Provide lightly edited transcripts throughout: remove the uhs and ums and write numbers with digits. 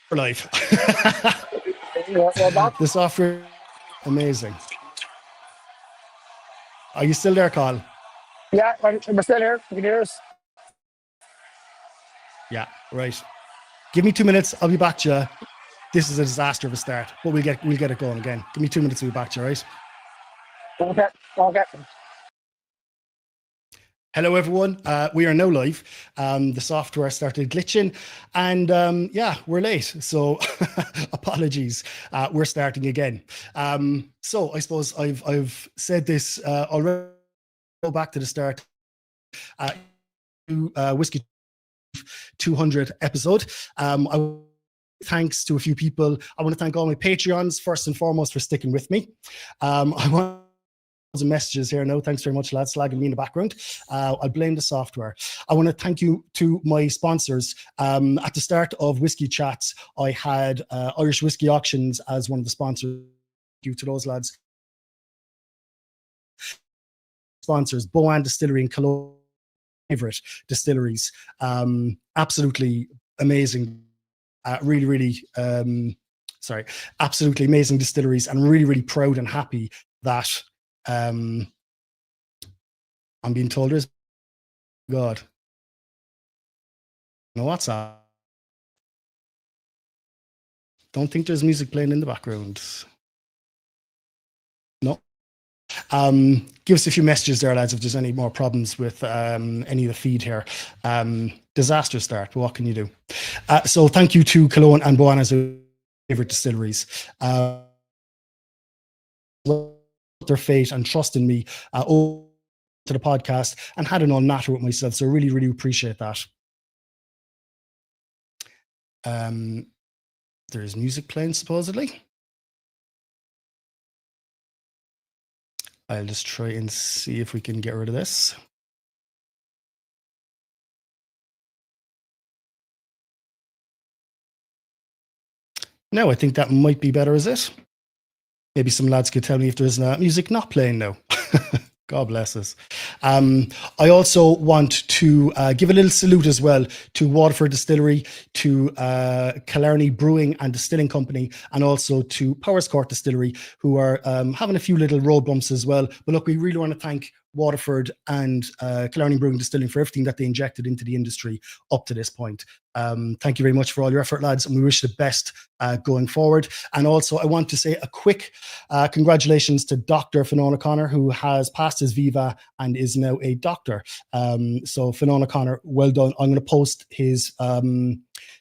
For life. Well, The software, amazing. Are you still there, Carl? yeah, I'm still here. You can hear us. Yeah, right. Give me 2 minutes. I'll be back to you. This is a disaster of a start, but we'll get it going again. Give me 2 minutes. We'll be back to you, right? Okay. Hello, everyone. We are now live. The software started glitching, and yeah, we're late. So apologies. We're starting again. So I suppose I've said this already. Go back to the start. Whiskey 200 episode. Thanks to a few people. I want to thank all my Patreons first and foremost for sticking with me. I want some messages here now. Thanks very much, lads, slagging me in the background. I blame the software. I want to thank you to my sponsors. At the start of Whiskey Chats, I had Irish Whiskey Auctions as one of the sponsors. Thank you to those lads. Sponsors, Boann Distillery and Kilahora, favorite distilleries. Absolutely amazing. Really, absolutely amazing distilleries, and really proud and happy that I'm being told there's God. No, what's that? Don't think there's music playing in the background. No. Give us a few messages there, lads, if there's any more problems with any of the feed here. Disaster start, but what can you do? So thank you to Cologne and Boann as our favorite distilleries. Their fate and trust in me to the podcast, and had an all natter with myself. So really appreciate that. There is music playing supposedly. I'll just try and see if we can get rid of this. No, I think that might be better, is it? Maybe some lads could tell me if there's music not playing now. God bless us. I also want to give a little salute as well to Waterford Distillery, to Killarney Brewing and Distilling Company, and also to Cork Distillery, who are having a few little road bumps as well. But look, we really want to thank Waterford and Killarney Brewing Distilling for everything that they injected into the industry up to this point. Thank you very much for all your effort, lads, and we wish the best going forward. And also, I want to say a quick congratulations to Dr. Fionnán O'Connor, who has passed his Viva and is now a doctor. So Fionnán O'Connor, well done. I'm going to post his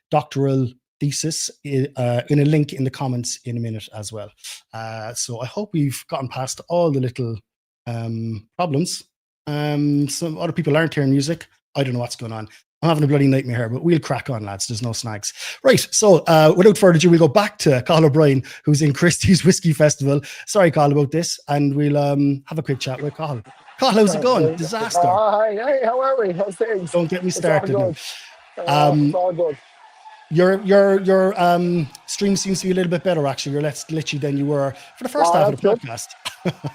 doctoral thesis in a link in the comments in a minute as well. So I hope we've gotten past all the little problems. Some other people aren't hearing music. I don't know what's going on. I'm having a bloody nightmare here, but we'll crack on, lads. There's no snags. Right, so without further ado, we'll go back to Carl O'Brien, who's in Christie's Whiskey Festival. Sorry, Carl, about this, and we'll have a quick chat with Carl. Carl, how's it going? Disaster. Hi, how are we? How's things? Don't get me started. It's all good. Your stream seems to be a little bit better, actually. You're less glitchy than you were for the first half of the podcast.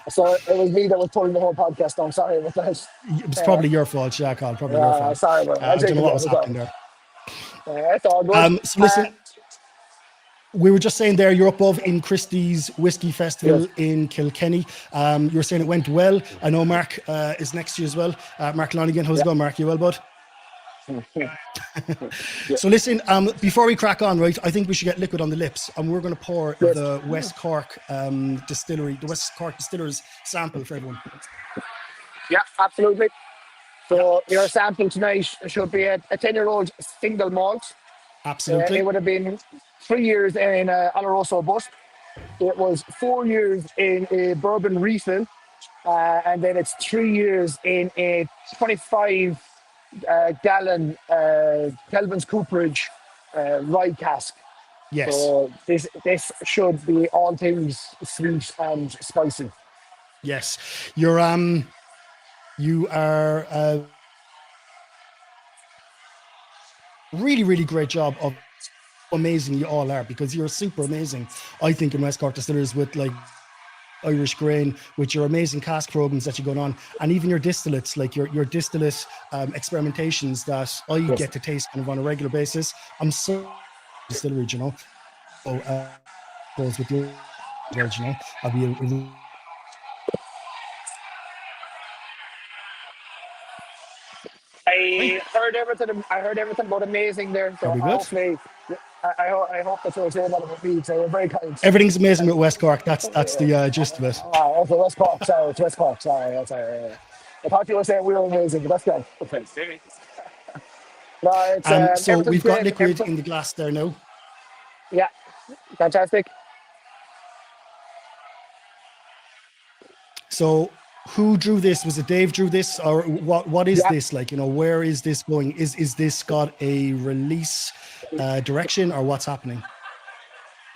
So it was me that was pulling the whole podcast down. Sorry about that. It's probably your fault, yeah, Carl. Probably your fault. Sorry about that. I don't know what was happening there. It's all good. So listen, we were just saying there, you're up above in Christie's Whiskey Festival in Kilkenny. You were saying it went well. I know Mark is next to you as well. Mark Lonigan, how's it going, Mark? You well, bud? So listen, before we crack on, right, I think we should get liquid on the lips, and we're going to pour the West Cork Distillery, the West Cork Distillers sample for everyone. Yeah, absolutely. So your sample tonight should be a 10-year-old single malt. Absolutely. It would have been 3 years in Oloroso bust. It was 4 years in a bourbon refill, and then it's 3 years in a 25 gallon Kelvin's Cooperage rye cask. Yes. So this should be all things sweet and spicy. Yes. You are really great job of amazing you all are, because you're super amazing, I think, in West Cork Distillers with like Irish grain, with your amazing cask programs that you're going on, and even your distillates, like your distillate experimentations that I Yes. get to taste kind of on a regular basis. I'm so distillery, you know. So goes with your well, you know. I'll be I heard everything. I heard everything about amazing there. So very good. hopefully, I hope that's what saying that about me. So you're very kind. Everything's amazing with West Cork. That's the gist of it. Okay, West Cork. Sorry, it's West Cork. Sorry, that's sorry. I thought you were saying we were amazing, but that's good. Okay. No, it's So everything's we've got great. liquid in the glass there now. Yeah, fantastic. So who drew this? Was it Dave drew this, or what is Yeah. this like? You know, where is this going? Is this got a release direction, or what's happening?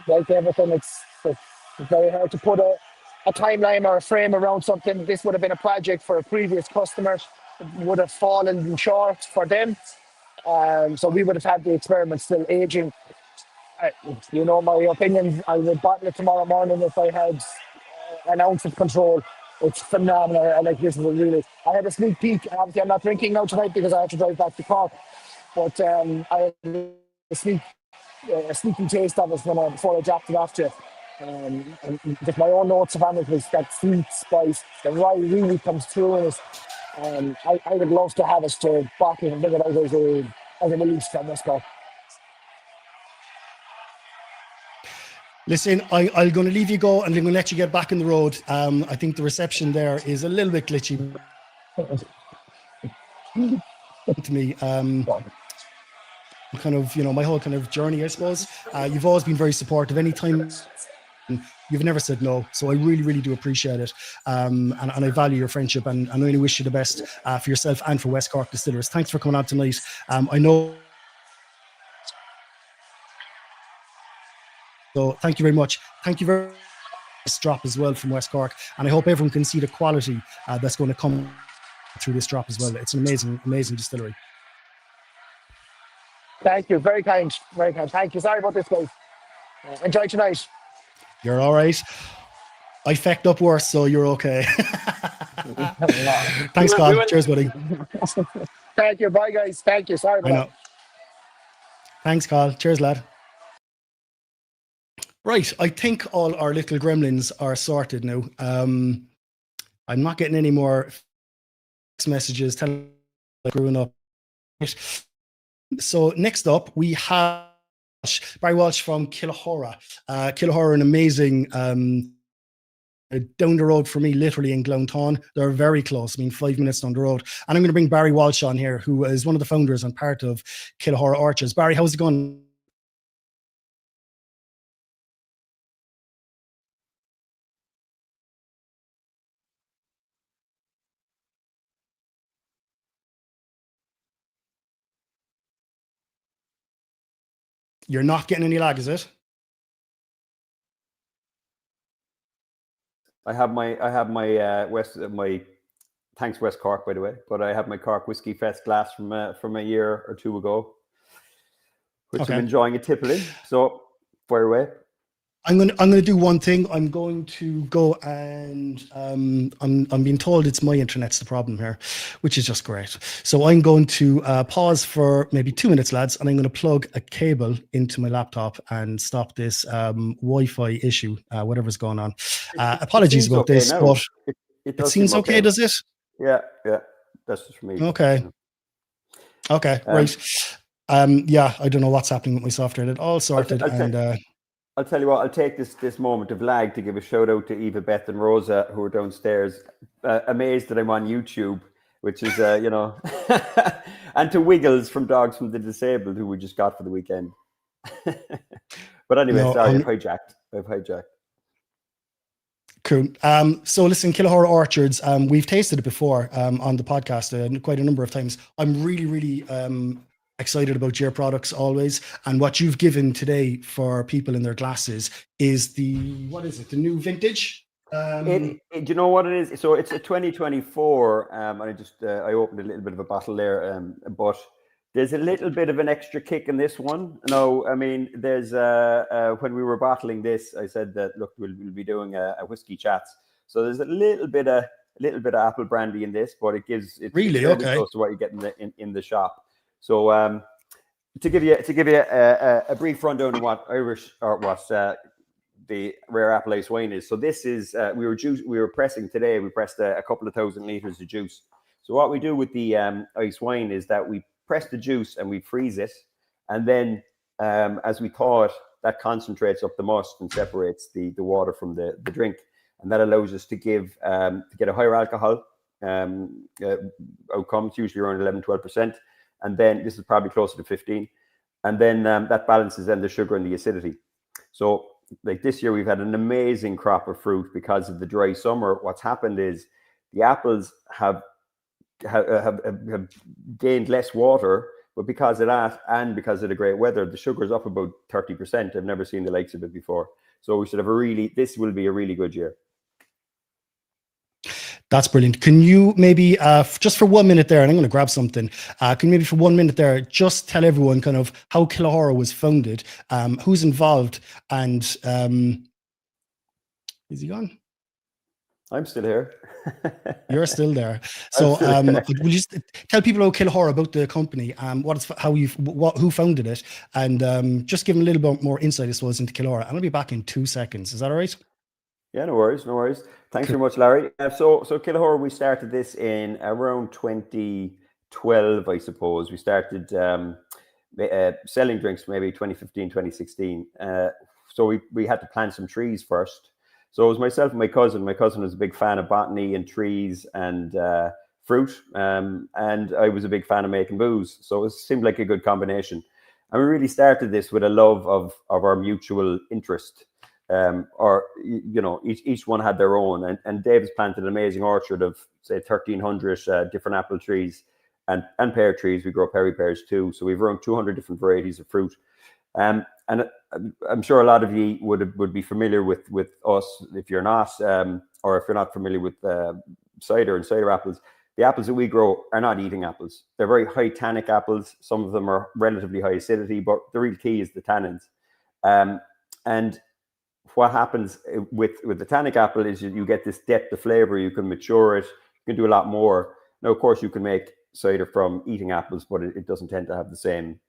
Like everything, it's very hard to put a timeline or a frame around something. This would have been a project for a previous customer. It would have fallen short for them. So we would have had the experiment still aging. You know, my opinion, I would bottle it tomorrow morning if I had an ounce of control. It's phenomenal. I like this one really. I had a sneak peek. Obviously, I'm not drinking now tonight because I have to drive back to Cork. But I had a sneaky taste of it before I dropped it off to you. And just my own notes upon it was that sweet spice. The rye really comes through in it. I would love to have us to bottle and bring it out as a release from West Cork. Listen, I'm going to leave you go, and I'm going to let you get back on the road. I think the reception there is a little bit glitchy to me. Kind of, you know, my whole kind of journey, I suppose. You've always been very supportive. Anytime you've never said no, so I really, really do appreciate it. And I value your friendship, and I only wish you the best for yourself and for West Cork Distillers. Thanks for coming on tonight. I know. So thank you very much. Thank you very much. This drop as well from West Cork, and I hope everyone can see the quality that's going to come through this drop as well. It's an amazing, amazing distillery. Thank you. Very kind. Very kind. Thank you. Sorry about this, guys. Enjoy tonight. You're all right. I fecked up worse, so you're okay. Thanks, Carl. Cheers, buddy. Thank you. Bye, guys. Thank you. Sorry about that. Thanks, Carl. Cheers, lad. Right. I think all our little gremlins are sorted now. I'm not getting any more messages telling me growing up. So next up, we have Barry Walsh from Kilahora. Kilahora, an amazing down the road for me, literally in Glounthaune. They're very close. I mean, 5 minutes down the road. And I'm going to bring Barry Walsh on here, who is one of the founders and part of Kilahora Orchards. Barry, how's it going? You're not getting any lag, is it? I have my thanks West Cork, by the way, but I have my Cork Whiskey Fest glass from a year or two ago, which I'm enjoying a tipple in. So fire away. I'm gonna do one thing. I'm going to go and I'm being told it's my internet's the problem here, which is just great. So I'm going to pause for maybe 2 minutes, lads, and I'm going to plug a cable into my laptop and stop this Wi-Fi issue, whatever's going on. Apologies about this, but it seems okay, does it? Yeah, that's just for me. Okay, right. Yeah, I don't know what's happening with my software. It all sorted, I'll tell you what, I'll take this moment of lag to give a shout out to Eva, Beth and Rosa, who are downstairs, amazed that I'm on YouTube, which is, and to Wiggles from Dogs from the Disabled, who we just got for the weekend. But anyway, sorry, I've hijacked. Cool. So listen, Kilahora Orchards, we've tasted it before on the podcast quite a number of times. I'm really, really excited about your products always, and what you've given today for people in their glasses is the new vintage. Do you know what it is? So it's a 2024, and I opened a little bit of a bottle there, but There's a little bit of an extra kick in this one. No, I mean, there's when we were bottling this, I said that look, we'll be doing a whiskey chats. So there's a little bit of apple brandy in this, but it's Really? fairly Okay. close to what you get in the shop. So to give you a brief rundown of what Irish or what the rare apple ice wine is. So this is we were pressing today. We pressed a couple of thousand liters of juice. So what we do with the ice wine is that we press the juice and we freeze it, and then as we thaw it, that concentrates up the must and separates the water from the drink, and that allows us to get a higher alcohol outcome. It's usually around 11-12%, and then this is probably closer to 15, and then that balances then the sugar and the acidity. So like this year we've had an amazing crop of fruit because of the dry summer. What's happened is the apples have gained less water, but because of that and because of the great weather, the sugar is up about 30%. I've never seen the likes of it before. So we should have this will be a really good year. That's brilliant. Can you maybe, just for 1 minute there, and I'm going to grab something, can you maybe for 1 minute there, just tell everyone kind of how Kilahora was founded, who's involved, and is he gone? I'm still here. You're still there. So will you just tell people about Kilahora, about the company, who founded it, and just give them a little bit more insight, I suppose, into Kilahora. I'm going to be back in 2 seconds. Is that all right? Yeah, no worries. Thanks very much, Larry. So Kilahora, we started this in around 2012, I suppose. We started selling drinks maybe 2015, 2016. So we had to plant some trees first. So it was myself and my cousin. My cousin was a big fan of botany and trees and fruit, and I was a big fan of making booze. So it seemed like a good combination. And we really started this with a love of our mutual interest. Each one had their own, and Dave's planted an amazing orchard of say 1,300 different apple trees and pear trees. We grow peri pears too, so we've around 200 different varieties of fruit. And I'm sure a lot of you would be familiar with us. If you're not, or if you're not familiar with cider and cider apples, the apples that we grow are not eating apples. They're very high tannic apples. Some of them are relatively high acidity, but the real key is the tannins. And what happens with the tannic apple is you get this depth of flavor. You can mature it. You can do a lot more. Now, of course, you can make cider from eating apples, but it doesn't tend to have the same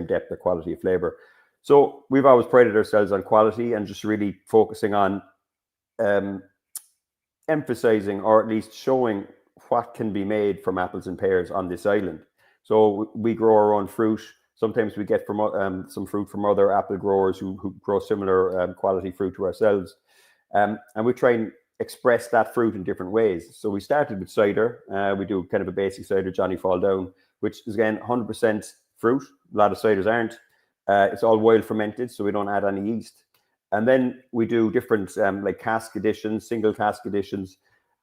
depth or quality of flavor. So we've always prided ourselves on quality and just really focusing on emphasizing, or at least showing, what can be made from apples and pears on this island. So we grow our own fruit. Sometimes we get from some fruit from other apple growers who grow similar quality fruit to ourselves. And we try and express that fruit in different ways. So we started with cider. We do kind of a basic cider, Johnny Fall Down, which is again 100% fruit. A lot of ciders aren't. It's all wild fermented, so we don't add any yeast. And then we do different like cask editions, single cask editions.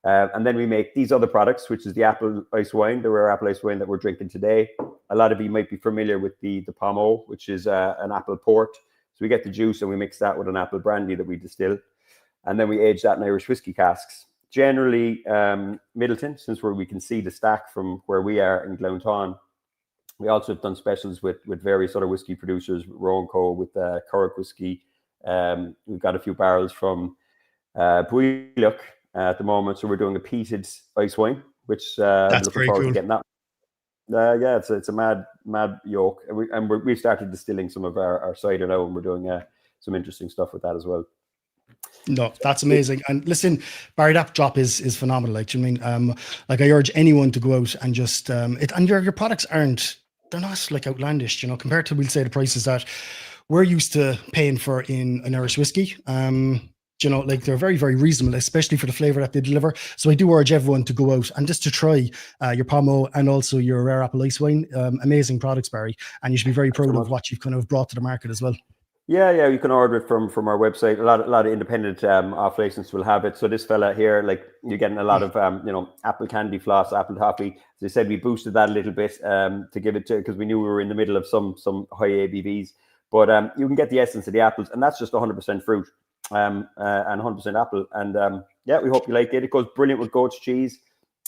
And then we make these other products, which is the apple ice wine, the rare apple ice wine that we're drinking today. A lot of you might be familiar with the Pommeau, which is an apple port. So we get the juice and we mix that with an apple brandy that we distill. And then we age that in Irish whiskey casks. Generally, Middleton, since we can see the stack from where we are in Glounthaune. We also have done specials with various other whiskey producers, Roe & Co, with Cork Whiskey. We've got a few barrels from Boatyard at the moment. So we're doing a peated ice wine, which That's looking very forward cool. to getting that. Yeah, it's a mad yoke. And we've started distilling some of our cider now, and we're doing some interesting stuff with that as well. No, that's amazing. And listen, Barry, that drop is phenomenal. Like, you mean, like I urge anyone to go out and just and your products they're not like outlandish, compared to, we'll say, the prices that we're used to paying for in an Irish whiskey. Like they're very, very reasonable, especially for the flavor that they deliver. So I do urge everyone to go out and just to try your Pommeau and also your rare apple ice wine. Amazing products, Barry, and you should be very proud of what you've kind of brought to the market as well. Yeah, you can order it from our website. A lot of independent off license will have it. So this fella here, like, you're getting a lot of apple candy floss, apple toffee. As I said, we boosted that a little bit to give it to, because we knew we were in the middle of some high ABVs. But you can get the essence of the apples, and that's just 100% fruit and 100% apple. And we hope you like it. It goes brilliant with goat's cheese.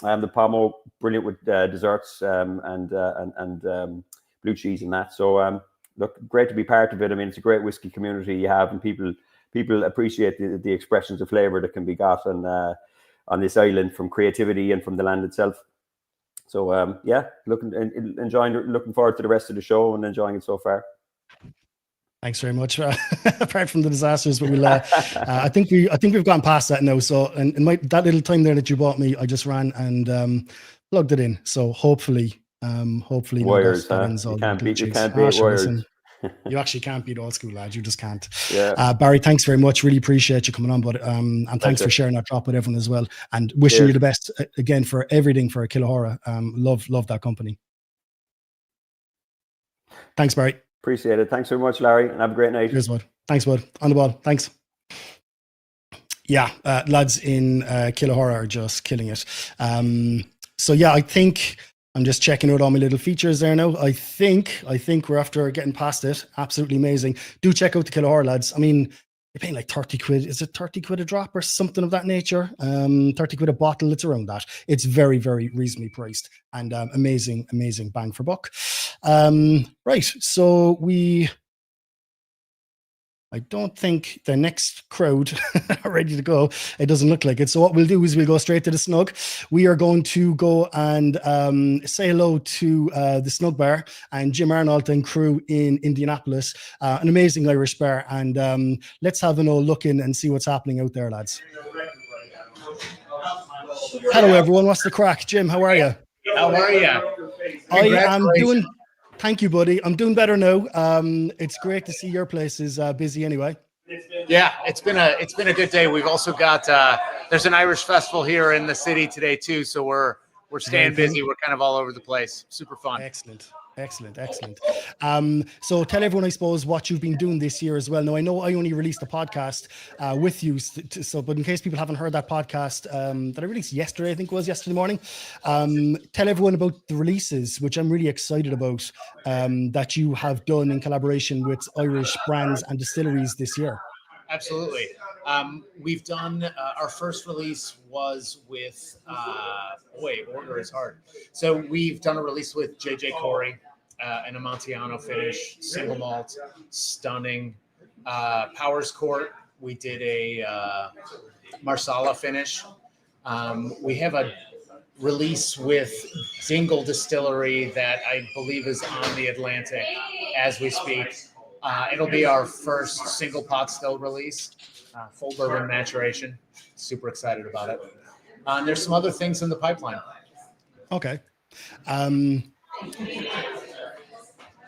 The Pommeau, brilliant with desserts and blue cheese and that. So look, great to be part of it. I mean, it's a great whiskey community you have, and people appreciate the expressions of flavor that can be got on this island from creativity and from the land itself. So yeah, looking forward to the rest of the show and enjoying it so far. Thanks very much. Apart from the disasters, but we'll. I think we've gone past that now. So, and that little time there that you bought me, I just ran and plugged it in. So hopefully wires. You can't beat wires. Listen, you actually can't beat old school, lads. You just can't. Yeah. Barry, thanks very much. Really appreciate you coming on, but and thanks for sharing that drop with everyone as well. And wishing you the best again for everything for Kilahora. Love that company. Thanks, Barry. Appreciate it. Thanks very much, Larry, and have a great night. Cheers, bud. Thanks, bud. On the ball. Thanks. Yeah, lads in Kilahora are just killing it. So yeah, I think I'm just checking out all my little features there now. I think we're after getting past it. Absolutely amazing. Do check out the Kilahora, lads. I mean, you're paying like 30 quid. Is it 30 quid a drop or something of that nature? 30 quid a bottle. It's around that. It's very, very reasonably priced and amazing bang for buck. Right. So I don't think the next crowd are ready to go. It doesn't look like it. So what we'll do is we'll go straight to the Snug. We are going to go and say hello to the Snug Bar and Jim Arnold and crew in Indianapolis. An amazing Irish bar. And let's have an old look in and see what's happening out there, lads. Hello, everyone. What's the crack? Jim, how are you? How are you? I am doing... Thank you, buddy. I'm doing better now. It's great to see your place is busy anyway. Yeah, it's been a good day. We've also got there's an Irish festival here in the city today too, so we're staying busy. We're kind of all over the place. Super fun. Excellent. So tell everyone, I suppose, what you've been doing this year as well. Now, I know I only released a podcast with you, but in case people haven't heard that podcast that I released yesterday, I think it was yesterday morning, tell everyone about the releases, which I'm really excited about, that you have done in collaboration with Irish brands and distilleries this year. Absolutely. We've done our first release was with order is hard. So we've done a release with JJ Corey, an Amontillado finish, single malt, stunning. Powers Court, we did a Marsala finish. We have a release with Dingle Distillery that I believe is on the Atlantic as we speak. It'll be our first single pot still release, full bourbon maturation. Super excited about it. And there's some other things in the pipeline. Okay.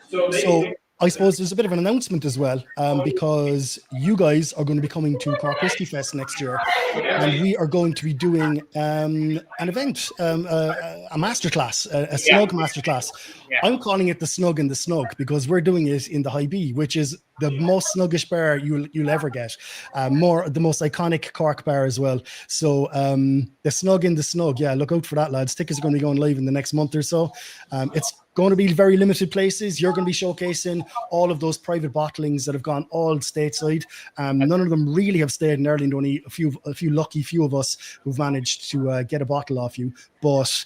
So I suppose there's a bit of an announcement as well, because you guys are going to be coming to Cork Whiskey Fest next year, and we are going to be doing an event, a masterclass, a Snug masterclass. Yeah. I'm calling it the Snug in the Snug because we're doing it in the High B, which is the most snuggish bar you'll ever get. The most iconic Cork bar as well. So the Snug in the Snug, yeah, look out for that, lads. Tickets are going to be going live in the next month or so. It's going to be very limited places. You're going to be showcasing all of those private bottlings that have gone all stateside. None of them really have stayed in Ireland. Only a few lucky few of us who've managed to get a bottle off you. But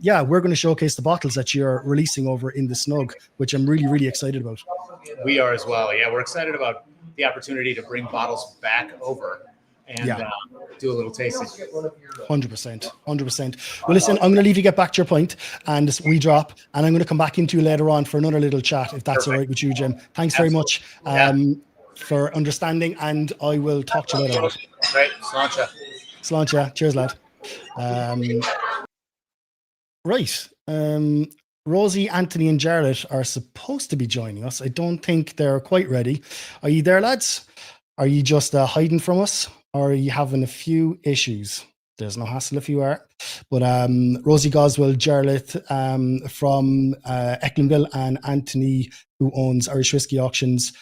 yeah, we're going to showcase the bottles that you're releasing over in the Snug, which I'm really, really excited about. We are as well. Yeah, we're excited about the opportunity to bring bottles back over and do a little tasting. 100%. Well, listen, I'm going to leave you get back to your point and we drop, and I'm going to come back into you later on for another little chat, if that's all right with you, Jim. Thanks very much for understanding, and I will talk to you later on. Right, Sláinte. Cheers, lad. Right. Rosi, Anthony, and Jarlath are supposed to be joining us. I don't think they're quite ready. Are you there, lads? Are you just hiding from us? Or are you having a few issues? There's no hassle if you are. But Rosie Goswell, Jarlath from Ecklandville, and Anthony, who owns Irish Whiskey Auctions,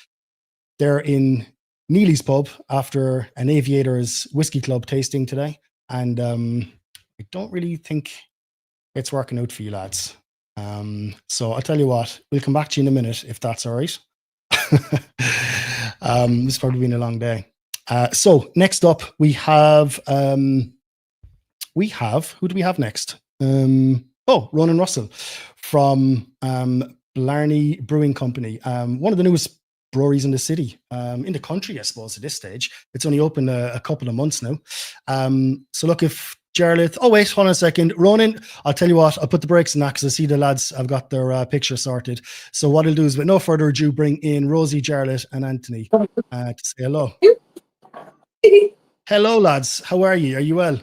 they're in Neely's pub after an Aviator's Whiskey Club tasting today. And I don't really think it's working out for you, lads. So I'll tell you what, we'll come back to you in a minute if that's all right. This has probably been a long day. So next up we have who do we have next? Ronan Russell from Blarney Brewing Company, one of the newest breweries in the city, in the country, I suppose, at this stage. It's only open a couple of months now. So look, if Jarlath, oh wait, hold on a second. Ronan, I'll tell you what, I'll put the brakes on that because I see the lads have got their picture sorted. So what I'll do is, with no further ado, bring in Rosi, Jarlath and Anthony to say hello. Hello, lads. How are you? Are you well?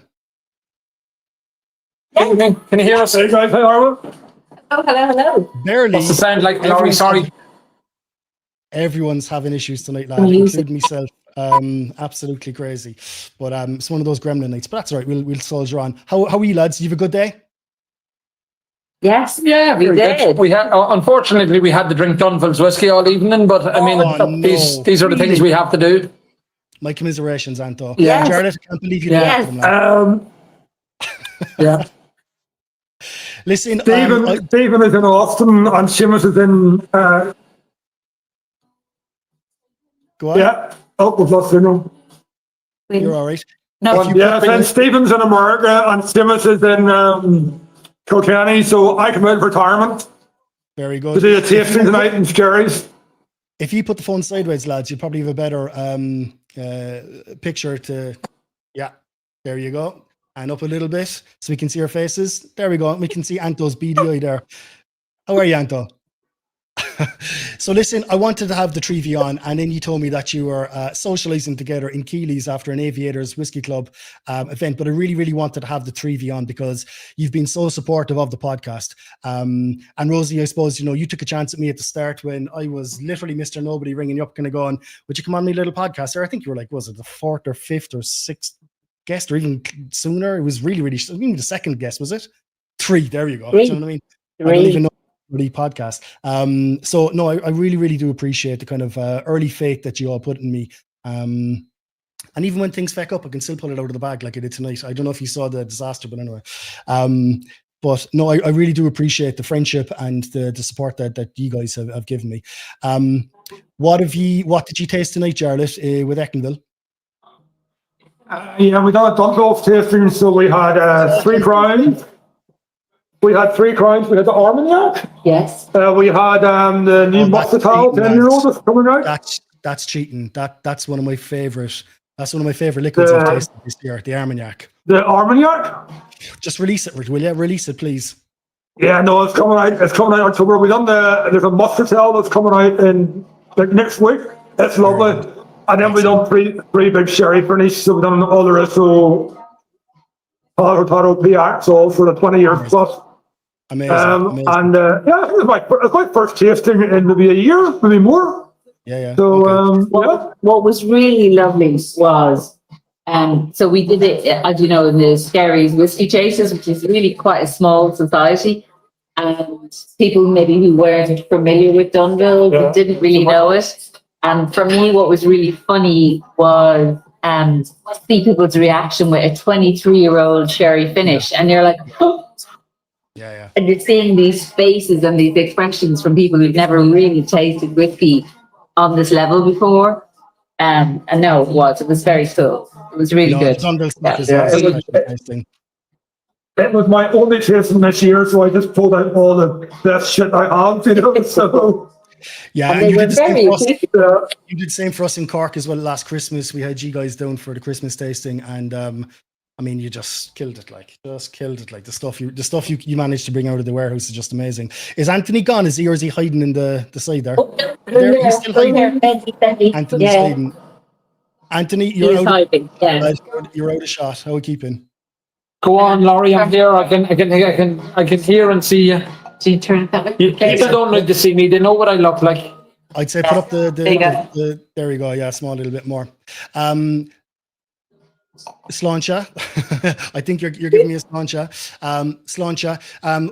Can you hear us? Hey guys, how are we? Oh, hello. Barely. What's the sound like, Laurie? Sorry. Everyone's having issues tonight, lad, including myself. Absolutely crazy. But it's one of those gremlin nights. But that's all right. We'll soldier on. How are you, lads? You have a good day? Yes, Yeah, we very did. good. We had, unfortunately, we had to drink Dunfield's whiskey all evening, but I mean, no. these are the things we have to do. My commiserations, Anto. Yes. Jarlath, I can't believe you Yes. did that. Yeah. Listen, Stephen is in Austin and Seamus is in go on. yeah. Oh, we've lost signal. You're all right. No, Yeah, then Stephen's in America and Seamus is in Kilkenny, so I come out of retirement Very to good. do a tasting tonight in Scaries. If you put the phone sideways, lads, you'll probably have a better picture to. Yeah, there you go. And up a little bit so we can see our faces. There we go. We can see Anto's beady eye there. How are you, Anto? So listen, I wanted to have the three of you on, and then you told me that you were socializing together in Keely's after an Aviators Whiskey Club event. But I really, really wanted to have the three of you on because you've been so supportive of the podcast. And Rosie, I suppose, you took a chance at me at the start when I was literally Mr. Nobody ringing you up, kind of going, would you come on my little podcast? Or I think you were like, was it the fourth or fifth or sixth guest, or even sooner? It was really, really, even the second guest, was it? 3, there you go. Three. Do you know what I mean? I 3. don't even know the podcast. So no, I really, really do appreciate the kind of early faith that you all put in me. And even when things feck up, I can still pull it out of the bag like I did tonight. I don't know if you saw the disaster, but anyway. But no, I really do appreciate the friendship and the support that you guys have given me. What did you taste tonight, Jarlath, with Eckingville? Yeah, we done a Dundalk tasting, so we had 3 crowns. We had 3 crowns. We had the Armagnac. Yes. We had the new Muscatel 10-year-old that's coming out. That's cheating. That's one of my favorite. That's one of my favorite liquids I've tasted this year. The Armagnac. The Armagnac. Just release it, will you? Release it, please. Yeah, no, it's coming out. It's coming out in October. There's a Muscatel that's coming out in like next week. It's lovely. And then we done three big sherry finish. So we done all the rest. So Taro PX all for the 20 years plus. Amazing. And yeah, it's my first tasting in maybe a year, maybe more. Yeah. So okay. What was really lovely was, so we did it, as you know, in the Scaries Whiskey Chasers, which is really quite a small society. And people maybe who weren't familiar with Dunville, who didn't really know it. And for me, what was really funny was see people's reaction with a 23-year-old sherry finish. And you're like, oh. Yeah. And you're seeing these faces and these expressions from people who've never really tasted whiskey on this level before. And no, it was very cool. It was really good. It was my only tasting this year, so I just pulled out all the best shit I have, So yeah, and you did the same for us in Cork as well. Last Christmas, we had you guys down for the Christmas tasting, and I mean, you just killed it. The stuff you managed to bring out of the warehouse is just amazing. Is Anthony gone? Is he, or is he hiding in the side there? He's still hiding. Anthony's hiding. Anthony, you're out. You're out of shot. How are we keeping? Go on, Laurie. I'm here. I can hear and see you. Do you turn that? People don't need to see me. They know what I look like. I'd say put up the there we go. Yeah, small, a little bit more. Sláinte. I think you're giving me a sláinte. Sláinte.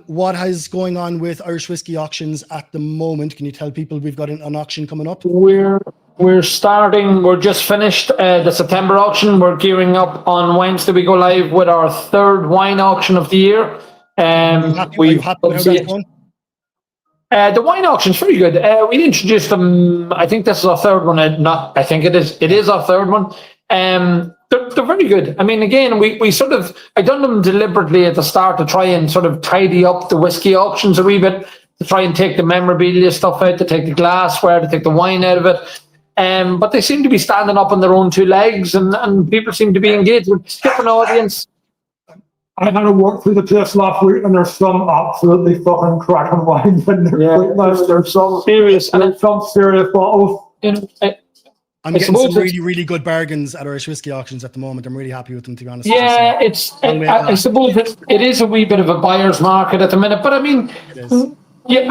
What is going on with Irish Whiskey auctions at the moment? Can you tell people we've got an auction coming up? We're starting. We're just finished the September auction. We're gearing up on Wednesday. We go live with our 3rd wine auction of the year. We've the wine auction's very good. We introduced them. I think this is our 3rd one. I think it is. It is our 3rd one. They're very good. I mean, again, we sort of, I done them deliberately at the start to try and sort of tidy up the whiskey auctions a wee bit. to try and take the memorabilia stuff out, to take the glassware, to take the wine out of it. But they seem to be standing up on their own two legs, and people seem to be engaged with different audience. I had to walk through the place last week, and there's some absolutely fucking cracking wines in there. Yeah. There's some Serious, and there's some serious bottles. you know, I'm I getting some suppose really, really good bargains at Irish whiskey auctions at the moment. I'm really happy with them, to be honest. yeah, I suppose it is a wee bit of a buyer's market at the minute, but I mean, yeah,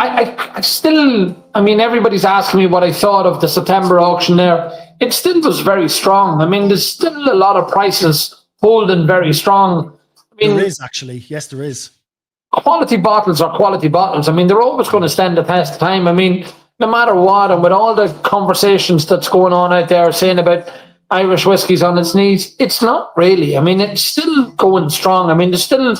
I still, I mean, everybody's asking me what I thought of the September auction there. It still was very strong. I mean, there's still a lot of prices holding very strong. I mean, There is actually. Yes, there is. quality bottles are quality bottles. I mean, they're always going to stand the test of time. I mean, no matter what, and with all the conversations that's going on out there saying about Irish whiskies on its knees, it's not really. I mean, it's still going strong. I mean, there's still,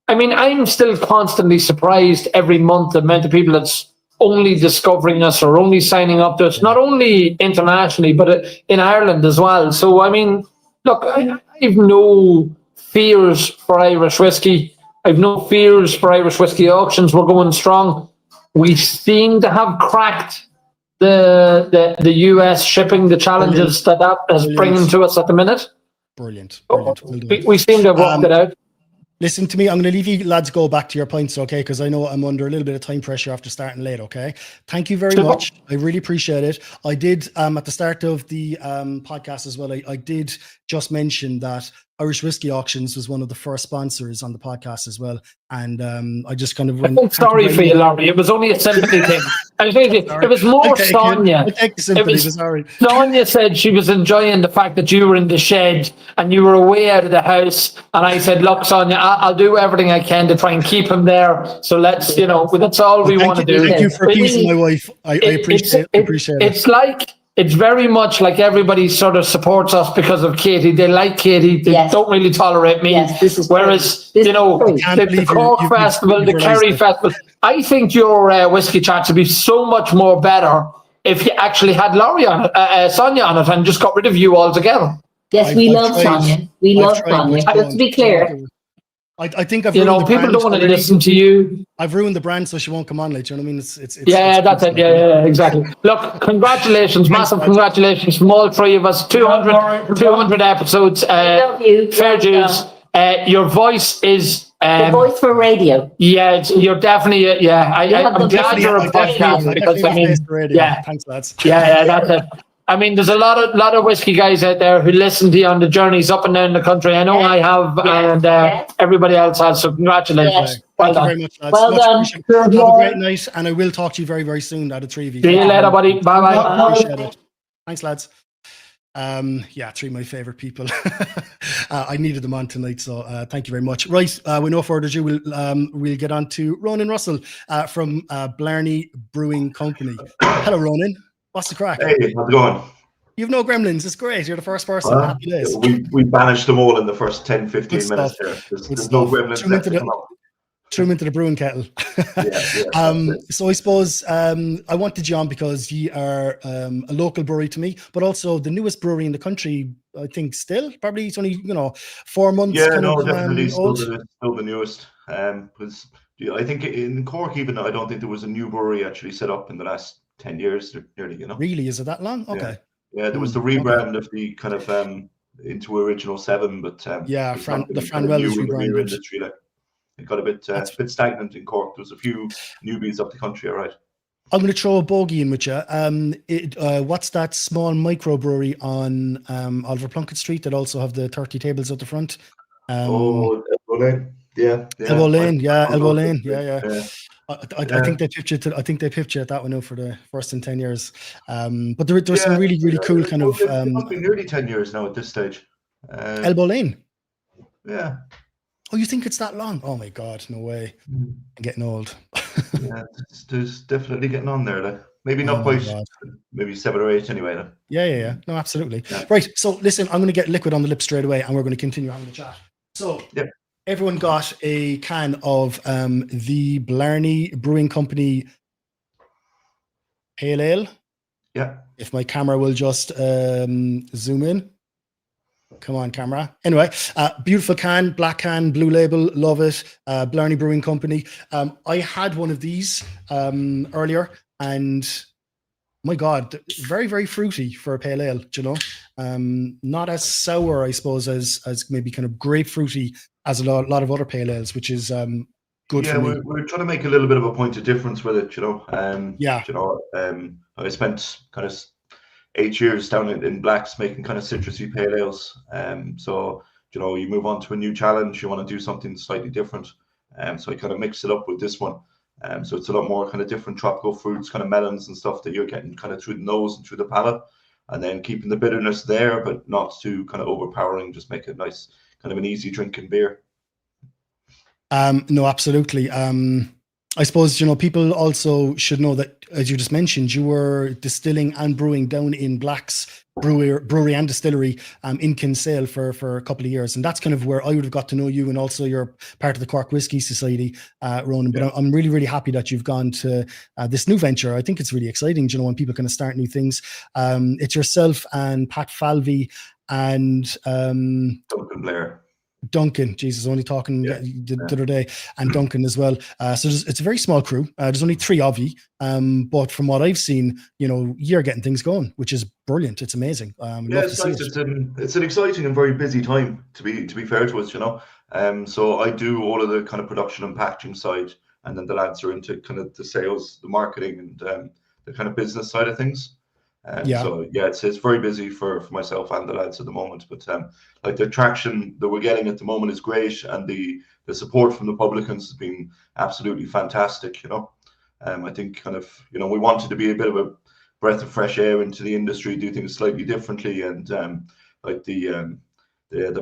I mean, I'm still constantly surprised every month the amount of people that's only discovering us or only signing up to us, not only internationally, but in Ireland as well. So, I mean, look, I've no fears for Irish whiskey. I've no fears for Irish whiskey auctions. We're going strong. We seem to have cracked the US shipping, the challenges that is bringing to us at the minute. Brilliant. Brilliant. Well done. We seem to have worked it out. Listen to me. I'm going to leave you lads go back to your points, okay? Because I know I'm under a little bit of time pressure after starting late, okay? Thank you very much. I really appreciate it. I did, at the start of the podcast as well, I did just mention that Irish Whiskey Auctions was one of the first sponsors on the podcast as well. And I just kind of went... I'm sorry for you, Laurie. It was only a sympathy thing. I think it was more Sonia. Sonia said she was enjoying the fact that you were in the shed and you were away out of the house. And I said, look, Sonia, I'll do everything I can to try and keep him there. So let's, that's all we want to do. Thank you for appeasing my wife. I appreciate it. It's very much like everybody sort of supports us because of Katie. They like Katie. They don't really tolerate me. Yes, whereas, the Cork Festival, the Kerry Festival, I think your whiskey chat would be so much more better if you actually had Laurie on it, Sonia on it, and just got rid of you altogether. Yes, we love Sonia. We love Sonia. Just to be clear. I think I've people don't want to listen to you. I've ruined the brand, so she won't come on. Like, do you know what I mean? It's that's it. Yeah, exactly. Look, congratulations, massive congratulations from all three of us. 200 episodes. Love you. Fair dues. Your voice is the voice for radio. Yeah, you're definitely. I'm glad you're a podcast because I mean, thanks, lads. Yeah, that's it. I mean, there's a lot of whiskey guys out there who listen to you on the journeys up and down the country. I know I have, and everybody else has. So congratulations. Thank you very much, lads. Well done. Have a great night, and I will talk to you very, very soon out of three of you. See you later, buddy. Bye. Appreciate it. Thanks, lads. Three of my favorite people. I needed them on tonight, so thank you very much. Right, with no further ado, we'll get on to Ronan Russell from Blarney Brewing Company. Hello, Ronan. What's the crack? Hey, how's it going? You've no gremlins. It's great. You're the first person. Happy days. We banished them all in the first 10, 15 minutes here. There's no gremlins. Threw them into the brewing kettle. So I suppose I wanted you on because you are a local brewery to me, but also the newest brewery in the country. I think still probably it's only 4 months. Yeah, definitely still the newest. Because I think in Cork even I don't think there was a new brewery actually set up in the last 10 years nearly. Really, is it that long? Okay. Yeah, there was the rebrand of the kind of into Original 7, but the Franwell is rebranded. It got a bit stagnant in Cork. There was a few newbies up the country, all right. I'm going to throw a bogey in with you. What's that small microbrewery on Oliver Plunkett Street that also have the 30 tables at the front? Elbow Lane. Elbow Lane. Yeah. I think they pitched it. I think they pitched it that one out for the first in 10 years. But there's some really, really cool kind of. It must be nearly 10 years now at this stage. Elbow Lane. Yeah. Oh, you think it's that long? Oh my God, no way. I'm getting old. Yeah, there's definitely getting on there. Like. Maybe not quite, maybe 7 or 8 anyway. Like. Yeah. No, absolutely. Yeah. Right. So listen, I'm going to get liquid on the lips straight away and we're going to continue having the chat. So everyone got a can of the Blarney Brewing Company Pale Ale. Yeah. If my camera will just zoom in. Come on, camera. Anyway, beautiful can, black can, blue label, love it. Blarney Brewing Company. I had one of these earlier, and my God, very, very fruity for a pale ale, do you know? Not as sour, I suppose, as maybe kind of grapefruity as a lot of other pale ales, which is good for me. We're trying to make a little bit of a point of difference with it, you know. Yeah. You know, I spent kind of 8 years down in Blacks making kind of citrusy pale ales. So, you know, you move on to a new challenge, you want to do something slightly different. So I kind of mixed it up with this one. So it's a lot more kind of different tropical fruits, kind of melons and stuff that you're getting kind of through the nose and through the palate, and then keeping the bitterness there, but not too kind of overpowering, just make it nice, kind of an easy drinking beer. No, absolutely. I suppose, you know, people also should know that, as you just mentioned, you were distilling and brewing down in Black's brewery and distillery in Kinsale for a couple of years. And that's kind of where I would have got to know you, and also you're part of the Cork Whiskey Society, Ronan. But I'm really, really happy that you've gone to this new venture. I think it's really exciting, you know, when people kind of start new things. It's yourself and Pat Falvey and Duncan Blair. Duncan, Jesus, only talking the other day, and Duncan as well. So it's a very small crew. There's only 3 of you, but from what I've seen, you know, you're getting things going, which is brilliant. It's amazing. It's nice. It's an exciting and very busy time to be fair to us, you know. So I do all of the kind of production and packaging side, and then the lads are into kind of the sales, the marketing, and the kind of business side of things. So it's very busy for myself and the lads at the moment, but like the traction that we're getting at the moment is great, and the support from the publicans has been absolutely fantastic, you know. I think kind of, you know, we wanted to be a bit of a breath of fresh air into the industry, do things slightly differently, and like the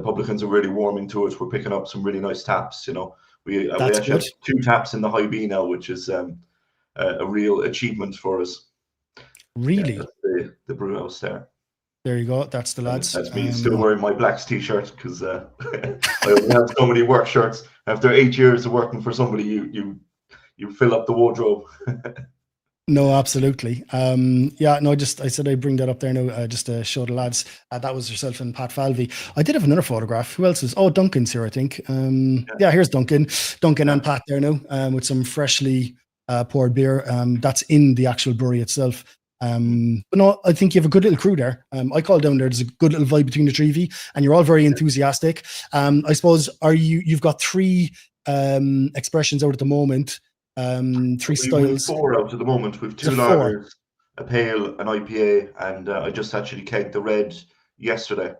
publicans are really warming to us. We're picking up some really nice taps, you know. We actually have 2 taps in the High B now, which is a real achievement for us. Really? The brew house there. There you go. That's the lads. That's me still wearing my Blacks t-shirt, because I only have so many work shirts. After 8 years of working for somebody, you fill up the wardrobe. No, absolutely. I said I'd bring that up there now, just to show the lads. That was yourself and Pat Falvey. I did have another photograph. Who else is? Oh, Duncan's here, I think. Here's Duncan. Duncan and Pat there now, with some freshly poured beer. That's in the actual brewery itself. But no, I think you have a good little crew there. I called down there. There's a good little vibe between the 3 of you, and you're all very enthusiastic. I suppose, you've got 3 expressions out at the moment, 3 styles. 4 out at the moment. We've 2 lagers, a pale, an IPA, and I just actually kegged the red yesterday.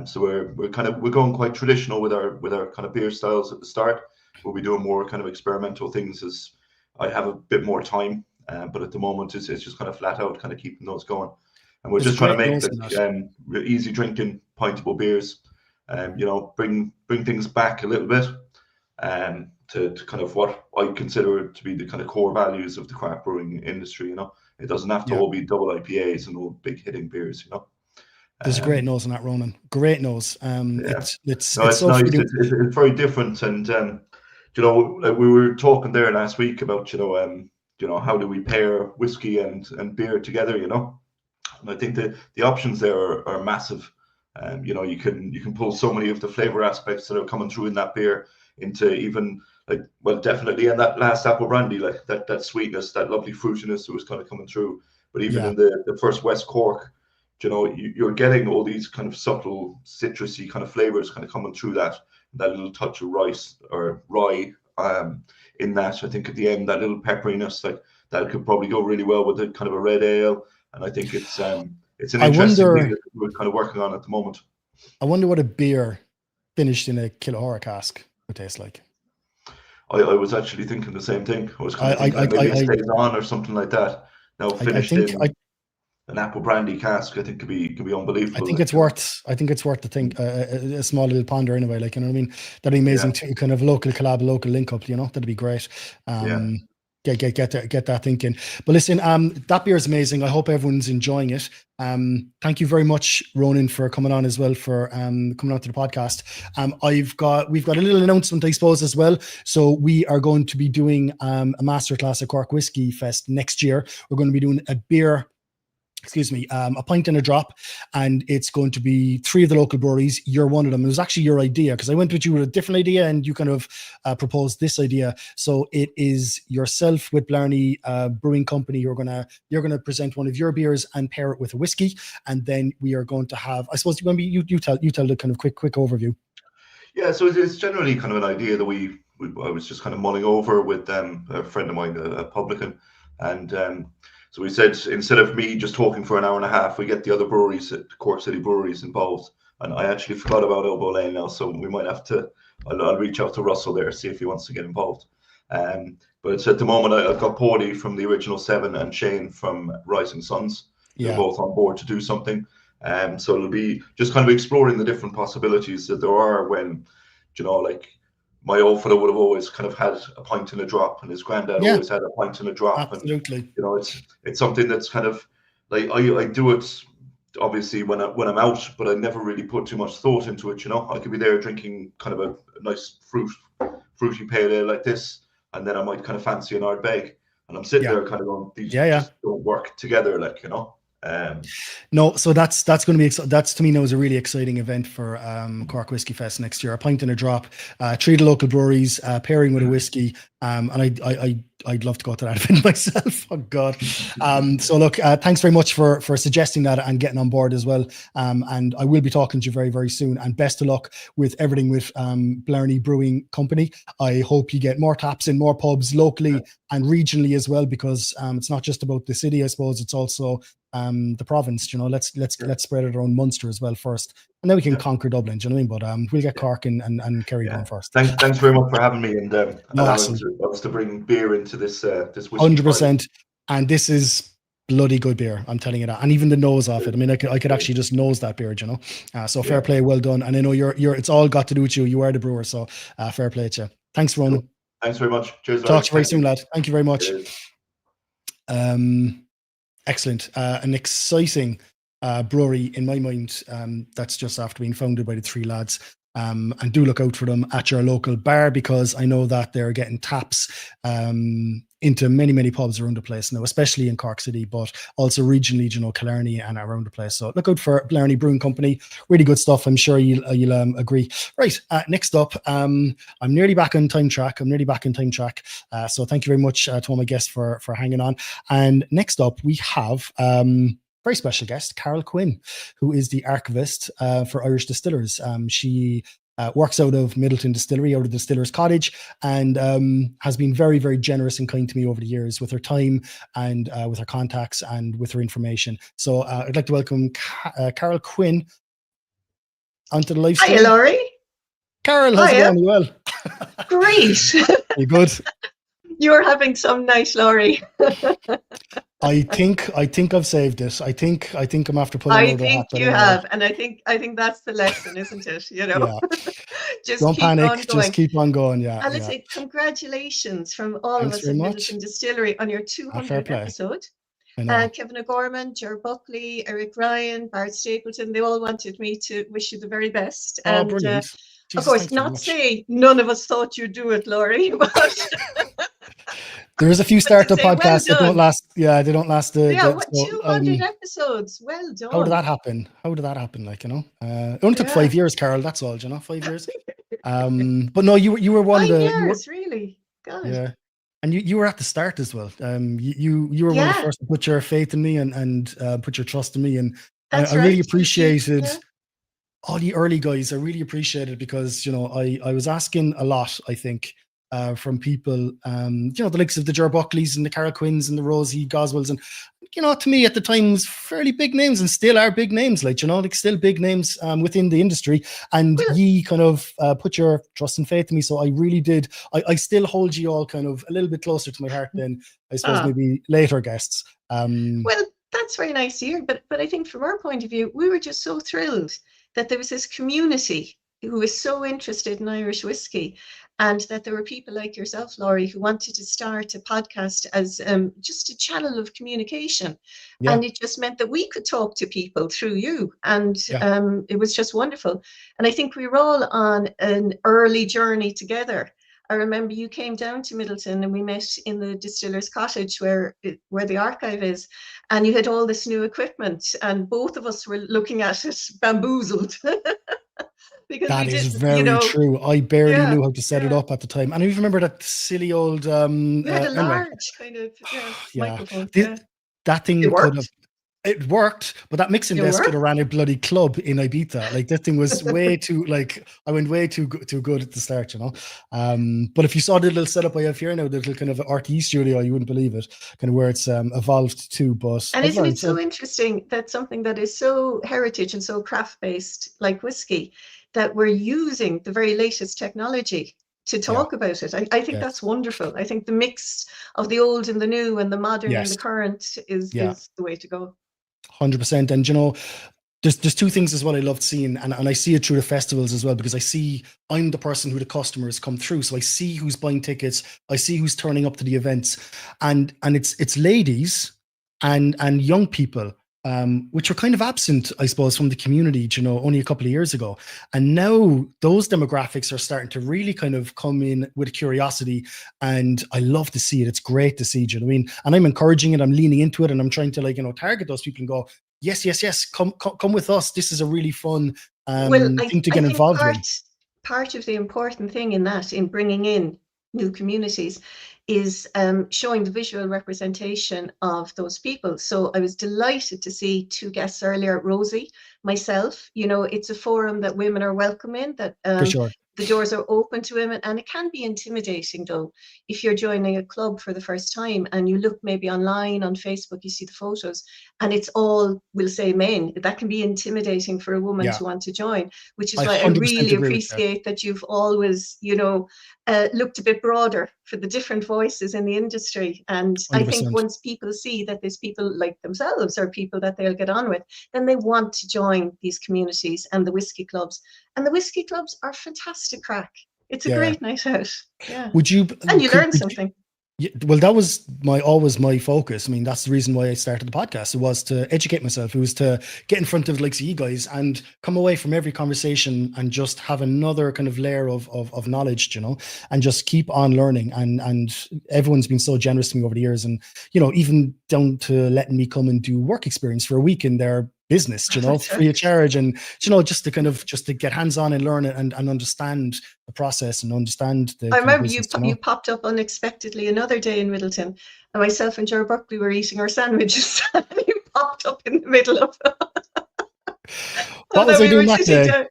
So we're going quite traditional with our kind of beer styles at the start. We'll be doing more kind of experimental things as I have a bit more time. But at the moment, it's just kind of flat out, kind of keeping those going. And we're just trying to make the easy drinking, pintable beers. You know, bring things back a little bit, to kind of what I consider to be the kind of core values of the craft brewing industry. You know, it doesn't have to all be double IPAs and all big hitting beers. You know, there's a great nose on that, Ronan. Great nose. It's so nice. It's very different, and you know, we were talking there last week about you know, how do we pair whiskey and beer together, you know? And I think the options there are massive. You know, you can pull so many of the flavor aspects that are coming through in that beer into even definitely in that last apple brandy, like that sweetness, that lovely fruitiness that was kind of coming through. But even in the first West Cork, you know, you're getting all these kind of subtle citrusy kind of flavors kind of coming through that little touch of rice or rye. In that, I think at the end, that little pepperiness, like that could probably go really well with a kind of a red ale. And I think it's an interesting thing that we're kind of working on at the moment. I wonder what a beer finished in a Kilahora cask would taste like. I was actually thinking the same thing. I was kind of thinking maybe it stays on or something like that. Now finished in an apple brandy cask, I think could be unbelievable. I think it's worth to think a small little ponder anyway. Like, you know what I mean? That'd be amazing to kind of local collab, local link up. You know, that'd be great. Get that thinking. But listen, that beer is amazing. I hope everyone's enjoying it. Thank you very much, Ronan, for coming on as well, for coming on to the podcast. We've got a little announcement, I suppose, as well. So we are going to be doing a masterclass at Cork Whiskey Fest next year. We're going to be doing a beer excuse me, a pint and a drop, and it's going to be 3 of the local breweries. You're one of them. It was actually your idea, because I went with you with a different idea, and you kind of proposed this idea. So it is yourself with Blarney Brewing Company. You're gonna present one of your beers and pair it with a whiskey, and then we are going to have, I suppose, maybe you tell the kind of quick overview. Yeah, so it's generally kind of an idea that I was just kind of mulling over with a friend of mine, a publican, and so we said, instead of me just talking for an hour and a half, we get the other breweries, Cork City breweries, involved. And I actually forgot about Elbow Lane now, so we might have to, I'll reach out to Russell there, see if he wants to get involved. But it's at the moment, I've got Paulie from the original 7 and Shane from Rising Suns. They're both on board to do something. So it'll be just kind of exploring the different possibilities that there are when, you know, like, my old fellow would have always kind of had a pint and a drop, and his granddad always had a pint and a drop. Absolutely. And, you know, it's something that's kind of like, I do it obviously when I'm out, but I never really put too much thought into it. You know, I could be there drinking kind of a nice fruity pale ale like this, and then I might kind of fancy an Ardbeg, and I'm sitting there kind of going, these just don't work together, like, you know. No, so that's going to be, that's to me now is a really exciting event for Cork Whiskey Fest next year. A pint and a drop, 3 of the local breweries, pairing with a whiskey, and I'd love to go to that event myself. Oh God. So look, thanks very much for suggesting that and getting on board as well. And I will be talking to you very, very soon. And best of luck with everything with Blarney Brewing Company. I hope you get more taps in more pubs locally and regionally as well, because it's not just about the city, I suppose. It's also the province. You know, let's spread it around Munster as well first, and then we can conquer Dublin. Do you know what I mean? But we'll get Cork and Kerry going first. Thanks very much for having me, and allowing us to bring beer into this whiskey. 100%. And this is bloody good beer, I'm telling you that. And even the nose off it, I mean, I could actually just nose that beer, you know. So fair play, well done. And I know you're it's all got to do with you. You are the brewer, so fair play to you. Thanks, Ronan. Thanks very much. Cheers. Talk to you very soon, lad. Thank you very much. Excellent. An exciting brewery in my mind, that's just after being founded by the 3 lads. And do look out for them at your local bar, because I know that they're getting taps into many, many pubs around the place now, especially in Cork City, but also regionally, you know, Killarney and around the place. So look out for Blarney Brewing Company. Really good stuff. I'm sure you'll agree. Right. Next up, I'm nearly back on time track. So thank you very much to all my guests for hanging on. And next up, we have very special guest, Carol Quinn, who is the archivist for Irish Distillers. She works out of Middleton Distillery, out of the Distillers Cottage, and has been very, very generous and kind to me over the years with her time and with her contacts and with her information. So I'd like to welcome Carol Quinn onto the live stream. Hi, Laurie. Carol, how's it going? You well? Great. You good? You're having some night, Laurie. I think I've saved it. I think I'm after pulling. I think you have, and I think that's the lesson, isn't it? You know, just don't keep panic. On going. Just keep on going. Yeah. And let's say congratulations from all of us at Middleton Distillery on your 200th episode. Kevin O'Gorman, Ger Buckley, Eric Ryan, Bart Stapleton, they all wanted me to wish you the very best. And brilliant. Jesus, of course, not to say none of us thought you'd do it, Laurie, but there is a few startup podcasts that don't last. Yeah, they don't last. 200 episodes. Well done. How did that happen? Like, you know, it only took 5 years, Carol. That's all, you know, 5 years. But no, you were one of the 5 years, really. God. Yeah, and you were at the start as well. You were one of the first to put your faith in me and put your trust in me, and I really appreciated. All the early guys, I really appreciate it, because, you know, I was asking a lot, I think, from people, you know, the likes of the Ger Buckleys and the Carol Quinns and the Rosi Goswells, and, you know, to me at the time was fairly big names, and still are big names, like, you know, like still big names within the industry. And ye kind of put your trust and faith in me, so I really did. I still hold you all kind of a little bit closer to my heart than I suppose maybe later guests. Well, that's very nice to hear, but I think from our point of view, we were just so thrilled that there was this community who was so interested in Irish whiskey, and that there were people like yourself, Laurie, who wanted to start a podcast as just a channel of communication. Yeah. And it just meant that we could talk to people through you. And it was just wonderful. And I think we were all on an early journey together. I remember you came down to Middleton and we met in the distiller's cottage where the archive is, and you had all this new equipment, and both of us were looking at it bamboozled. Because That we is didn't, very true. I barely Yeah, knew how to set it yeah. up at the time. And I even remember that silly old We had a anyway, large kind of yeah. microphone. Th- that thing It could have worked. it worked, but that mixing It desk could have worked. ran a bloody club in Ibiza. Like that thing was way too I went way too good at the start, you know. But if you saw the little setup I have here now, the little kind of RTE studio, you wouldn't believe it, kind of where it's evolved to. But And I've isn't learned it so interesting that something that is so heritage and so craft-based, like whiskey, that we're using the very latest technology to talk about it? I think Yes. that's wonderful. I think the mix of the old and the new and the modern and Yes. the current is the way to go. 100%. And you know, there's two things as well I loved seeing, and I see it through the festivals as well, because I'm the person who the customers come through, so I see who's buying tickets, I see who's turning up to the events, and it's ladies and young people, which were kind of absent, I suppose, from the community, you know, only a couple of years ago. And now those demographics are starting to really kind of come in with curiosity, and I love to see it. It's great to see, do you know what I mean? And I'm encouraging it, I'm leaning into it, and I'm trying to, like, you know, target those people and go, yes, come with us. This is a really fun thing to get involved in. Part of the important thing in that, in bringing in new communities, is showing the visual representation of those people. So I was delighted to see two guests earlier, Rosi, myself. You know, it's a forum that women are welcome in, that For sure. the doors are open to women, and it can be intimidating though if you're joining a club for the first time and you look maybe online on Facebook, you see the photos and it's all, we'll say, men. That can be intimidating for a woman to want to join, which is why I really appreciate that you've always, you know, looked a bit broader for the different voices in the industry. And 100%. I think once people see that there's people like themselves or people that they'll get on with, then they want to join these communities and the whiskey clubs. And the whiskey clubs are fantastic crack. It's a great night out. Yeah. And you learn something. Yeah, well, that was always my focus. I mean, that's the reason why I started the podcast. It was to educate myself. It was to get in front of, like, you guys and come away from every conversation and just have another kind of layer of knowledge, you know, and just keep on learning. And everyone's been so generous to me over the years, and, you know, even down to letting me come and do work experience for a week in their business, you know, free of charge, and, you know, just to get hands on and learn it and understand the process and understand the. I remember you popped up unexpectedly another day in Middleton, and myself and Ger Buckley were eating our sandwiches, and you popped up in the middle of. What was I doing that day?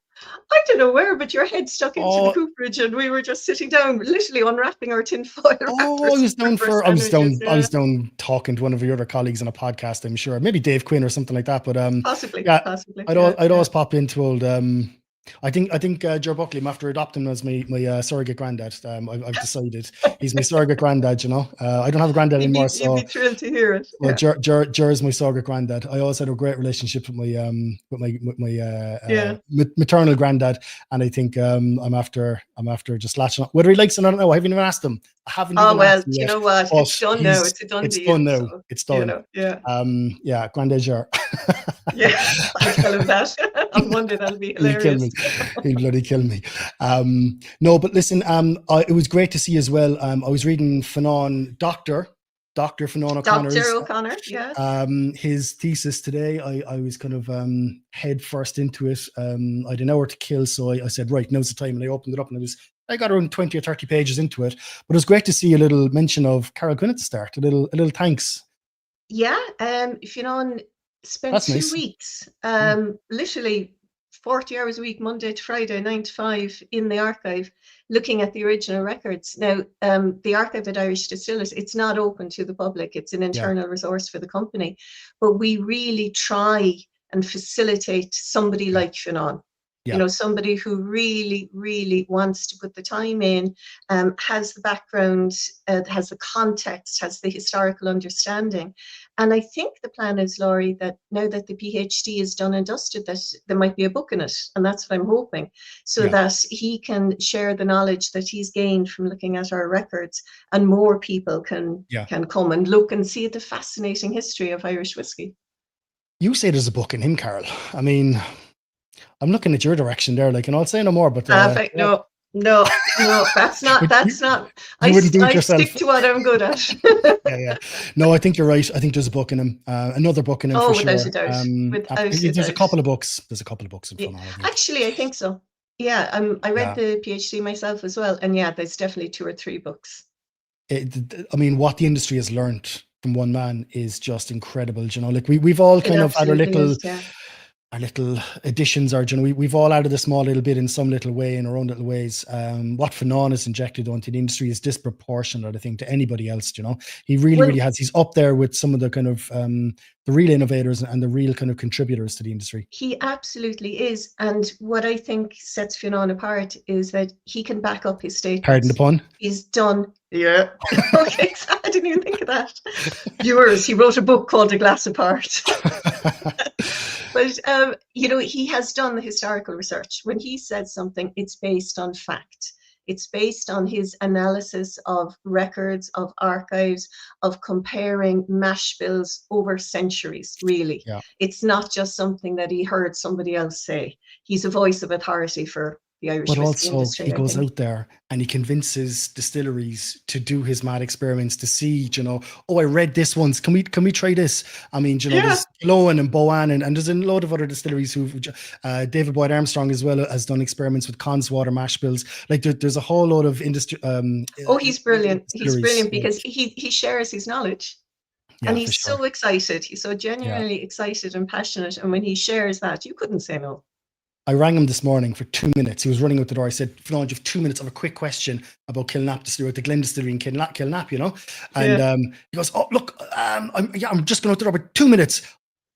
I don't know where, but your head stuck into the cooperage, and we were just sitting down, literally unwrapping our tin foil wrappers. I was down talking to one of your other colleagues on a podcast, I'm sure, maybe Dave Quinn or something like that. But possibly. I'd always pop into old. I think Ger Buckley, I'm after adopting him as my surrogate granddad. I've decided he's my surrogate granddad. You know, I don't have a granddad anymore, so you'd be thrilled to hear it. Well, Ger is my surrogate granddad. I always had a great relationship with my maternal granddad, and I think I'm after just latching on. Whether he likes it, I don't know. I haven't even asked him. I haven't. Oh well, you know what? It's done now. It's a done deal. It's done now. So, it's done. You know, Granddad Ger. Yeah, I'll tell him that. On Monday, that'll be hilarious. He'll bloody kill me. No, but listen, it was great to see as well. I was reading Dr. Fionnán O'Connor's. Dr. O'Connor, yeah. His thesis today. I was kind of head first into it. I had an hour to kill, so I said, right, now's the time, and I opened it up, and I got around 20 or 30 pages into it. But it was great to see a little mention of Carol Quinn at the start. A little thanks. Yeah, Fionnán spent 2 weeks, literally 40 hours a week, Monday to Friday, 9 to 5 in the archive, looking at the original records. Now, the archive at Irish Distillers, it's not open to the public. It's an internal resource for the company. But we really try and facilitate somebody like Fionnán. You know, somebody who really, really wants to put the time in, has the background, has the context, has the historical understanding. And I think the plan is, Laurie, that now that the PhD is done and dusted, that there might be a book in it. And that's what I'm hoping, so that he can share the knowledge that he's gained from looking at our records, and more people can come and look and see the fascinating history of Irish whiskey. You say there's a book in him, Carol. I mean, I'm looking at your direction there, like, and I'll say no more, but no, No, that's not. You wouldn't do it I yourself. stick to what I'm good at. Yeah. No, I think you're right. I think there's a book in him. Another book in him Oh, for without sure. a doubt. Without a There's a doubt. couple of books. There's a couple of books in Yeah. Fionn, I think. Actually, I think so. Yeah, I read Yeah. the PhD myself as well, and yeah, there's definitely 2 or 3 books. I mean, what the industry has learned from one man is just incredible. You know, like we've all kind of had our absolutely little is, yeah. our little additions, or you know, we've all added a small little bit in some little way, in our own little ways. What Fionn has injected onto the industry is disproportionate, I think, to anybody else. You know, he really has. He's up there with some of the kind of the real innovators and the real kind of contributors to the industry. He absolutely is. And what I think sets Fionn apart is that he can back up his statements. Pardon the pun. He's done. Yeah. Okay, I didn't even think of that. Viewers, he wrote a book called A Glass Apart. But, you know, he has done the historical research. When he says something, it's based on fact. It's based on his analysis of records, of archives, of comparing mash bills over centuries, really. Yeah. It's not just something that he heard somebody else say. He's a voice of authority for the Irish But whiskey also, industry. he I goes think. out there and he convinces distilleries to do his mad experiments, to see, you know, oh, I read this once. Can we try this? I mean, you know, there's Kilahora and Boann, and there's a load of other distilleries who, David Boyd Armstrong as well has done experiments with Conswater mash bills. Like there's a whole load of industry. Oh, he's brilliant. He's distilleries. brilliant because he shares his knowledge. Yeah, And for he's sure. so excited. He's so genuinely excited and passionate. And when he shares that, you couldn't say no. I rang him this morning for 2 minutes. He was running out the door. I said, Fionn, you have 2 minutes of a quick question about Kilnap Distillery, the Glen Distillery in Kilnap, you know? And he goes, oh, look, I'm just going out the door with 2 minutes.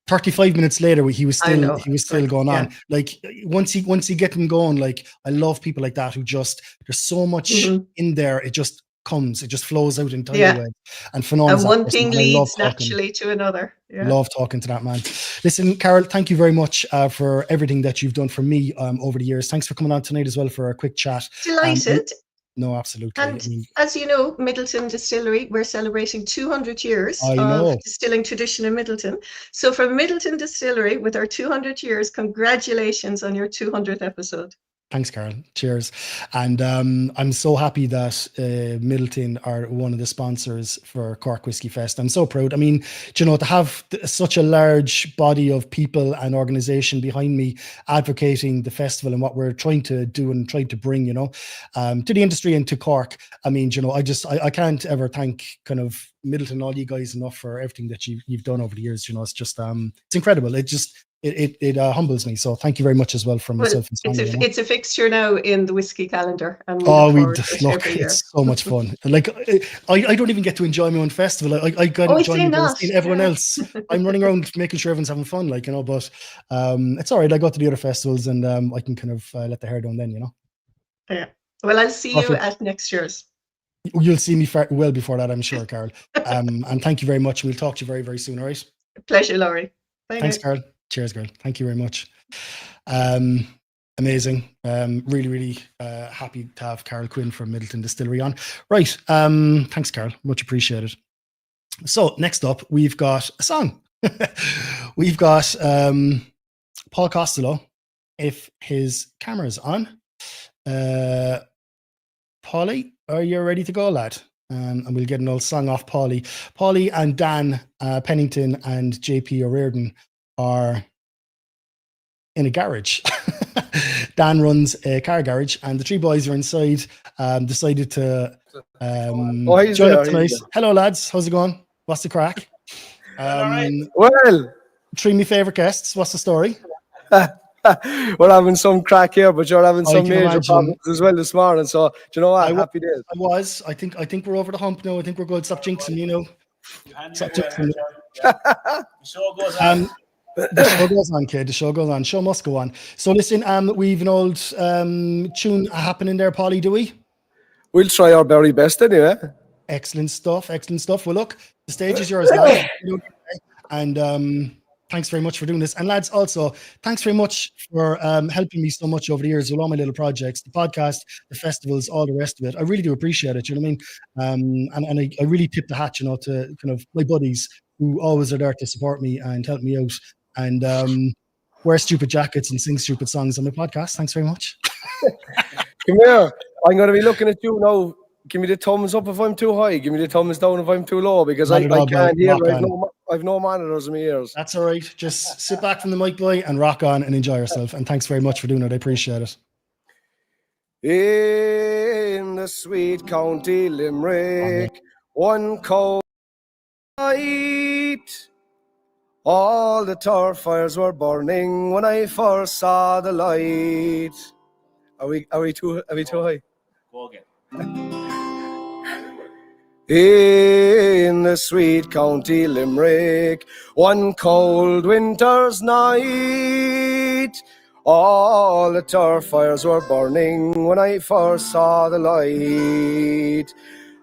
35 minutes later, he was still going on. Like once he get them going, like I love people like that who just, there's so much in there. It just comes, it just flows out entirely. And Fionn, And one thing leads naturally to another. Yeah. Love talking to that man. Listen, Carol, thank you very much for everything that you've done for me over the years. Thanks for coming on tonight as well for a quick chat. Delighted. No, absolutely. And as you know, Midleton Distillery, we're celebrating 200 years of distilling tradition in Midleton. So from Midleton Distillery, with our 200 years, congratulations on your 200th episode. Thanks, Carol. Cheers. And I'm so happy that Midleton are one of the sponsors for Cork Whiskey Fest. I'm so proud. I mean, you know, to have such a large body of people and organisation behind me advocating the festival and what we're trying to do and trying to bring, you know, to the industry and to Cork. I mean, you know, I can't ever thank kind of Midleton, all you guys enough for everything that you've done over the years. You know, it's just it's incredible. It humbles me. So thank you very much as well from myself and Sonia. It's a fixture now in the whiskey calendar. And it's so much fun. Like I don't even get to enjoy my own festival. I got to enjoy seeing everyone else. I'm running around making sure everyone's having fun, like, you know, but it's all right. I go to the other festivals and I can kind of let the hair down then, you know. Yeah. Well, I'll see you at next year's. You'll see me well before that, I'm sure, Carol. And thank you very much. We'll talk to you very, very soon, all right? Pleasure, Laurie. Bye. Thanks, Carol. Cheers, girl. Thank you very much. Amazing. Really, really happy to have Carol Quinn from Midleton Distillery on. Right. Thanks, Carol. Much appreciated. So next up, we've got a song. We've got Paul Costello, if his camera's on. Paulie, are you ready to go, lad? And we'll get an old song off Paulie. Paulie and Dan Pennington and JP O'Riordan are in a garage. Dan runs a car garage, and the three boys are inside. Decided to join up tonight. Hello, lads. How's it going? What's the crack? Well, three of my favourite guests. What's the story? We're having some crack here, but you're having some major problems as well this morning. So, do you know what? Happy days. I think we're over the hump now. I think we're good. Stop jinxing, you know. Stop jinxing. The show goes on. The show goes on, kid. The show goes on. Show must go on. So listen, we've an old tune happening there, Paulie, do we? We'll try our very best anyway. Excellent stuff. Excellent stuff. Well, look, the stage is yours, lads. And thanks very much for doing this. And lads, also, thanks very much for helping me so much over the years with all my little projects, the podcast, the festivals, all the rest of it. I really do appreciate it. You know what I mean? And I really tip the hat, you know, to kind of my buddies who always are there to support me and help me out and wear stupid jackets and sing stupid songs on my podcast. Thanks very much. Come here. I'm going to be looking at you now. Give me the thumbs up if I'm too high. Give me the thumbs down if I'm too low, because I can't hear. I've no monitors in my ears. That's all right. Just sit back from the mic, boy, and rock on and enjoy yourself. And thanks very much for doing it. I appreciate it. In the sweet county Limerick, one cold night, all the turf fires were burning when I first saw the light. Are we too high? Go again. In the sweet county Limerick, one cold winter's night, all the turf fires were burning when I first saw the light.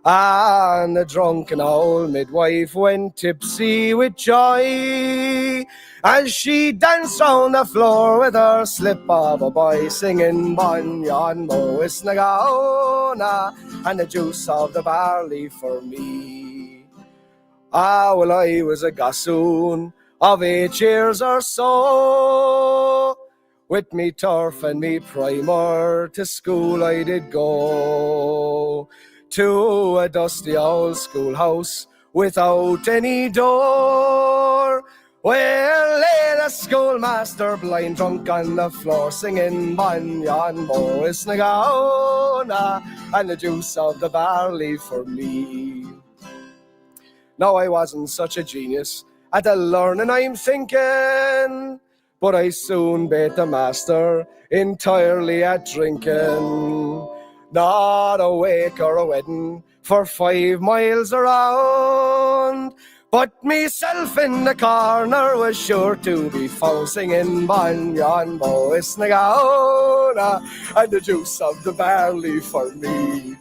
And the drunken old midwife went tipsy with joy as she danced round the floor with her slip of a boy, singing Bonyan Mo Isnagaona and the juice of the barley for me. Well, I was a gossoon of 8 years or so, with me turf and me primer to school I did go, to a dusty old schoolhouse without any door, where lay the schoolmaster blind drunk on the floor, singing Bonyan Mo Isnagaona and the juice of the barley for me. Now I wasn't such a genius at the learning I'm thinking, but I soon beat the master entirely at drinking. Not a wake or a wedding for 5 miles around, but myself in the corner was sure to be found, singing Bonyan Mo Isnagaona and the juice of the barley for me.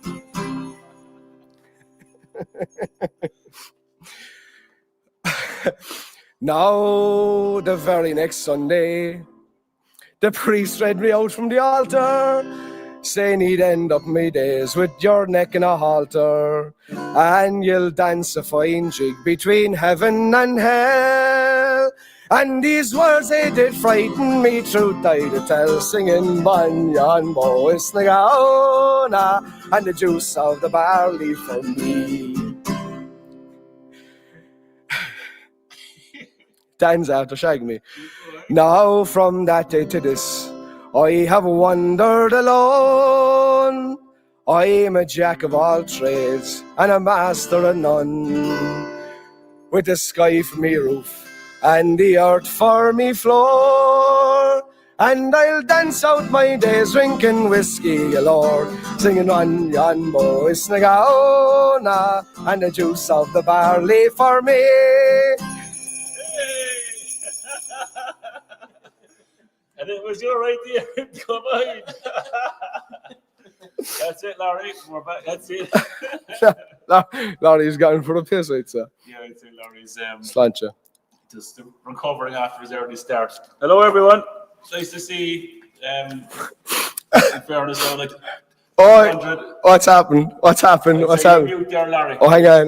Now, the very next Sunday, the priest read me out from the altar, saying he'd end up my days with your neck in a halter, and you'll dance a fine jig between heaven and hell. And these words, they did frighten me, truth I to tell, singing Bonyan Mo Isnagaona and the juice of the barley for me. Dan's after shagging me. Now from that day to this, I have wandered alone. I'm a jack of all trades and a master of none, with the sky for me roof and the earth for me floor. And I'll dance out my days drinking whiskey galore, singing Bonyan Mo Isnagaona and the juice of the barley for me. And it was your idea. Come on. That's it, Larry. We're back. That's it. Larry's going for a piss, I'd say. Yeah, I'd say Larry's Slancha. Just recovering after his early start. Hello, everyone. Nice to see. In fairness, though, like. Oh, what's happened? What's happened? What's happened? Mute there, Larry. Oh, hang on.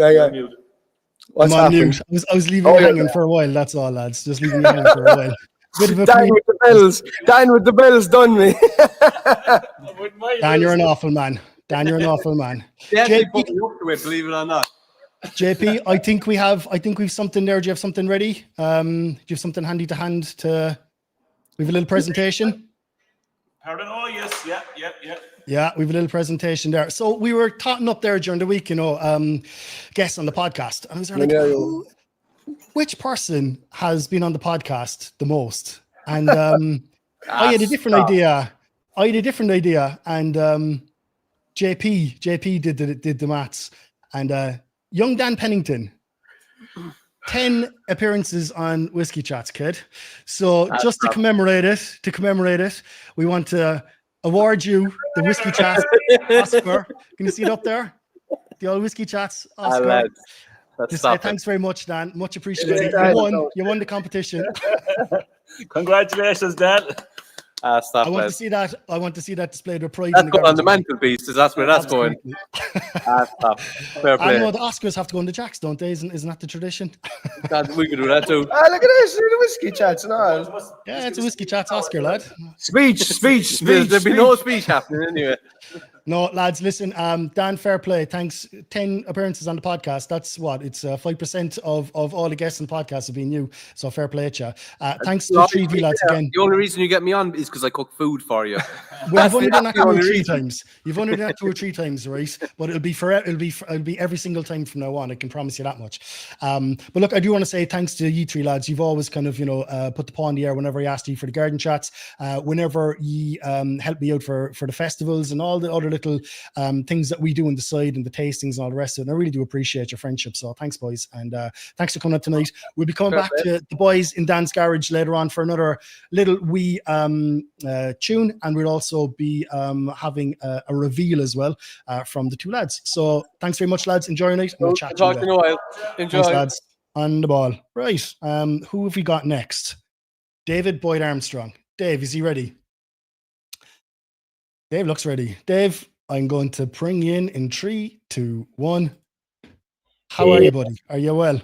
What's happened? I was leaving you hanging for a while. That's all, lads. Just leaving you hanging for a while. Dan with the bells done me. Dan, you're an awful man. Yeah, they put me up to it, believe it or not. JP, I think we've something there. Do you have something ready? Do you have something handy to hand to? We have a little presentation. Pardon? Oh, yes. Yeah. Yeah, we have a little presentation there. So we were talking up there during the week, guests on the podcast. And I was like, which person has been on the podcast the most? And I had a different idea. And JP did the maths. And young Dan Pennington, 10 appearances on Whiskey Chats, kid. So just to commemorate it, we want to award you the Whiskey Chats Oscar. Can you see it up there? The old Whiskey Chats Oscar. Thanks very much, Dan. Much appreciated. You won the competition. Congratulations, Dan. I want to see that. I want to see that displayed with pride. That's going on the mantelpiece. That's where that's going. Stop. Fair play. I know the Oscars have to go on the Jacks, don't they? Isn't that the tradition? We could do that too. Look at this, the Whiskey Chats and all. Yeah, it's a Whiskey Chats Oscar, lad. Speech. There'll be no speech happening anyway. No, lads, listen, Dan, fair play. Thanks. 10 appearances on the podcast. That's what? It's 5% of all the guests on the podcast have been you. So fair play to you. Thanks to the three of you lads again. The only reason you get me on is because I cook food for you. Well, I've only done that 2 or 3 times. You've only done that 2 or 3 times, right? But it'll be every single time from now on. I can promise you that much. But look, I do want to say thanks to you 3 lads. You've always kind of, put the paw in the air whenever I asked you for the garden chats, whenever you helped me out for the festivals and all the other little things that we do on the side and the tastings and all the rest of it. And I really do appreciate your friendship. So thanks, boys. And thanks for coming up tonight. We'll be coming back to the boys in Dan's garage later on for another little wee tune. And we'll also be having a reveal as well from the 2 lads. So thanks very much, lads. Enjoy your night. And we'll chat to you in a while. Enjoy. Thanks, lads. On the ball. Right. Who have we got next? David Boyd Armstrong. Dave, is he ready? Dave looks ready. Dave, I'm going to bring you in 3, 2, 1. How are you, buddy? Are you well?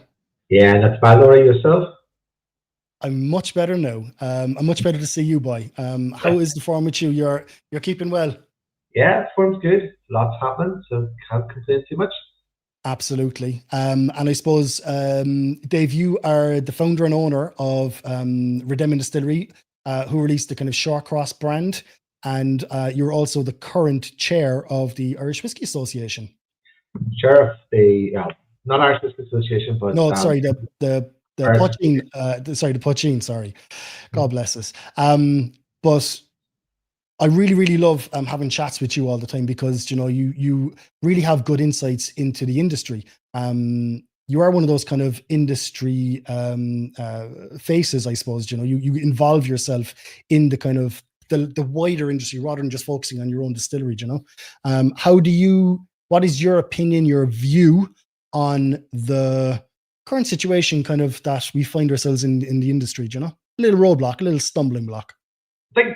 Yeah, not bad. How are you yourself? I'm much better now. I'm much better to see you, boy. How is the form with you? You're keeping well? Yeah, form's good. Lots happening, so can't complain too much. Absolutely. And I suppose, Dave, you are the founder and owner of Redemption Distillery, who released the kind of Shortcross brand. And you're also the current chair of the Irish Whiskey Association. Chair of the not Irish Whiskey Association, but no, sorry, the Poaching. The Poaching. Sorry, God bless us. But I really, really love having chats with you all the time because you really have good insights into the industry. You are one of those kind of industry faces, I suppose. You involve yourself in the kind of the wider industry rather than just focusing on your own distillery. What is your opinion, your view on the current situation kind of that we find ourselves in the industry? A little roadblock, a little stumbling block. I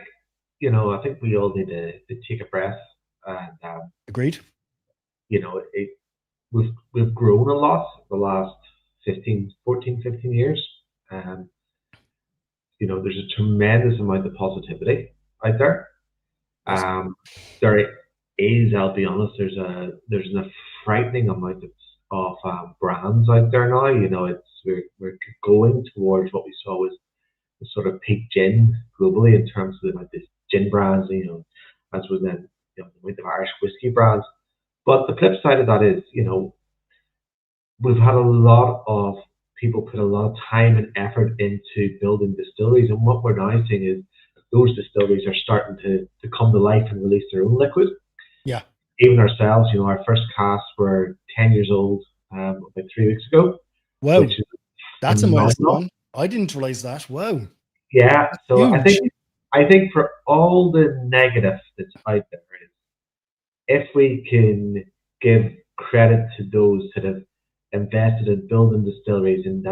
think we all need to take a breath. And agreed. We've grown a lot the last 14, 15 years. There's a tremendous amount of positivity out there. There is, I'll be honest, there's a frightening amount of brands out there now. We're going towards what we saw was the sort of peak gin globally in terms of the amount of gin brands, as was then the amount of Irish whiskey brands. But the flip side of that is, we've had a lot of people put a lot of time and effort into building distilleries, and what we're now seeing is those distilleries are starting to come to life and release their own liquid. Yeah. Even ourselves, our first casks were 10 years old about 3 weeks ago. Wow, which is that's a milestone. I didn't realize that. Wow. Yeah, so huge. I think for all the negative that's out there, if we can give credit to those that have invested in building distilleries and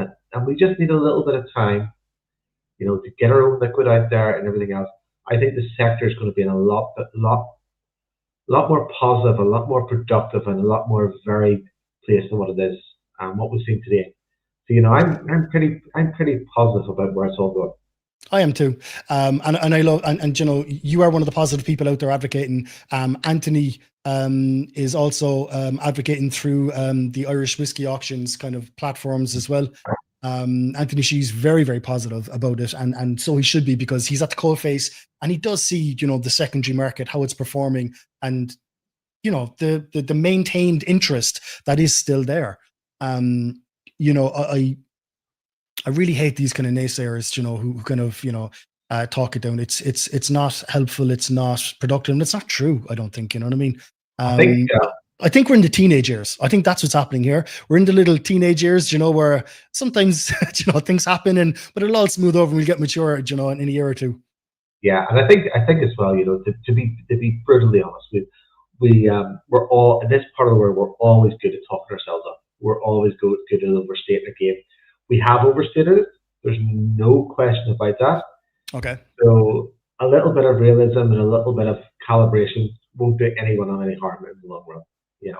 we just need a little bit of time, to get our own liquid out there and everything else. I think the sector is going to be in a lot more positive, a lot more productive, and a lot more varied place than what it is and what we've seen today. So I'm pretty positive about where it's all going. I am too, and I love and you are one of the positive people out there advocating. Anthony is also advocating through the Irish Whiskey Auctions kind of platforms as well. Anthony, she's very, very positive about it, and so he should be because he's at the coalface and he does see the secondary market, how it's performing, and the maintained interest that is still there. I really hate these kind of naysayers, who kind of, talk it down. It's not helpful. It's not productive. And it's not true. I don't think, you know what I mean? I think we're in the teenage years. I think that's what's happening here. We're in the little teenage years, where sometimes, things happen but it'll all smooth over and we'll get mature, in a year or two. Yeah. And I think as well, to be brutally honest, we're all in this part of the world, we're always good at talking ourselves up. We're always good at overstating a game. We have overstated it. There's no question about that. Okay. So a little bit of realism and a little bit of calibration won't do anyone any harm in the long run. Yeah.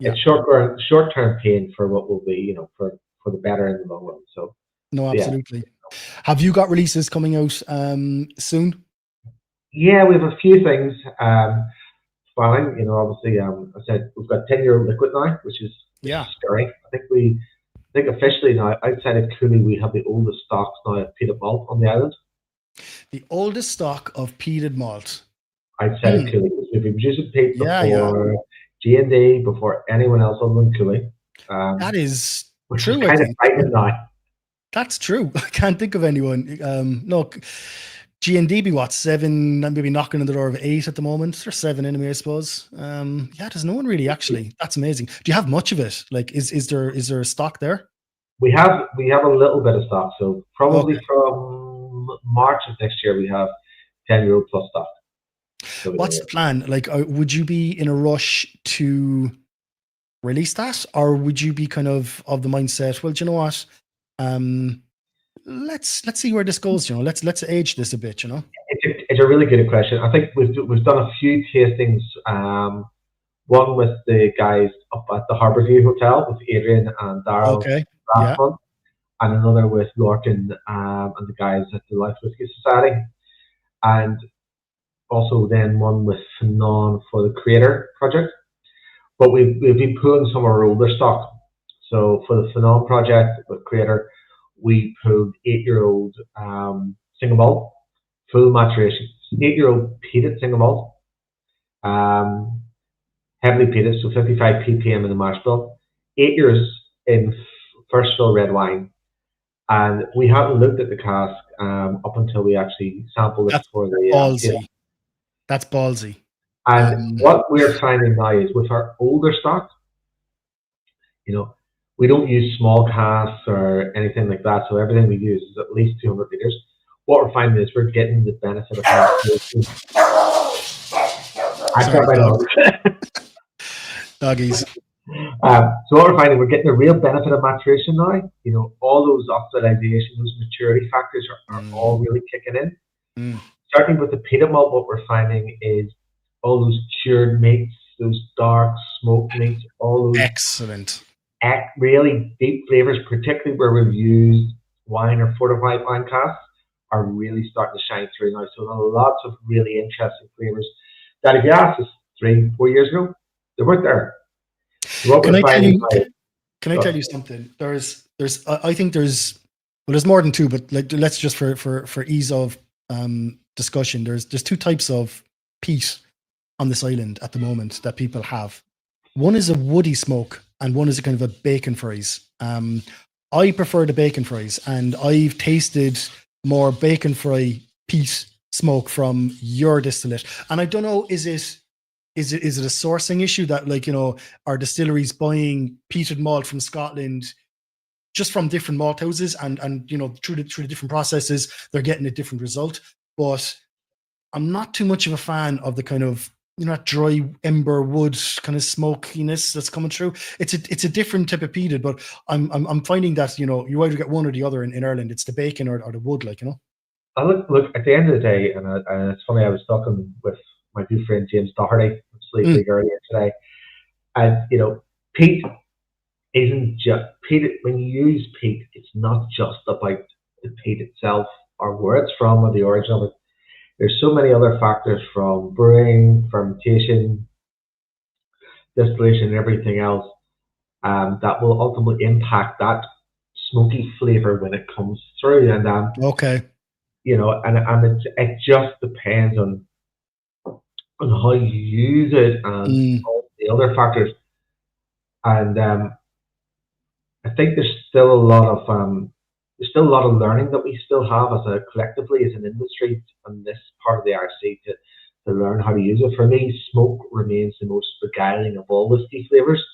It's short-term pain for what will be, for the better in the long run. So no, absolutely. Yeah. Have you got releases coming out soon? Yeah, we have a few things. fine. You know, obviously, I said we've got 10-year-old liquid now, which is scary. I think officially now, outside of Cooley, we have the oldest stocks now of peated malt on the island. The oldest stock of peated malt. Outside of Cooley. We've been producing peat before G&D, before anyone else other than Cooley. That is which true. is kind of frightening now. That's true. I can't think of anyone. No, G&D be what, 7, maybe knocking on the door of 8 at the moment. There's 7 anyway, I suppose. There's no one really actually. That's amazing. Do you have much of it? Like, is there a stock there? We have a little bit of stock. So probably from March of next year, we have 10-year-old plus stock. So what's the plan? Like, would you be in a rush to release that, or would you be kind of the mindset? Well, do you know what? Let's see where this goes. You know, let's age this a bit. You know, it's a really good question. I think we've done a few tastings. One with the guys up at the Harbourview Hotel with Adrian and Darryl last month, and another with Lorcan and the guys at the Life Whiskey Society, and also then one with Fanon for the Creator Project. But we've been pulling some of our older stock. So for the Fanon project with Creator, we pulled 8-year-old single malt, full maturation, 8-year-old peated single malt, heavily peated, so 55 ppm in the mash bill, 8 years in first fill red wine. And we haven't looked at the cask up until we actually sampled it for the ballsy. That's ballsy. And what we're finding now is with our older stock, you know, we don't use small casks or anything like that. So everything we use is at least 200 liters. What we're finding is we're getting the benefit of doggies. So what we're finding, we're getting the real benefit of maturation now. You know, all those oxidization, those maturity factors are all really kicking in. Starting with the peanut malt, what we're finding is all those cured meats, those dark smoked meats, all those excellent, really deep flavors, particularly where we've used wine or fortified wine casks, are really starting to shine through now. So there are lots of really interesting flavors that if you asked us 3-4 years ago, they weren't there. So can I tell you something? I think there's more than 2, but like, let's just for ease of discussion, there's 2 types of peat on this island at the moment that people have. One is a woody smoke and one is a kind of a bacon fries. I prefer the bacon fries, and I've tasted more bacon fry peat smoke from your distillate. And I don't know, is it a sourcing issue that, like, you know, our distilleries buying peated malt from Scotland just from different malt houses, and you know, through the different processes, they're getting a different result. But I'm not too much of a fan of the kind of, you know, that dry ember wood kind of smokiness that's coming through. It's a different type of peated, but I'm finding that, you know, you either get one or the other in Ireland. It's the bacon or the wood, like, you know. Look, at the end of the day, and it's funny, I was talking with my good friend James Doherty from Sleep earlier today, and you know, peat isn't just peat. When you use peat, it's not just about the peat itself or where it's from or the origin of it. There's so many other factors, from brewing, fermentation, distillation, and everything else that will ultimately impact that smoky flavor when it comes through. And you know, and it just depends on how you use it and all the other factors. And I think there's still a lot of learning that we still have collectively as an industry on this part of the RC to learn how to use it. For me, smoke remains the most beguiling of all whiskey flavors.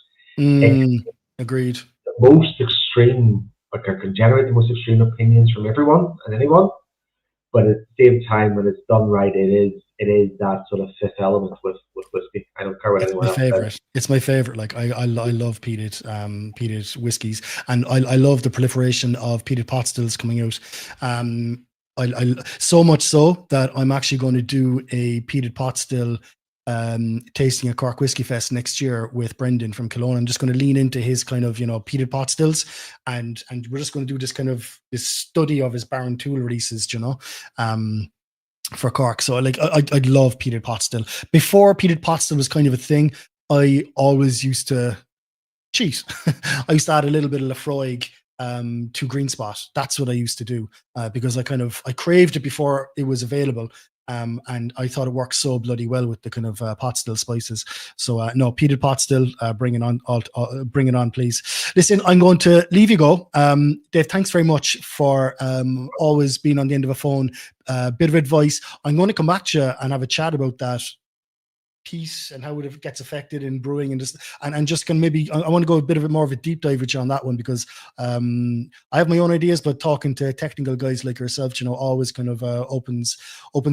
Agreed. The most extreme, like, I can generate the most extreme opinions from everyone and anyone, but at the same time, when it's done right, it is that sort of fifth element with whiskey. I don't care what anyone else says. It's my favorite. Like, I love peated whiskies, and I love the proliferation of peated pot stills coming out. I so much so that I'm actually going to do a peated pot still tasting at Cork Whiskey Fest next year with Brendan from Kelowna. I'm just going to lean into his kind of, you know, peated pot stills, and we're just going to do this kind of this study of his Baron Tool releases, you know. for Cork. So like I'd love peated pot still. Before peated pot still was kind of a thing, I always used to cheat. I used to add a little bit of Lafroig to Green Spot. That's what I used to do because I craved it before it was available. And I thought it worked so bloody well with the kind of pot still spices. So no, peated pot still, bring it on, please. Listen, I'm going to leave you go. Dave, thanks very much for always being on the end of a phone. Bit of advice. I'm going to come back to you and have a chat about that piece and how it gets affected in brewing and just can maybe I want to go a bit of more of a deep dive with you on that one because I have my own ideas, but talking to technical guys like yourself, always kind of opens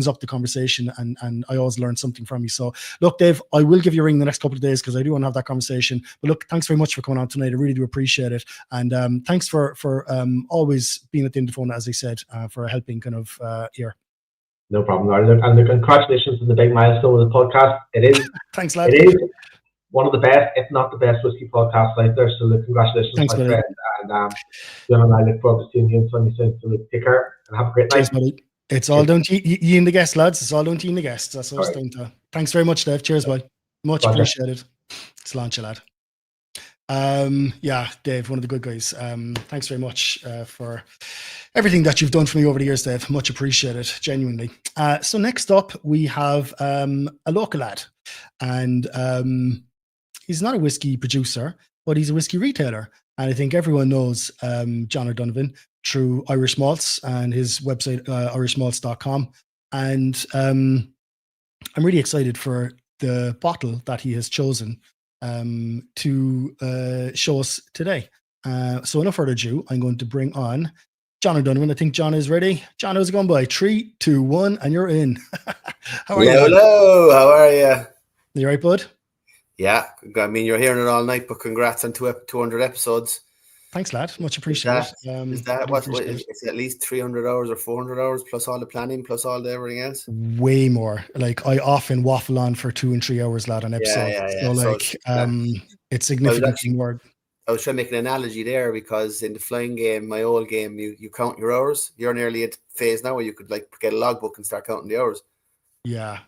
up the conversation and I always learn something from you. So look, Dave, I will give you a ring the next couple of days because I do want to have that conversation. But look, thanks very much for coming on tonight. I really do appreciate it. And thanks for always being at the end of the phone, as I said, for helping kind of here. No problem, Larry. And congratulations on the big milestone of the podcast. It is. Thanks, lad. It is one of the best, if not the best, whiskey podcasts out there. So congratulations, thanks, my buddy. friend. And Jim and I look forward to seeing you in 2020. So take care and have a great Cheers, night. buddy. It's all down to you and the guests, lads. It's all down to you and the guests. That's what I was doing to. Thanks very much, Dave. Cheers, bye. Much appreciated. It's launch, lad. Yeah, Dave, one of the good guys. Thanks very much for everything that you've done for me over the years, Dave. Much appreciated, genuinely. So next up, we have a local lad, and he's not a whiskey producer, but he's a whiskey retailer. And I think everyone knows John O'Donovan through Irish Maltz and his website, irishmaltz.com. And I'm really excited for the bottle that he has chosen to show us today. So enough further ado, I'm going to bring on John O'Donovan. I think John is ready. John, how's it going, boy? 3, 2, 1, and you're in. How are you? Hello, how are you? You right, bud? Yeah, I mean, you're hearing it all night, but congrats on 200 episodes. Thanks, lad. Much appreciated. Is that what it's at least 300 hours or 400 hours plus all the planning, plus all the everything else? Way more. Like I often waffle on for 2 and 3 hours, lad, on episodes. Yeah. So it's significantly more. I was trying to make an analogy there because in the flying game, my old game, you count your hours. You're nearly at phase now where you could like get a logbook and start counting the hours. Yeah.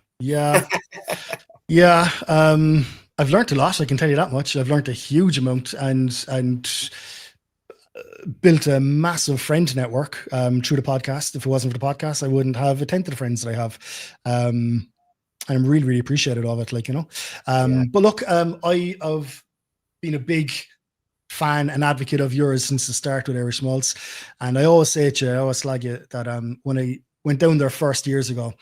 I've learned a lot. I can tell you that much. I've learned a huge amount and built a massive friend network through the podcast. If it wasn't for the podcast, I wouldn't have a tenth of the friends that I have. I'm really, really appreciative of it. But look, I have been a big fan and advocate of yours since the start with Irish Maltz. And I always say to you, I always slag you that when I went down there first years ago,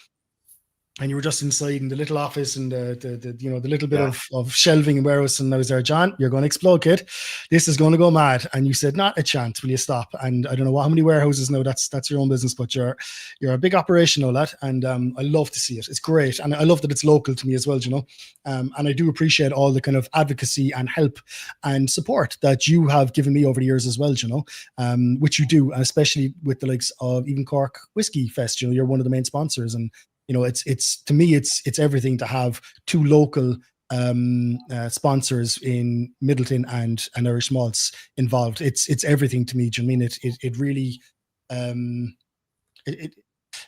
and you were just inside in the little office and the little bit of shelving and warehouse, and I was there, John, you're going to explode, kid. This is going to go mad. And you said, not a chance. Will you stop? And I don't know how many warehouses now. That's your own business, but you're a big operation, all that. And I love to see it. It's great, and I love that it's local to me as well. And I do appreciate all the kind of advocacy and help and support that you have given me over the years as well. Which you do, especially with the likes of even Cork Whiskey Fest. You're one of the main sponsors, and it's to me, it's everything to have 2 local sponsors in Middleton and Irish Maltz involved. It's everything to me. Do you mean it really it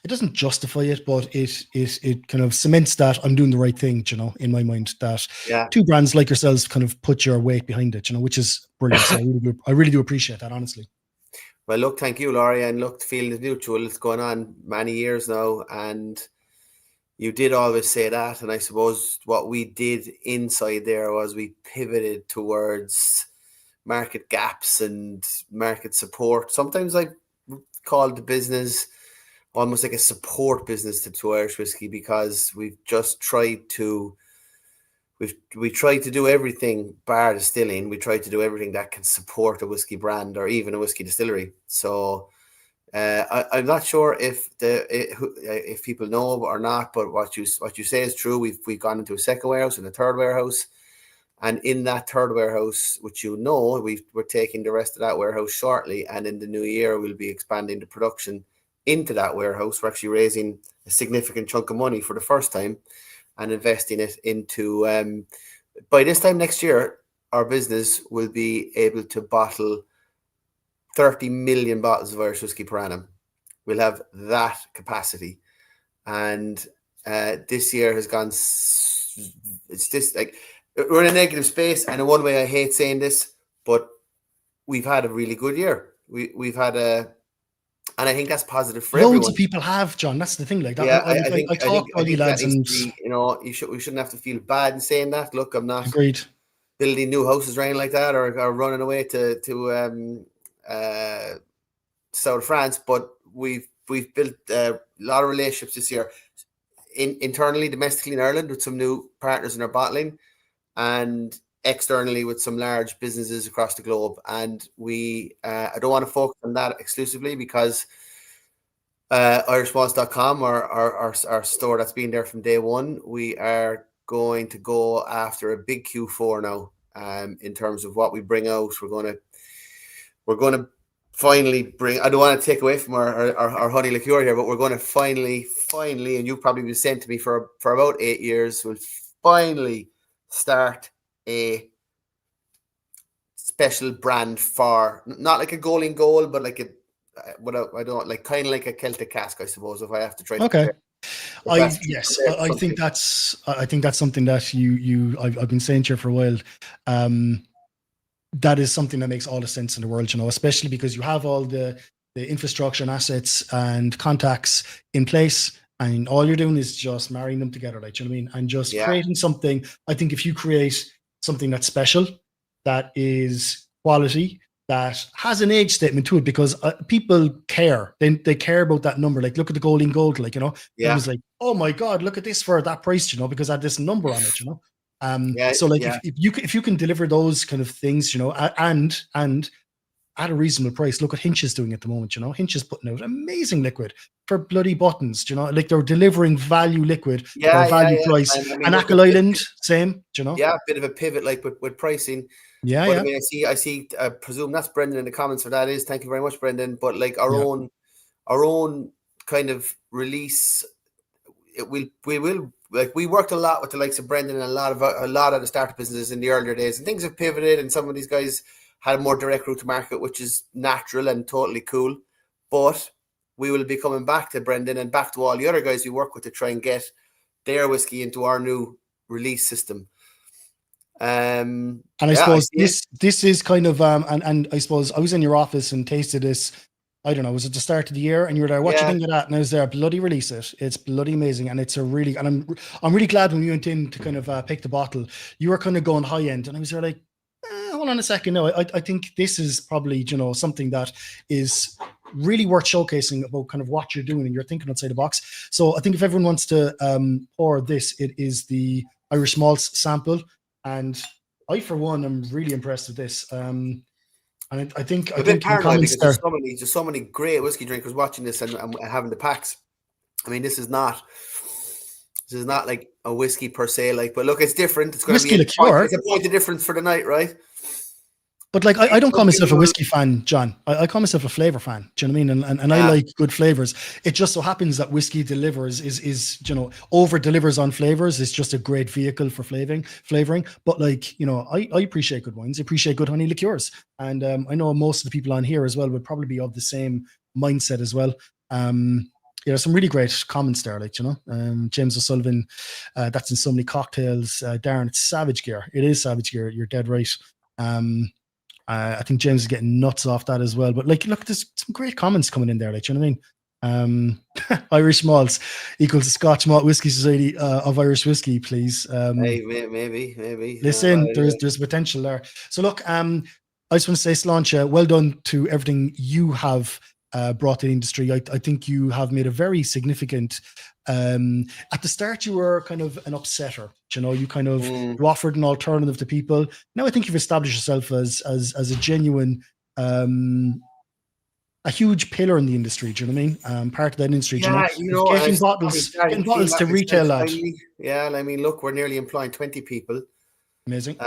doesn't justify it, but it kind of cements that I'm doing the right thing, in my mind, that 2 brands like yourselves kind of put your weight behind it, which is brilliant. So I really do appreciate that, honestly. Well, look, thank you, Laurie, and look, the feeling is mutual. It's going on many years now, and you did always say that, and I suppose what we did inside there was we pivoted towards market gaps and market support. Sometimes I called the business almost like a support business to Irish whiskey, because we've just tried to do everything bar distilling. We tried to do everything that can support a whiskey brand or even a whiskey distillery. So I'm not sure if people know or not, but what you say is true. We've gone into a second warehouse and a third warehouse, and in that third warehouse, which we're taking the rest of that warehouse shortly, and in the new year we'll be expanding the production into that warehouse. We're actually raising a significant chunk of money for the first time and investing it into. By this time next year, our business will be able to bottle 30 million bottles of Irish whiskey per annum. We'll have that capacity. and this year has gone. It's just like we're in a negative space, and in one way, I hate saying this, but we've had a really good year. We've had and I think that's positive for Loads everyone. of people have, John. That's the thing. Like that. Yeah, I talk to all the lads, and we shouldn't have to feel bad in saying that. Look, I'm not agreed. Building new houses or anything like that, or running away to South of France, but we've built a lot of relationships this year, internally, domestically in Ireland, with some new partners in our bottling, and externally with some large businesses across the globe. And we I don't want to focus on that exclusively, because irishmalts.com, our store that's been there from day one, we are going to go after a big Q4 now. In terms of what we bring out, we're going to finally bring. I don't want to take away from our honey liqueur here, but we're going to finally, and you've probably been saying to me for about 8 years, we'll finally start a special brand for, not like a goal in goal, but like I don't like, kind of like a Celtic cask, I suppose, if I have to try. Okay. I think that's something that I've been saying to you for a while. That is something that makes all the sense in the world, especially because you have all the infrastructure and assets and contacts in place, and all you're doing is just marrying them together, like, you know what I mean? And just creating something. I think if you create something that's special, that is quality, that has an age statement to it, because people care. They care about that number. Like, look at the gold in gold, like, it was like, oh my God, look at this for that price, because I had this number on it, so like, if you can deliver those kind of things, and at a reasonable price. Look at Hinch is doing at the moment, Hinch is putting out amazing liquid for bloody buttons, like they're delivering value liquid for a value price. And Ackle Island, same, Yeah, a bit of a pivot, like with pricing. Yeah, but I see. I presume that's Brendan in the comments for that. Thank you very much, Brendan. But like our own kind of release, we will, like, we worked a lot with the likes of Brendan and a lot of the startup businesses in the earlier days, and things have pivoted, and some of these guys had a more direct route to market, which is natural and totally cool. But we will be coming back to Brendan and back to all the other guys we work with to try and get their whiskey into our new release system. And I suppose this is kind of and I suppose I was in your office and tasted this. I don't know, was it the start of the year? And you were there, what do you think of that? And I was there, bloody release it. It's bloody amazing, and it's I'm really glad when we went in to kind of pick the bottle, you were kind of going high end, and I was there like, hold on a second. No, I think this is probably something that is really worth showcasing about kind of what you're doing, and you're thinking outside the box. So I think if everyone wants to pour this, it is the Irish Maltz sample. And I, for one, am really impressed with this. And I think a bit paranoid because there's so many great whiskey drinkers watching this and having the packs. I mean, this is not like a whiskey per se, like, but look, it's different. It's going to be it's a point of difference for the night, right? But like, I don't call myself a whiskey fan, John. I call myself a flavor fan. Do you know what I mean? And I like good flavors. It just so happens that whiskey delivers is over delivers on flavors. It's just a great vehicle for flavoring. But like, I appreciate good wines. I appreciate good honey liqueurs. And I know most of the people on here as well would probably be of the same mindset as well. Some really great comments there, like, James O'Sullivan, that's in so many cocktails. Darren, it's Savage Gear. It is Savage Gear. You're dead right. I think James is getting nuts off that as well. But like, look, there's some great comments coming in there. Like, you know what I mean? Irish Maltz equals the Scotch Malt Whisky Society of Irish Whiskey, please. Hey, maybe. Listen, there's potential there. So look, I just want to say, Sláinte, well done to everything you have brought to the industry. I think you have made a very significant. At the start, you were kind of an upsetter. You kind of you offered an alternative to people. Now I think you've established yourself as a genuine, a huge pillar in the industry. Do you know what I mean? Part of that industry. Getting bottles to retail that. Yeah, I mean, look, we're nearly employing 20 people. Amazing.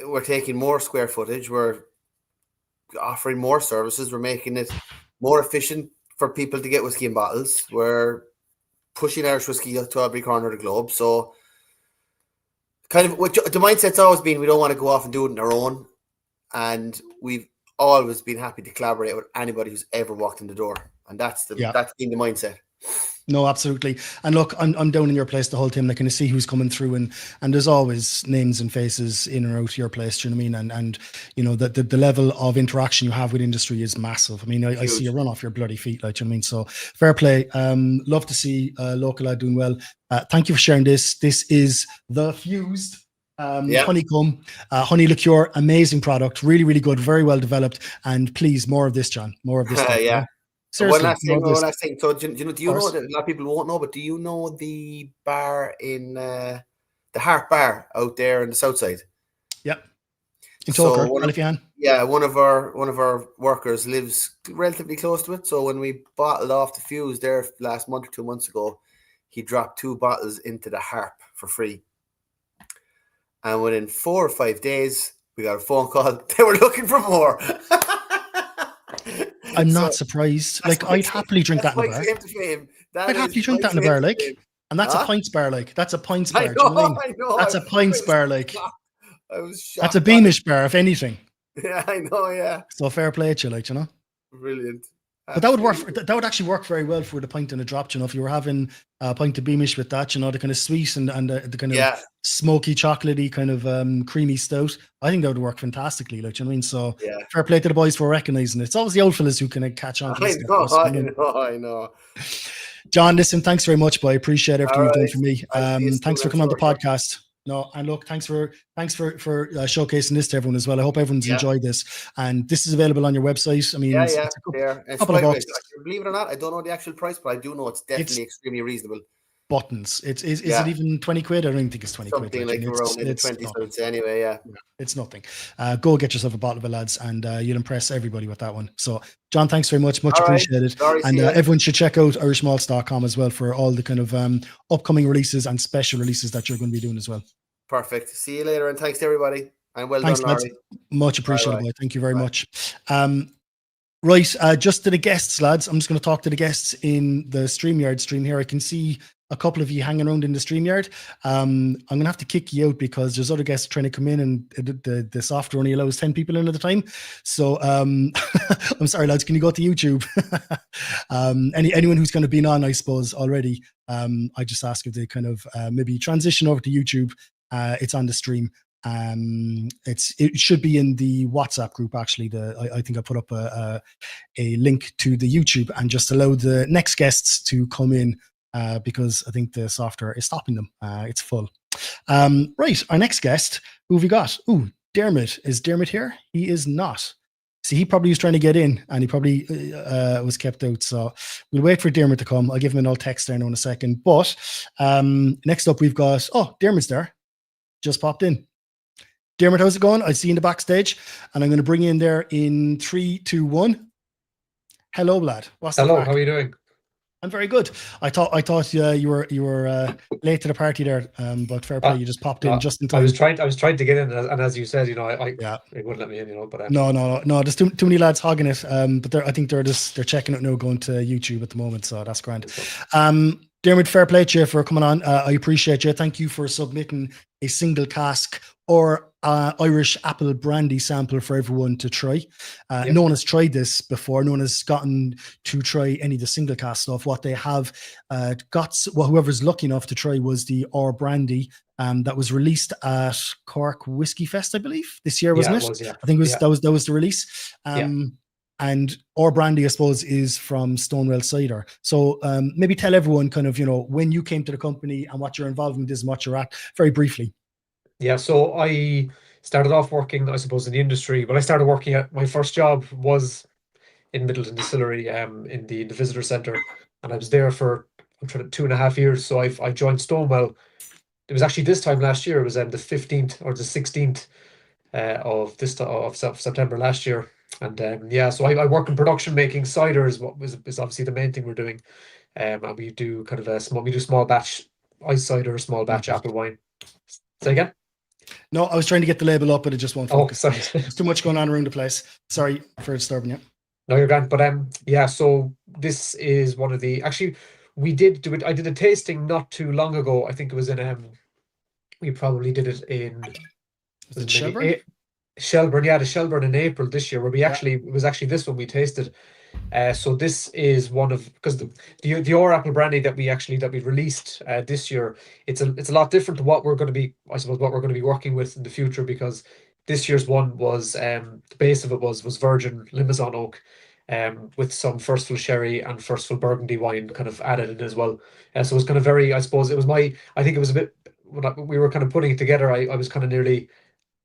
We're taking more square footage. We're offering more services. We're making it more efficient for people to get whiskey in bottles. We're pushing Irish whiskey to every corner of the globe. So kind of what the mindset's always been, we don't want to go off and do it on our own. And we've always been happy to collaborate with anybody who's ever walked in the door. And that's been the mindset. No, absolutely. And look, I'm down in your place the whole time. I kind of see who's coming through, and there's always names and faces in and out your place. Do you know what I mean? And you know the level of interaction you have with industry is massive. I mean, I see you run off your bloody feet, like, do you know what I mean? So fair play. Love to see local lad doing well. Thank you for sharing this. This is the Fused. Honeycomb, honey liqueur, amazing product, really, really good, very well developed. And please, more of this, John. More of this. Stuff, yeah. Seriously, one last thing. So, do you know that a lot of people won't know, but do you know the bar in the Heart Bar out there in the south side? Yep. In Tolker, one of our workers lives relatively close to it. So when we bottled off the Fuse there last month or 2 months ago, he dropped 2 bottles into the Harp for free. And within 4 or 5 days, we got a phone call. They were looking for more. I'm not surprised. Like, I'd happily drink that in a bar. I'd happily drink that in a bar, like. And that's a pints bar, like. That's a pints bar. I know. That's a pints bar, like. I was shocked. That's a Beamish bar, if anything. Yeah, I know, yeah. So fair play to you, like, you know. Brilliant. But that would work. That would actually work very well for the pint and a drop. You know, if you were having a pint of Beamish with that, you know, the kind of sweet and the kind of smoky, chocolatey, kind of creamy stout. I think that would work fantastically. Like, you know what I mean? So fair play to the boys for recognizing it. It's always the old fellas who can catch on to this stuff. I know. John, listen, thanks very much, boy. I appreciate everything you've done for me. Thanks for coming on the podcast. No, and look, thanks for showcasing this to everyone as well. I hope everyone's enjoyed this, and this is available on your website. I mean, it's a couple of bucks. Believe it or not, I don't know the actual price, but I do know it's definitely extremely reasonable. Buttons. Is it even 20 quid? I don't think it's 20 Something quid. Like around in the 20s, I would say. Anyway, yeah. It's nothing. Go get yourself a bottle of it, lads, and you'll impress everybody with that one. So, John, thanks very much. Much appreciated. And everyone should check out irishmalts.com as well for all the kind of upcoming releases and special releases that you're going to be doing as well. Perfect. See you later, and thanks to everybody. And well thanks, done, lads. Laurie. Much appreciated. Bye. Thank you very much. Right, just to the guests, lads. I'm just going to talk to the guests in the StreamYard stream here. I can see a couple of you hanging around in the StreamYard. I'm going to have to kick you out because there's other guests trying to come in, and the software only allows 10 people in at a time. So I'm sorry, lads. Can you go to YouTube? Anyone who's kind of been on, I suppose, already, I just ask if they kind of maybe transition over to YouTube. It's on the stream. It should be in the WhatsApp group. Actually, I think I put up a link to the YouTube and just allow the next guests to come in because I think the software is stopping them. It's full. Right, our next guest. Who have we got? Ooh, Dermot. Is Dermot here? He is not. See, he probably was trying to get in, and he probably was kept out. So we'll wait for Dermot to come. I'll give him an old text there now in a second. But next up, we've got Dermot's there. Just popped in. Dermot, how's it going? I see you in the backstage, and I'm going to bring you in there in 3, 2, 1. Hello, lad. Hello. How are you doing? I'm very good. I thought you were late to the party there, but fair play. You just popped in just in time. I was trying to get in, and as you said, you know, it wouldn't let me in, you know. But no. There's too many lads hogging it. But I think they're checking it now, going to YouTube at the moment. So that's grand. Dermot, fair play to you for coming on. I appreciate you. Thank you for submitting a single cask or Irish apple brandy sample for everyone to try. No one has tried this before. No one has gotten to try any of the single cask stuff. What they have whoever's lucky enough to try was the Or brandy that was released at Cork Whiskey Fest, I believe, this year, wasn't it? I think that was the release. And Or brandy, I suppose, is from Stonewell Cider. So maybe tell everyone kind of, you know, when you came to the company and what your involvement is and what you're at, very briefly. Yeah, so I started off working, I suppose, in the industry. When I started working at my first job was in Middleton Distillery in the visitor centre, and I was there for 2.5 years. So I joined Stonewell. It was actually this time last year. It was the 15th or the 16th of September last year. And so I work in production, making cider is obviously the main thing we're doing. And we do kind of small batch ice cider, small batch apple wine. Say again? No, I was trying to get the label up, but it just won't focus. Sorry. There's too much going on around the place. Sorry for disturbing you. No, you're grand. But so this is one of the, actually we did do it. I did a tasting not too long ago. I think it was in we probably did it in Shelburne? Shelburne, the Shelburne in April this year, where it was actually this one we tasted. So this is one of, because the Or apple brandy that we released this year, it's a lot different to what we're going to be, I suppose, what we're going to be working with in the future, because this year's one was the base of it was virgin Limousin oak, with some first fill sherry and first fill Burgundy wine kind of added in as well. So it was kind of very, I suppose, I think it was a bit, when we were kind of putting it together, I was kind of nearly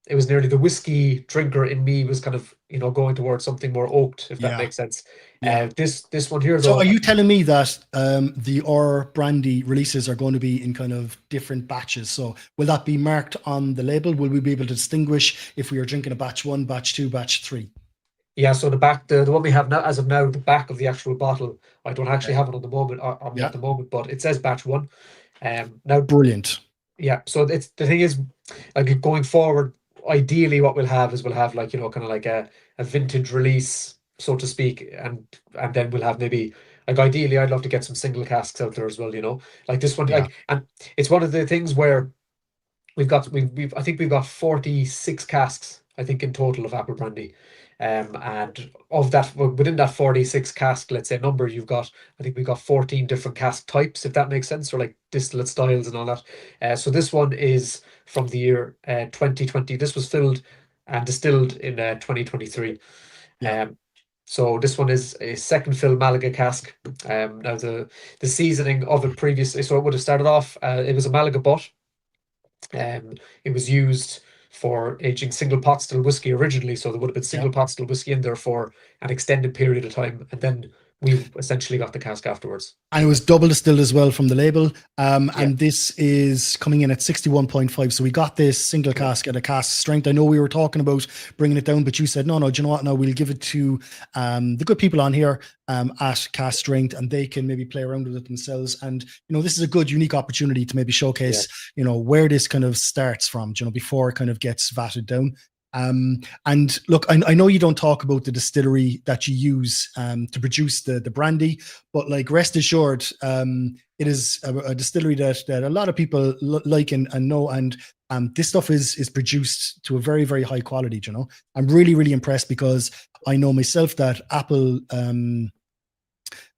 the whiskey drinker in me was kind of, going towards something more oaked, if that makes sense. Yeah. This one here, So though, are you telling me that the Or brandy releases are going to be in kind of different batches? So will that be marked on the label? Will we be able to distinguish if we are drinking a batch 1, batch 2, batch 3? Yeah, so the one we have now, as of now, the back of the actual bottle, I don't actually have it on the moment, at the moment, but it says batch 1. Now, brilliant. Yeah, so the thing is, like, going forward, ideally what we'll have like, kind of like a vintage release, so to speak, and then we'll have maybe, like, ideally I'd love to get some single casks out there as well, like this one, like, and it's one of the things where I think we've got 46 casks, I think, in total of apple brandy. And of that, within that 46 cask, let's say, number, I think we've got 14 different cask types, if that makes sense, or like distillate styles and all that. So this one is from the year 2020. This was filled and distilled in 2023. So this one is a second fill Malaga cask. Now the seasoning of it previously, so it would have started off, it was a Malaga butt. It was used for aging single pot still whiskey originally, so there would have been single pot still whiskey in there for an extended period of time, and then we essentially got the cask afterwards. And it was double distilled as well from the label. And this is coming in at 61.5. So we got this single cask at a cask strength. I know we were talking about bringing it down, but you said, no, do you know what? No, we'll give it to the good people on here at cask strength, and they can maybe play around with it themselves. And, this is a good, unique opportunity to maybe showcase, where this kind of starts from, before it kind of gets vatted down. And look, I know you don't talk about the distillery that you use to produce the brandy, but like, rest assured, it is a distillery that a lot of people like and know, and this stuff is produced to a very, very high quality. I'm really, really impressed, because I know myself that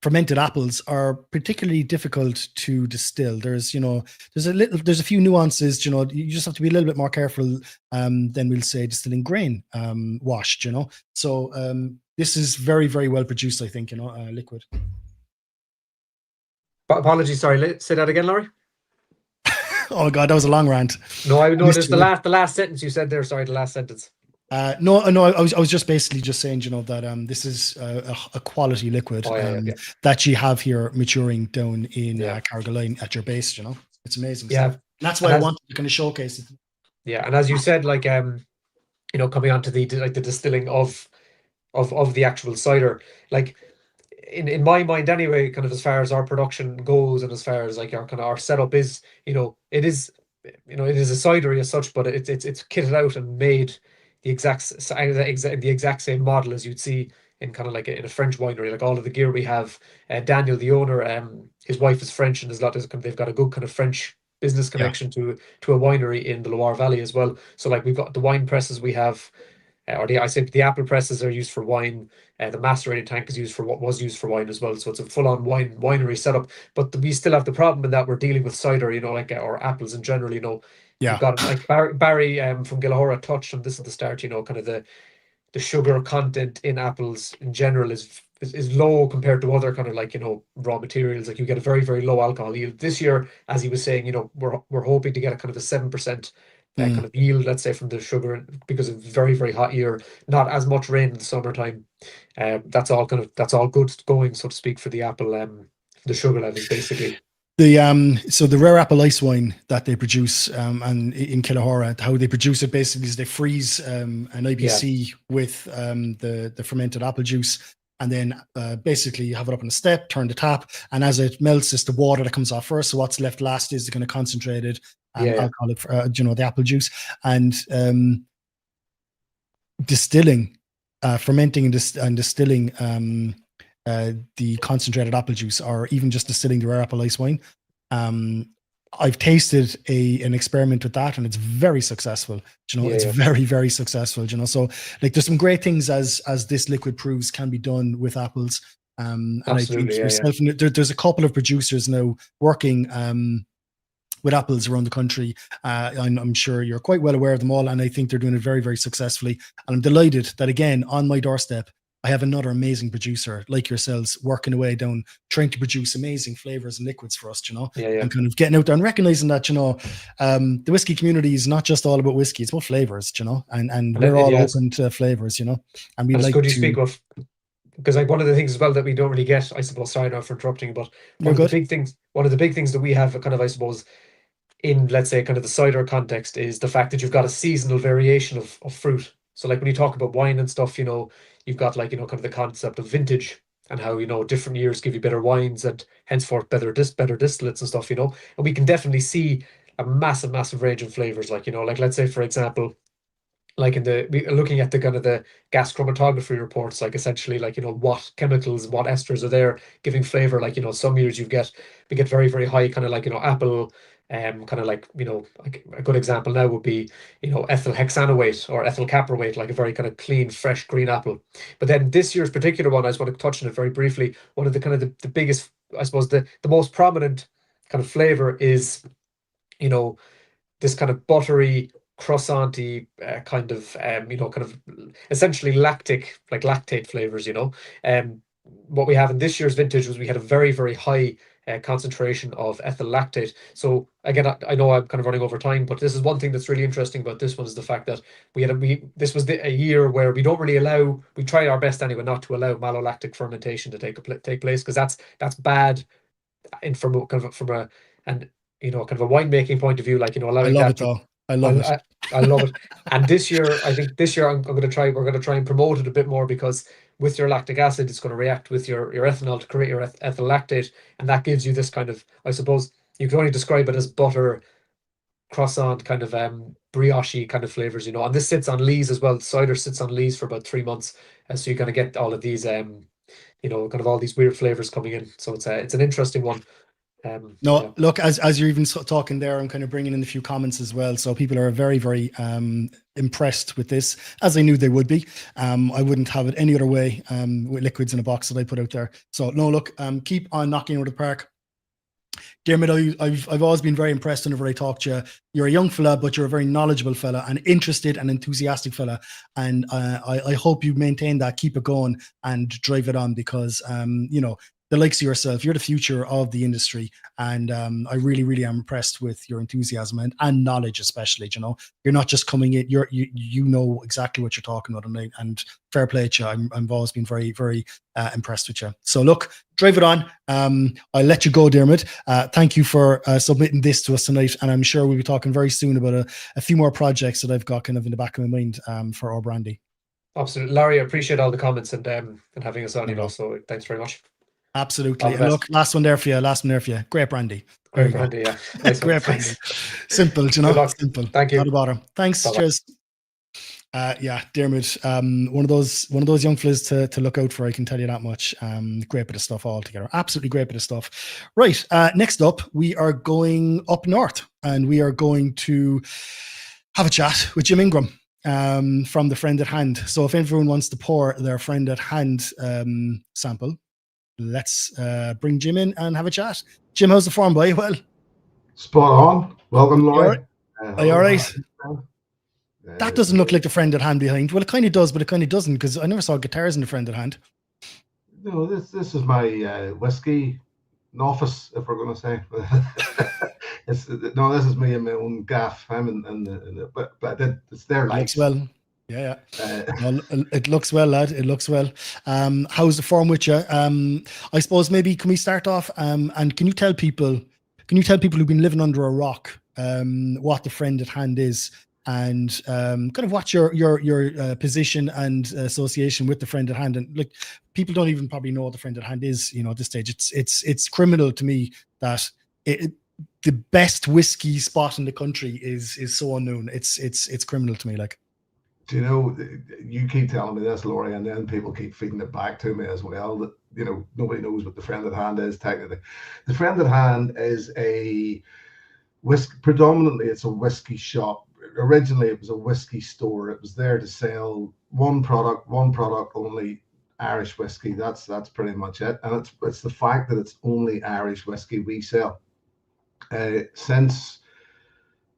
fermented apples are particularly difficult to distill. There's a few nuances, you just have to be a little bit more careful than we'll say distilling grain washed, So this is very, very well produced, I think, liquid. Apologies, sorry, say that again, Laurie. Oh God, that was a long rant. No, I noticed the last sentence you said there. Sorry, the last sentence. No, I was just basically just saying, that this is a quality liquid that you have here maturing down in Carrigaline at your base. It's amazing. Yeah, and that's why I wanted to kind of showcase it. Yeah, and as you said, like, coming on to the distilling of the actual cider, like, in my mind anyway, kind of as far as our production goes, and as far as like our setup is, it is a cidery as such, but it's kitted out and made the exact same model as you'd see in kind of like in a French winery. Like, all of the gear we have, Daniel, the owner, his wife is French, and they've got a good kind of French business connection to a winery in the Loire Valley as well. So like, we've got the wine presses we have, the apple presses are used for wine. The macerating tank is used for what was used for wine as well. So it's a full-on winery setup. But we still have the problem in that we're dealing with cider, or apples in general. You've got, like, Barry from Kilahora touched on this at the start. Kind of the sugar content in apples in general is low compared to other kind of like raw materials. Like, you get a very, very low alcohol yield. This year, as he was saying, we're hoping to get a kind of a 7%. Kind of yield, let's say, from the sugar, because of very, very hot year, not as much rain in the summertime. That's all good going, so to speak, for the apple, the sugar levels, basically. So the rare apple ice wine that they produce, and in Kilahora, how they produce it basically is they freeze an IBC with the fermented apple juice, and then basically you have it up on a step, turn the tap, and as it melts, it's the water that comes off first. So what's left last is the kind of concentrated alcoholic, the apple juice. And distilling, fermenting and distilling the concentrated apple juice, or even just distilling the rare apple ice wine, I've tasted an experiment with that, and it's very successful. You know, it's very, very successful. You know, so like there's some great things as this liquid proves can be done with apples. And Absolutely, I think there's a couple of producers now working with apples around the country. I'm sure you're quite well aware of them all, and I think they're doing it very, very successfully. And I'm delighted that again on my doorstep I have another amazing producer like yourselves working away down, trying to produce amazing flavors and liquids for us, you know, and kind of getting out there and recognizing that, you know, the whiskey community is not just all about whiskey, it's about flavors, you know, and we're all open to flavors, you know, and we like good you speak of, because like one of the things as well that we don't really get, I suppose, sorry now for interrupting, but one of the big things that we have kind of, I suppose, in, let's say, kind of the cider context is the fact that you've got a seasonal variation of fruit. So like when you talk about wine and stuff, you know, you've got like, you know, kind of the concept of vintage and how, you know, different years give you better wines and henceforth better distillates and stuff, you know, and we can definitely see a massive range of flavors. Like, you know, like let's say, for example, like looking at the kind of the gas chromatography reports, like essentially like, you know, what chemicals, what esters are there giving flavor. Like, you know, some years we get very, very high kind of like, you know, apple, kind of like, you know, like a good example now would be, you know, ethyl hexanoate or ethyl caproweight, like a very kind of clean, fresh green apple. But then this year's particular one, I just want to touch on it very briefly. One of the kind of the biggest, I suppose, the most prominent kind of flavor is, you know, this kind of buttery, croissant-y kind of, you know, kind of essentially lactate flavors, you know. What we have in this year's vintage was we had a very, very high concentration of ethyl lactate. So again, I know I'm kind of running over time, but this is one thing that's really interesting about this one is the fact that this was a year where we don't really allow, we try our best anyway not to allow malolactic fermentation to take place, because that's bad from a you know, kind of a winemaking point of view, like, you know, allowing I love that it though. I love it. I love it. And this year, I think we're going to try and promote it a bit more, because with your lactic acid, it's going to react with your ethanol to create your ethyl lactate. And that gives you this kind of, I suppose, you can only describe it as butter, croissant, kind of brioche kind of flavors, you know. And this sits on lees as well. Cider sits on lees for about 3 months. So you're going to get all of these, you know, kind of all these weird flavors coming in. So it's an interesting one. Look, as you're even talking there, I'm kind of bringing in a few comments as well. So people are very, very impressed with this, as I knew they would be. I wouldn't have it any other way with liquids in a box that I put out there. So no, look, keep on knocking out of the park. Dermot, I've always been very impressed whenever I talk to you. You're a young fella, but you're a very knowledgeable fella and interested and enthusiastic fella. And I hope you maintain that, keep it going and drive it on, because, you know, the likes of yourself, you're the future of the industry. And I really, really am impressed with your enthusiasm and knowledge, especially, you know, you're not just coming in, you know exactly what you're talking about. And fair play to you. I've always been very, very impressed with you. So look, drive it on. I'll let you go, Dermot. Thank you for submitting this to us tonight. And I'm sure we'll be talking very soon about a few more projects that I've got kind of in the back of my mind for our brandy. Absolutely. Larry, I appreciate all the comments and having us on, you know, so thanks very much. Absolutely. And look, last one there for you. Great brandy. Great brandy, yeah. Nice Great brandy. Simple, you know. Simple. Thank you. Not a bother. Thanks. Bye-bye. Cheers. Yeah, Dermot. One of those young fellas to look out for. I can tell you that much. Great bit of stuff altogether. Absolutely great bit of stuff. Right. Next up, we are going up north, and we are going to have a chat with Jim Ingram from the Friend at Hand. So if everyone wants to pour their Friend at Hand sample, let's bring Jim in and have a chat. Jim, how's the form, boy? Well, spot on. Welcome, Laurie. Are you all right? That doesn't look like the Friend at Hand behind. Well, it kind of does, but it kind of doesn't, because I never saw guitars in the Friend at Hand. No, this is my whiskey office, if we're going to say. This is me in my own gaff. I'm but it's their lights. Looks well. Yeah. Well, it looks well, lad. It looks well. How's the form with you? I suppose maybe can we start off and can you tell people who've been living under a rock what the Friend at Hand is, and kind of what your position and association with the Friend at Hand, and like people don't even probably know what the Friend at Hand is, you know, at this stage. It's criminal to me that the best whiskey spot in the country is so unknown. It's criminal to me, like. Do you know, you keep telling me this, Laurie, and then people keep feeding it back to me as well, that, you know, nobody knows what the Friend at Hand is technically. The Friend at Hand is a predominantly it's a whiskey shop. Originally it was a whiskey store. It was there to sell one product only, Irish whiskey. That's pretty much it. And it's the fact that it's only Irish whiskey we sell. Since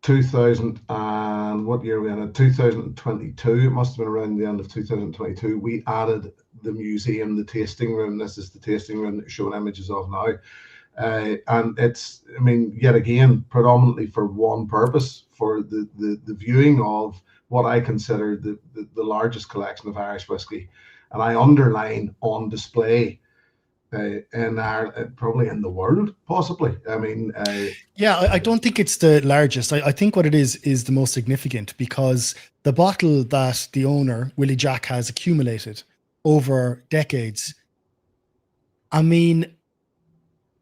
2000 and what year are we in? 2022. It must have been around the end of 2022. We added the museum, the tasting room. This is the tasting room that you're showing images of now. And it's, I mean, yet again, predominantly for one purpose, for the viewing of what I consider the largest collection of Irish whiskey. And I underline on display in Ireland, probably in the world, possibly. I mean, yeah, I don't think it's the largest. I think what it is the most significant, because the bottle that the owner, Willie Jack, has accumulated over decades, I mean,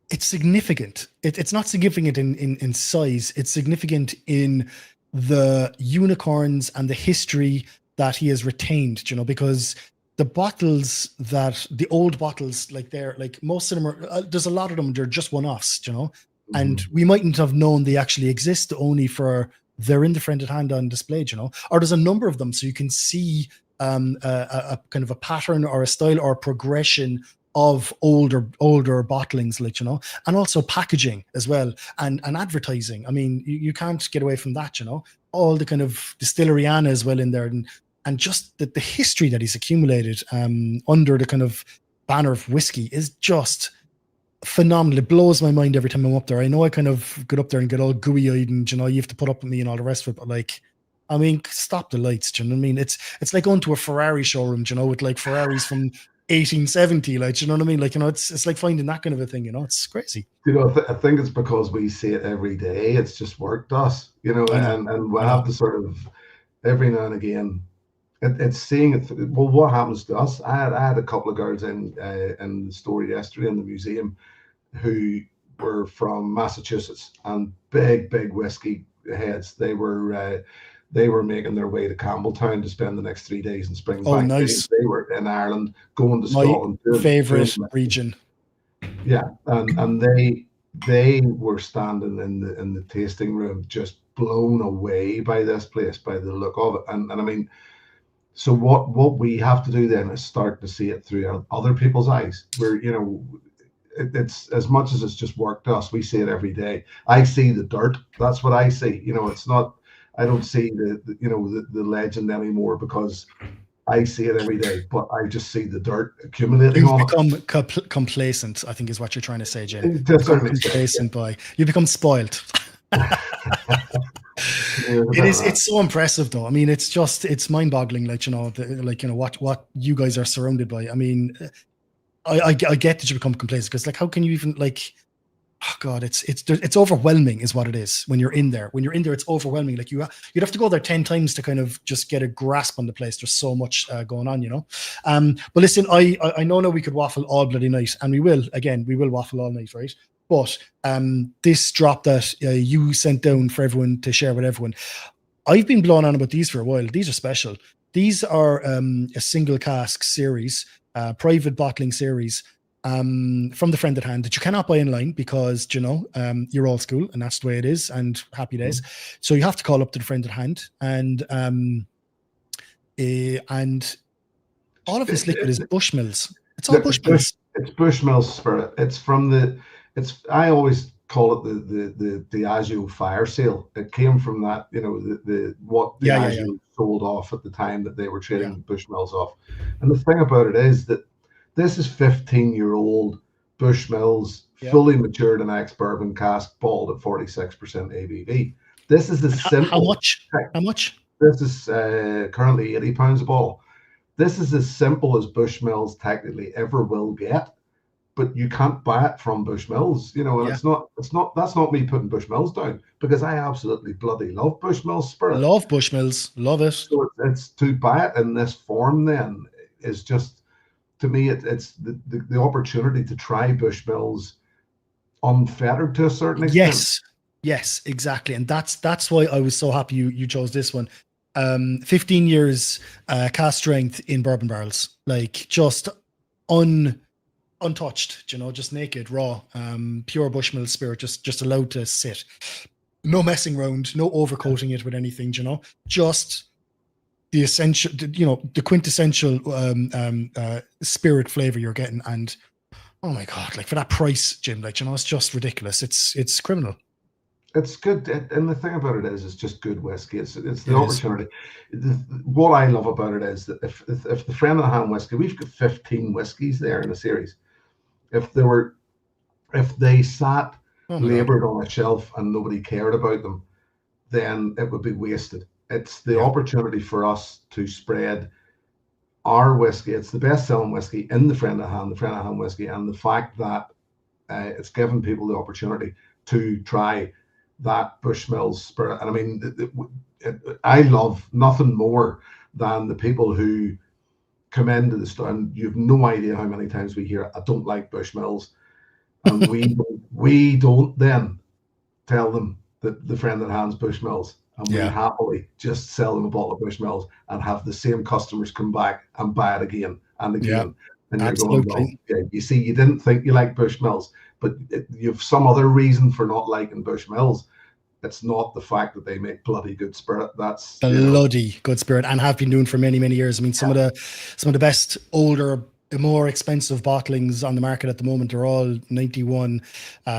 it's significant. It's not significant in size. It's significant in the unicorns and the history that he has retained, you know, because the bottles the old bottles, like most of them are, there's a lot of them, they're just one-offs, you know, and we mightn't have known they actually exist only for they're in the friend at hand on display, you know, or there's a number of them. So you can see a kind of a pattern or a style or a progression of older bottlings, like, you know, and also packaging as well, and advertising. I mean, you can't get away from that, you know, all the kind of distilleryana as well in there, and just the history that he's accumulated under the kind of banner of whiskey is just phenomenal. It blows my mind every time I'm up there. I know I kind of get up there and get all gooey eyed, and, you know, you have to put up with me and all the rest of it, but like, I mean, stop the lights. Do you know what I mean? It's like going to a Ferrari showroom, you know, with like Ferraris from 1870, like, you know what I mean? Like, you know, it's like finding that kind of a thing, you know, it's crazy. You know, I think it's because we see it every day. It's just worked us, you know, and we have to sort of every now and again. It's seeing it. Well, what happens to us? I had a couple of girls in the store yesterday in the museum who were from Massachusetts, and big whiskey heads. They were making their way to Campbelltown to spend the next 3 days in Springbank. Oh, nice. They were in Ireland, going to Scotland. My favorite region. Yeah, and they were standing in the tasting room, just blown away by this place, by the look of it. And I mean, so what we have to do then is start to see it through other people's eyes. Where, you know, it's as much as it's just worked us, we see it every day. I see the dirt. That's what I see. You know, it's not. I don't see the legend anymore, because I see it every day, but I just see the dirt accumulating. You've become complacent, I think is what you're trying to say, Jim. Complacent by. You become spoiled. It's so impressive though. I mean, it's mind-boggling, like, you know, what you guys are surrounded by. I mean, I get that you become complacent, because like, how can you even, like, oh God, it's overwhelming is what it is when you're in there. When you're in there, it's overwhelming. Like you'd have to go there 10 times to kind of just get a grasp on the place. There's so much going on, you know. But listen, I know now we could waffle all bloody night, and we will waffle all night, right? But this drop that you sent down for everyone to share with everyone, I've been blown on about these for a while. These are special. These are a single cask series, private bottling series. From the friend at hand that you cannot buy online, because, you know, you're old school and that's the way it is, and happy days. So you have to call up to the friend at hand, and all of this liquid is Bushmills. It's all Bushmills. It's Bushmills spirit. It's from I always call it the Diageo fire sale. It came from that, you know, what Diageo sold off at the time that they were trading Bushmills off. And the thing about it is that this is 15-year-old Bushmills, fully matured in ex-bourbon cask, bottled at 46% ABV. This is the simple. How much? This is currently £80 a bottle. This is as simple as Bushmills technically ever will get, but you can't buy it from Bushmills, you know. And that's not me putting Bushmills down, because I absolutely bloody love Bushmills spirit. Love Bushmills, love it. So it's to buy it in this form then is just. To me, it's the opportunity to try Bushmills unfettered to a certain extent. Yes, exactly, and that's why I was so happy you chose this one. 15 years cask strength in bourbon barrels, like just untouched, you know, just naked, raw, pure Bushmill spirit, just allowed to sit. No messing around, no overcoating it with anything, you know, just the essential, you know, the quintessential spirit flavor you're getting. And oh my God, like for that price, Jim, like, you know, it's just ridiculous. It's criminal. It's good, and the thing about it is, it's just good whiskey. It's the opportunity. What I love about it is that if the Friend of the Hand whiskey, we've got 15 whiskeys there in the series. If they sat laboured on a shelf and nobody cared about them, then it would be wasted. It's the opportunity for us to spread our whiskey. It's the best-selling whiskey in the Friend of the Hand whiskey, and the fact that it's given people the opportunity to try that Bushmills spirit. And I mean, I love nothing more than the people who come into the store, and you have no idea how many times we hear, I don't like Bushmills. And we don't then tell them that the Friend of the Hand's Bushmills. And we happily just sell them a bottle of Bushmills and have the same customers come back and buy it again and again. And you're going, well, you see, you didn't think you liked Bushmills, but you have some other reason for not liking Bushmills. It's not the fact that they make bloody good spirit. That's bloody good spirit, and have been doing for many, many years. I mean, some of the best older, more expensive bottlings on the market at the moment are all 91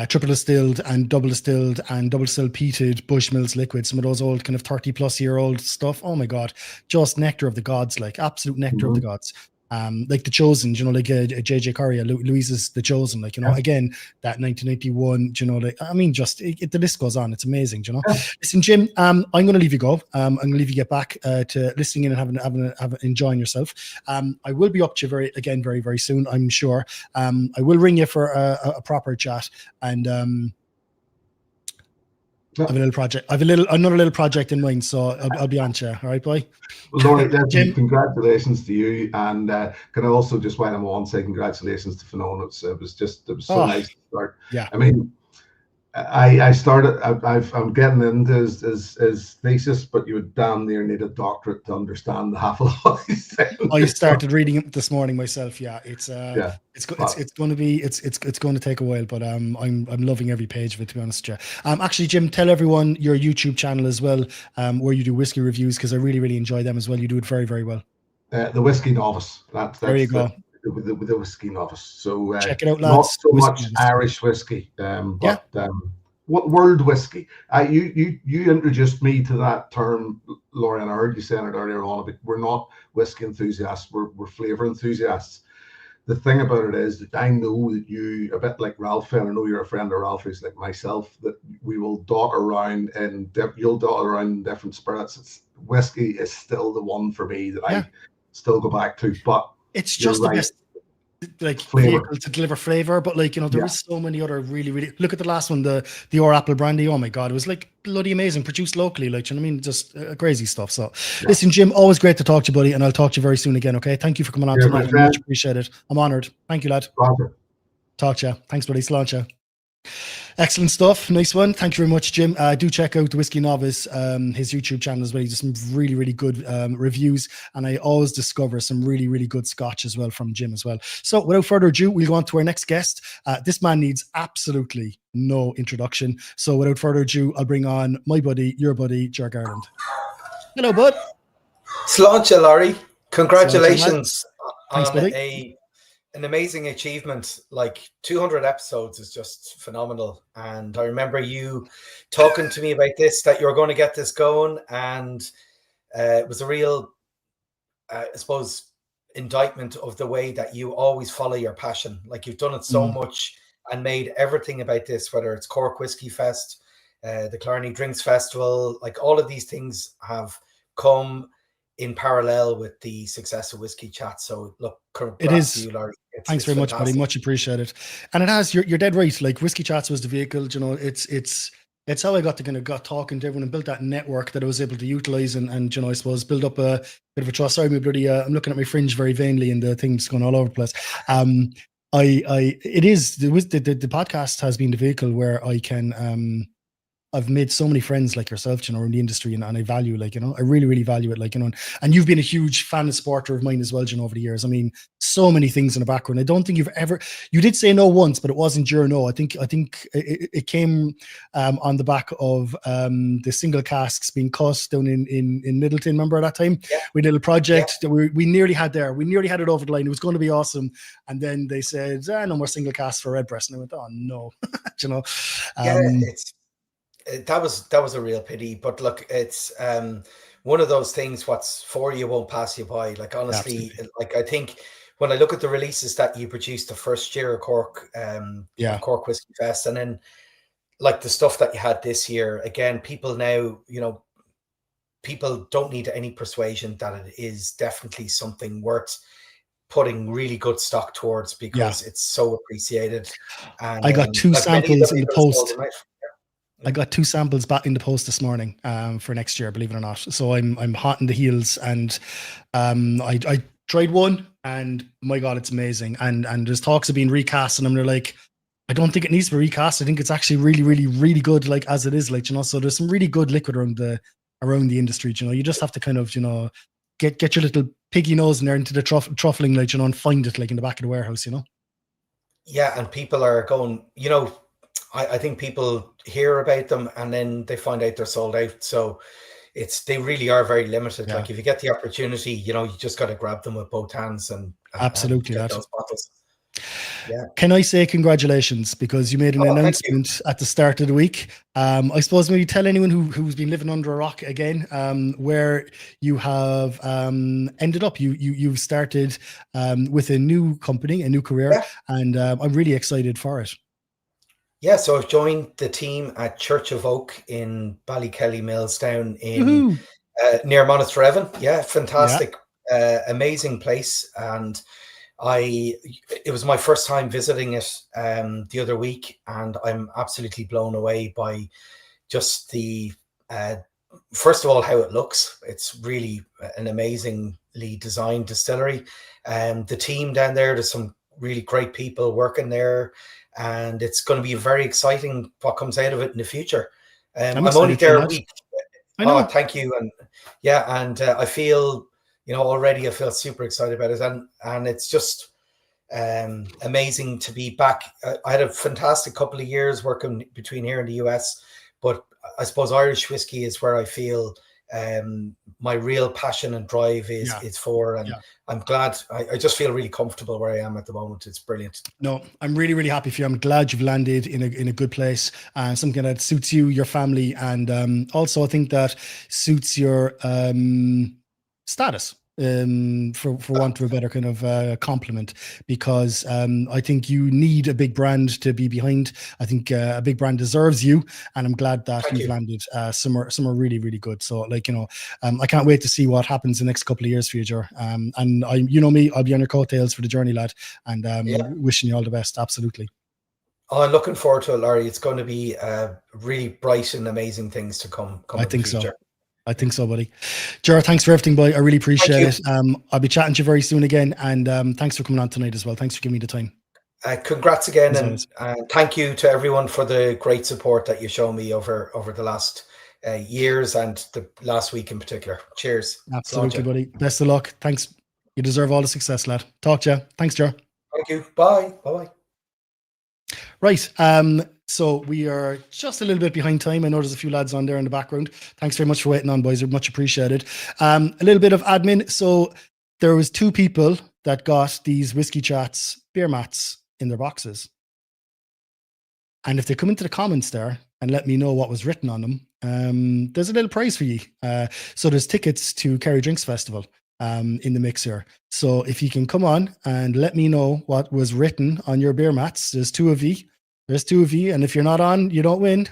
triple distilled and double distilled peated Bushmills liquid. Some of those old kind of 30-plus-year-old stuff. Oh my God, just nectar of the gods, like absolute nectar of the gods. Like The Chosen, you know, like JJ Correa, Louise's The Chosen, like, you know, again, that 1991, you know, like, I mean, just the list goes on. It's amazing, you know. Listen, Jim, I'm going to leave you go. I'm going to leave you get back to listening in and having enjoying yourself. I will be up to you very, very soon, I'm sure. I will ring you for a proper chat, and I have a little project. I have another little project in mind, so I'll be on to you. All right, boy. Well, Laurie, Jim, congratulations to you, and can I also just while I'm on say congratulations to Fionnán. It was so nice to start. Yeah, I mean, I started. I'm getting into his thesis, but you would damn near need a doctorate to understand half of all these things. I started reading it this morning myself. Yeah, it's going to take a while, but I'm loving every page of it, to be honest with you. Actually, Jim, tell everyone your YouTube channel as well, where you do whiskey reviews, because I really enjoy them as well. You do it very, very well. The Whiskey Novice. There you go. The Whiskey Novice. So check it out, lads. Not so much Irish whiskey, but what world whiskey. You introduced me to that term, Laurie, and I heard you saying it earlier on. But we're not whiskey enthusiasts. We're flavor enthusiasts. The thing about it is that I know that you, a bit like Ralph, and I know you're a friend of Ralphie's like myself, that we will dot around and you'll dot around in different spirits. Whiskey is still the one for me that I still go back to, but it's just the best, like, vehicle to deliver flavor. But, like, you know, there is so many other really look at the last one, the Or Apple Brandy. Oh my God, it was like bloody amazing, produced locally, like, you know what I mean, just crazy stuff. So listen, Jim, always great to talk to you, buddy, and I'll talk to you very soon again. Okay, thank you for coming on tonight. I much appreciate it. I'm honored. Thank you, lad. Talk to you. Thanks, buddy. Sláinte. Excellent stuff. Nice one. Thank you very much, Jim. Do check out the Whiskey Novice, his YouTube channel as well. He does some really good reviews, and I always discover some really good scotch as well from Jim as well. So without further ado, we'll go on to our next guest. This man needs absolutely no introduction. So without further ado, I'll bring on my buddy, your buddy, Ger Garland. Hello, bud. Sláinte, Laurie. Congratulations Thanks, on buddy. an amazing achievement. Like 200 episodes is just phenomenal. And I remember you talking to me about this, that you were going to get this going. And it was a real, I suppose, indictment of the way that you always follow your passion. Like, you've done it so much and made everything about this, whether it's Cork Whiskey Fest, the Blarney Drinks Festival, like all of these things have come in parallel with the success of Whiskey Chat. So look, it is. to you, Laurie. Thanks very much, buddy. Much appreciated. And it has. You're dead right. Like, Whiskey Chats was the vehicle. You know, it's how I got talking to everyone and built that network that I was able to utilize and you know, I suppose build up a bit of a trust. Sorry, my bloody. I'm looking at my fringe very vainly, and the thing's going all over the place. The podcast has been the vehicle where I can I've made so many friends like yourself, in the industry, and I value, I really, really value it, and you've been a huge fan and supporter of mine as well, over the years. I mean, so many things in the background. I don't think you did say no once, but it wasn't your no. I think it came on the back of the single casks being cut down in Middleton. Remember at that time? Yeah. We did a project that we nearly had there. We nearly had it over the line. It was going to be awesome. And then they said, no more single casks for Redbreast. And I went, oh no. That was a real pity, but look, it's one of those things. What's for you won't pass you by. Like, honestly, I think when I look at the releases that you produced the first year of Cork, Cork Whiskey Fest, and then like the stuff that you had this year, again, people now, people don't need any persuasion that it is definitely something worth putting really good stock towards, because it's so appreciated. And I got two samples in the post. I got 2 samples back in the post this morning for next year, believe it or not. So I'm hot in the heels, and I tried one, and my God, it's amazing. And there's talks of being recast, and I'm like, I don't think it needs to be recast. I think it's actually really, really, really good, as it is, So there's some really good liquid around the industry. You just have to kind of, get your little piggy nose in there into the truffling, and find it in the back of the warehouse. Yeah, and people are going, I think people hear about them and then they find out they're sold out. So they really are very limited. Like, if you get the opportunity, you just got to grab them with both hands and absolutely get those bottles. Yeah. Can I say congratulations, because you made an announcement at the start of the week. I suppose maybe tell anyone who's been living under a rock again, where you have ended up. You've started with a new company, a new career, and I'm really excited for it. Yeah, so I've joined the team at Church of Oak in Ballykelly Mills down in near Monasterevin. Yeah, fantastic, amazing place. And it was my first time visiting it the other week, and I'm absolutely blown away by just the first of all, how it looks. It's really an amazingly designed distillery. The team down there, there's some really great people working there. And it's going to be very exciting what comes out of it in the future. I'm only there a week. Oh, thank you. And I feel, already I feel super excited about it. And it's just amazing to be back. I had a fantastic couple of years working between here and the US, but I suppose Irish whiskey is where I feel my real passion and drive is for, and I'm glad. I just feel really comfortable where I am at the moment. It's brilliant. No, I'm really, really happy for you. I'm glad you've landed in a good place, something that suits you, your family, and also I think that suits your status. For want of a better kind of compliment, because I think you need a big brand to be behind. I think a big brand deserves you, and I'm glad that you've landed somewhere really, really good. So I can't wait to see what happens the next couple of years for you, Ger. And me, I'll be on your coattails for the journey, lad, and wishing you all the best. Absolutely. Oh, I'm looking forward to it, Larry. It's going to be really bright and amazing things to come. I think so. I think so, buddy. Ger, thanks for everything, boy. I really appreciate it. I'll be chatting to you very soon again. And thanks for coming on tonight as well. Thanks for giving me the time. Congrats again. And thank you to everyone for the great support that you shown me over the last years and the last week in particular. Cheers. Absolutely, buddy. Best of luck. Thanks. You deserve all the success, lad. Talk to you. Thanks, Ger. Thank you. Bye. Bye-bye. Right. So we are just a little bit behind time. I know there's a few lads on there in the background. Thanks very much for waiting on, boys. They're much appreciated. A little bit of admin. So there was 2 people that got these Whiskey Chats beer mats in their boxes. And if they come into the comments there and let me know what was written on them, there's a little prize for you. So there's tickets to Kerry Drinks Festival in the mix here. So if you can come on and let me know what was written on your beer mats, there's 2 of you. There's 2 of you, and if you're not on, you don't win.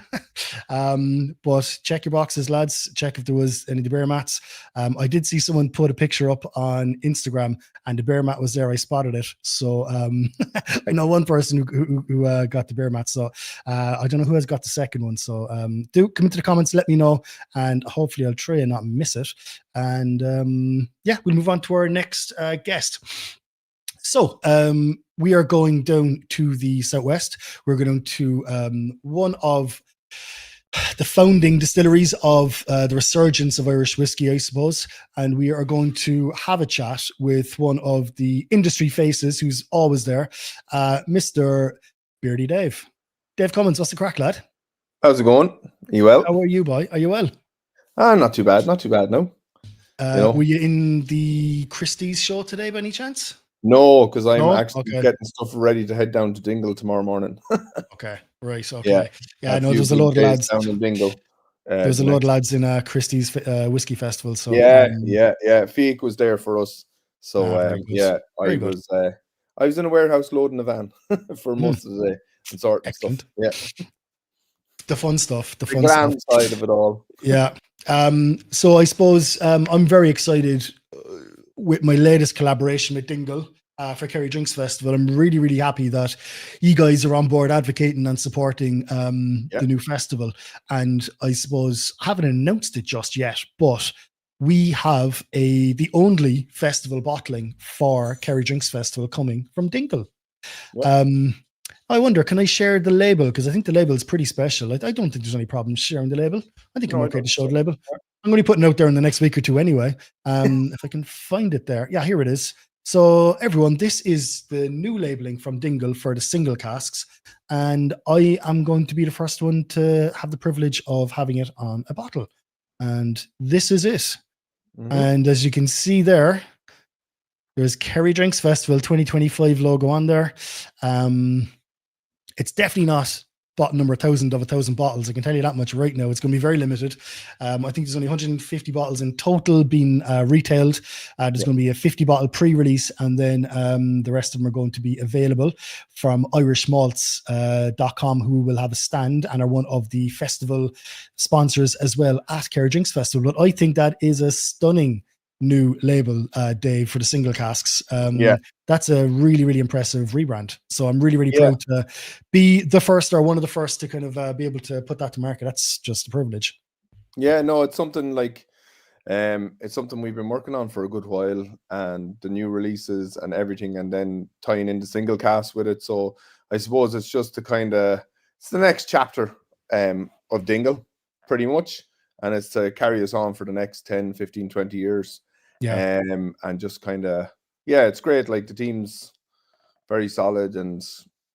But check your boxes, lads. Check if there was any of the bear mats. I did see someone put a picture up on Instagram, and the bear mat was there. I spotted it. So I know one person who got the bear mat. So I don't know who has got the second one. So do come into the comments, let me know, and hopefully I'll try and not miss it. And we'll move on to our next guest. So we are going down to the southwest. We're going to one of the founding distilleries of the resurgence of Irish whiskey, I suppose. And we are going to have a chat with one of the industry faces who's always there, Mr. Beardy Dave. Dave Cummins, what's the crack, lad? How's it going? Are you well? How are you, boy? Are you well? Not too bad. Not too bad, no. Were you in the Christie's show today by any chance? No, because I'm No? actually Okay. getting stuff ready to head down to Dingle tomorrow morning. Okay, right, okay. Yeah, I know few there's a lot of big days lads. down in Dingle. There's a the lot of next- lads in Christie's Whiskey Festival. So yeah. Fiek was there for us. So very good. yeah, Very good. I was in a warehouse loading a van for most of the day and sorting stuff. Yeah. The fun stuff. The The fun glam stuff. side of it all. Yeah. So I suppose I'm very excited with my latest collaboration with Dingle for Kerry Drinks Festival. I'm really, really happy that you guys are on board advocating and supporting the new festival. And I suppose I haven't announced it just yet, but we have the only festival bottling for Kerry Drinks Festival coming from Dingle. I wonder, can I share the label? Because I think the label is pretty special. I don't think there's any problem sharing the label. I think I'm okay to show the label. I'm going to be putting it out there in the next week or two anyway. If I can find it there. Yeah, here it is. So everyone, this is the new labeling from Dingle for the single casks. And I am going to be the first one to have the privilege of having it on a bottle. And this is it. And as you can see there, there's Kerry Drinks Festival 2025 logo on there. It's definitely not bottle number 1,000 of 1,000 bottles. I can tell you that much right now. It's going to be very limited. I think there's only 150 bottles in total being retailed. There's going to be a 50 bottle pre-release, and then the rest of them are going to be available from irishmalts.com, who will have a stand and are one of the festival sponsors as well at Kerry Drinks Festival. But I think that is a stunning new label, Dave, for the single casks. That's a really, really impressive rebrand. So I'm really, really proud to be the first or one of the first to kind of be able to put that to market. That's just a privilege. Yeah, no, it's something like it's something we've been working on for a good while, and the new releases and everything, and then tying in the single cast with it. So I suppose it's just to it's the next chapter of Dingle, pretty much. And it's to carry us on for the next 10, 15, 20 years. Yeah. And just it's great. Like, the team's very solid and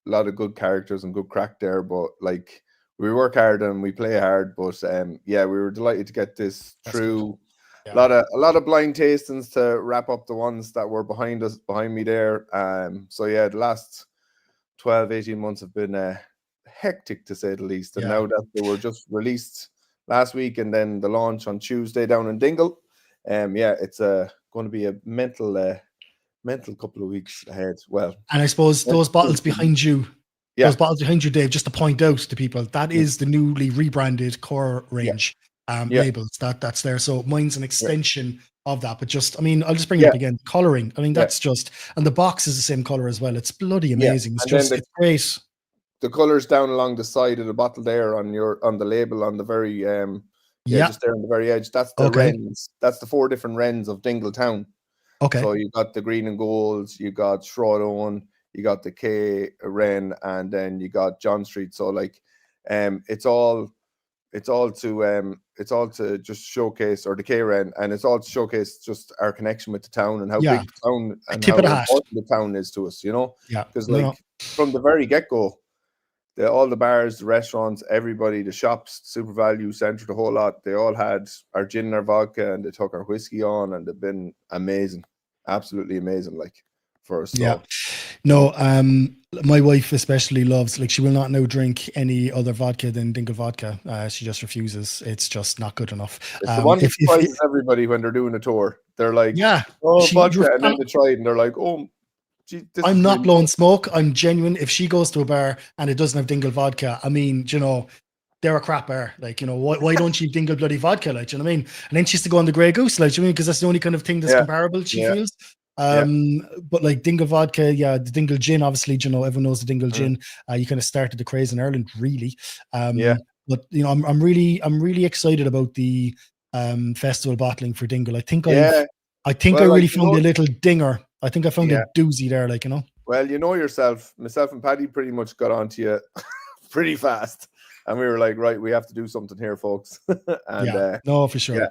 a lot of good characters and good crack there. But like, we work hard and we play hard. But we were delighted to get this through. A lot of blind tastings to wrap up the ones that were behind me there. The last 12, 18 months have been hectic, to say the least. And now that they were just released last week, and then the launch on Tuesday down in Dingle, it's going to be a mental couple of weeks ahead. Well, and I suppose those bottles behind you, Dave, just to point out to people, that is the newly rebranded core range labels that's there. So mine's an extension of that, but I'll just bring it up again. Coloring, that's just, and the box is the same color as well. It's bloody amazing. It's great. The colors down along the side of the bottle there on the label on the very just there on the very edge. That's the wrens. That's the 4 different wrens of Dingle Town. Okay. So you got the green and golds, you got Shroudon, you got the K wren, and then you got John Street. So like, it's all to just showcase, or the K wren, and it's all to showcase just our connection with the town and how big the town and how important the town is to us. Yeah. Because from the very get go. All the bars, the restaurants, everybody, the shops, Super Value Centre, the whole lot, they all had our gin and our vodka, and they took our whiskey on, and they've been amazing, absolutely amazing, like, for us. So. Yeah. No, my wife especially loves, like, she will not now drink any other vodka than Dingle vodka. She just refuses. It's just not good enough. It's the one that surprises everybody when they're doing a tour. They're like, vodka, and then they try it, and they're like, oh, I'm not blowing smoke. I'm genuine. If she goes to a bar and it doesn't have Dingle vodka, they're a crap bar. Like, why don't you Dingle bloody vodka? Like, you know what I mean? And then she has to go on the Grey Goose, like, because that's the only kind of thing that's comparable, she feels. But like Dingle vodka, the Dingle gin, obviously, everyone knows the Dingle gin. You kind of started the craze in Ireland, really. But I'm really excited about the festival bottling for Dingle. I think I really found a little dinger. I think I found a doozy there, Well, yourself, myself and Paddy pretty much got onto you pretty fast. And we were like, right, we have to do something here, folks. And Yeah, no, for sure. Yeah.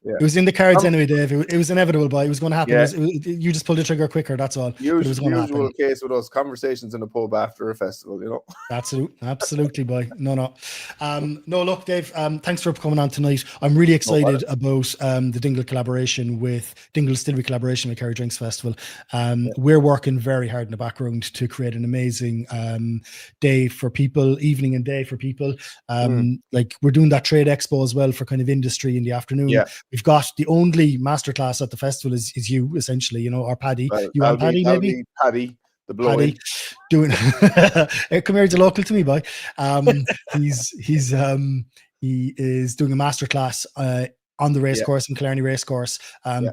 It was in the cards anyway, Dave. It was inevitable, but it was going to happen. Yeah. You just pulled the trigger quicker, that's all. But it was going to Usual happen. case with us, conversations in a pub after a festival, you know. Absolutely, boy. No. No, look, Dave, thanks for coming on tonight. I'm really excited about the Dingle Distillery collaboration with Kerry Drinks Festival. We're working very hard in the background to create an amazing day for people, evening and day for people. Like we're doing that trade expo as well for kind of industry in the afternoon. Yeah. We've got the only masterclass at the festival is you, essentially, you know, or Paddy. Well, You and Paddy, I'll maybe? be Paddy, the blow-in. Paddy doing Hey, come here, he's a local to me, boy. He is doing a masterclass on the race course in Killarney Racecourse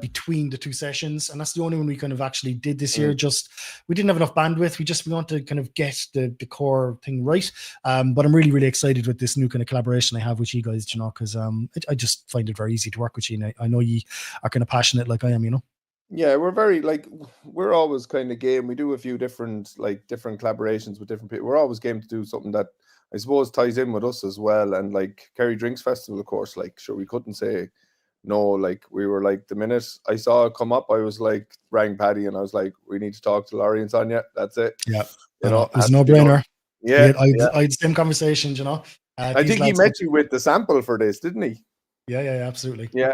between the two sessions, and that's the only one we kind of actually did this year. Just we didn't have enough bandwidth. We want to kind of get the core thing right. But I'm really excited with this new kind of collaboration I have with you guys, you know, because I just find it very easy to work with you, and I know you are kind of passionate like I am, you know. Yeah, we're very we're always kind of game. We do a few different collaborations with different people. We're always game to do something that I suppose ties in with us as well. And like Kerry Drinks Festival, of course, like sure we couldn't say no. Like we were like, the minute I saw it come up, I was like, rang Paddy and I was like, we need to talk to Laurie and Sonia. That's it. Yeah, you know, it was a no-brainer. Yeah, I had the same conversations, you know. I think he met you with the sample for this, didn't he? Yeah, absolutely. Yeah.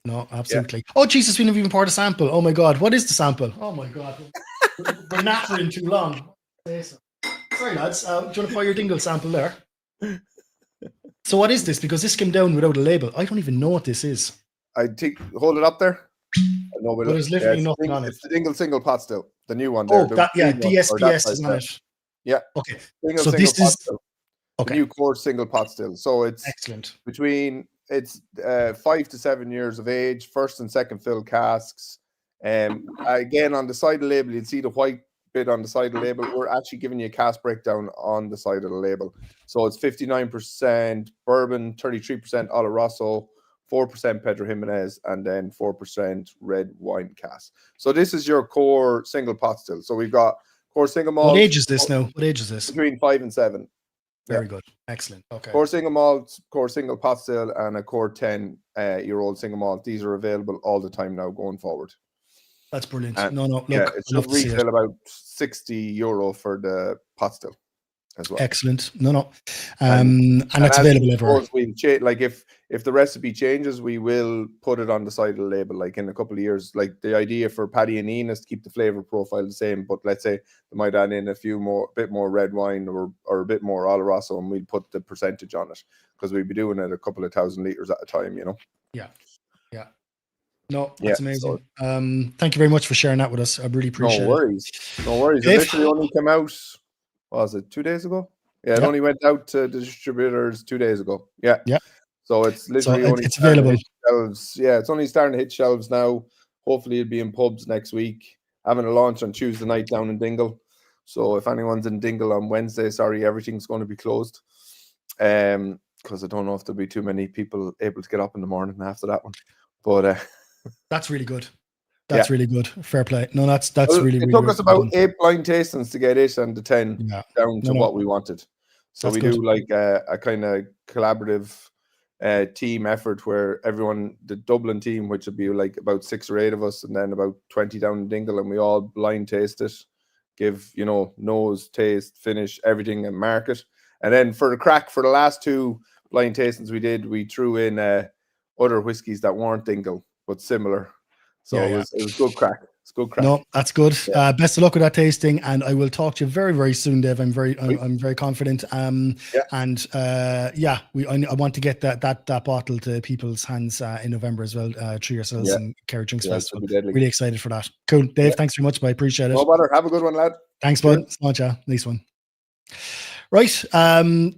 No, absolutely. Yeah. Oh, Jesus, we never even poured a sample. Oh my God, what is the sample? Oh my God, we're nattering too long. Sorry, lads. Do you want to pour your Dingle sample there? So what is this? Because this came down without a label. I don't even know what this is. I think, hold it up there. No, but there's literally nothing on it. It's the Dingle single pot still, the new one there. Oh, DSPS is on it. Yeah. Okay. Dingle so this is the new core single pot still. So it's excellent. It's 5 to 7 years of age, first and second fill casks. Again, on the side of the label, you'd see the white bit on the side of the label. We're actually giving you a cask breakdown on the side of the label. So it's 59% bourbon, 33% Oloroso, 4% Pedro Jimenez, and then 4% red wine cask. So this is your core single pot still. So we've got core single malt. What age is this now? What age is this? Between 5 and 7. Very good. Excellent. Okay. Core single malt, core single pot still, and a core 10-year-old single malt. These are available all the time now going forward. That's brilliant. And look, it's retail about €60 for the pot still as well. Excellent. And that's available everywhere. Like if the recipe changes, we will put it on the side of the label. Like in a couple of years, like the idea for Paddy and Ian is to keep the flavor profile the same, but let's say they might add in a bit more red wine or a bit more Oloroso, and we'll put the percentage on it because we'd be doing it a couple of 1,000 liters at a time, you know. Yeah. No, that's amazing. So, thank you very much for sharing that with us. I really appreciate it. No worries. It literally only came out, what was it, 2 days ago? Yeah, it only went out to the distributors 2 days ago. Yeah. So it's literally it's available. Shelves. Yeah, it's only starting to hit shelves now. Hopefully it'll be in pubs next week. Having a launch on Tuesday night down in Dingle. So if anyone's in Dingle on Wednesday, sorry, everything's going to be closed. Because I don't know if there'll be too many people able to get up in the morning after that one. But that's really good. That's really good. Fair play. No, that's really. It took us about 8 blind tastings to get it and the 10 down to what we wanted. So we do like a kind of collaborative team effort where everyone, the Dublin team, which would be like about 6 or 8 of us, and then about 20 down in Dingle, and we all blind taste it, give nose, taste, finish, everything, and mark it. And then for the crack, for the last 2 blind tastings we threw in other whiskies that weren't Dingle but similar. So it was good crack. It's good crack. No, that's good. Best of luck with that tasting, and I will talk to you very, very soon, Dave. I'm very confident. I want to get that bottle to people's hands in November as well. Through yourselves and Kerry Drinks Festival. Really excited for that. Cool, Dave. Thanks very much, bud. I appreciate it. No bother. Have a good one, lad. Thanks, bud. Nice one. Right.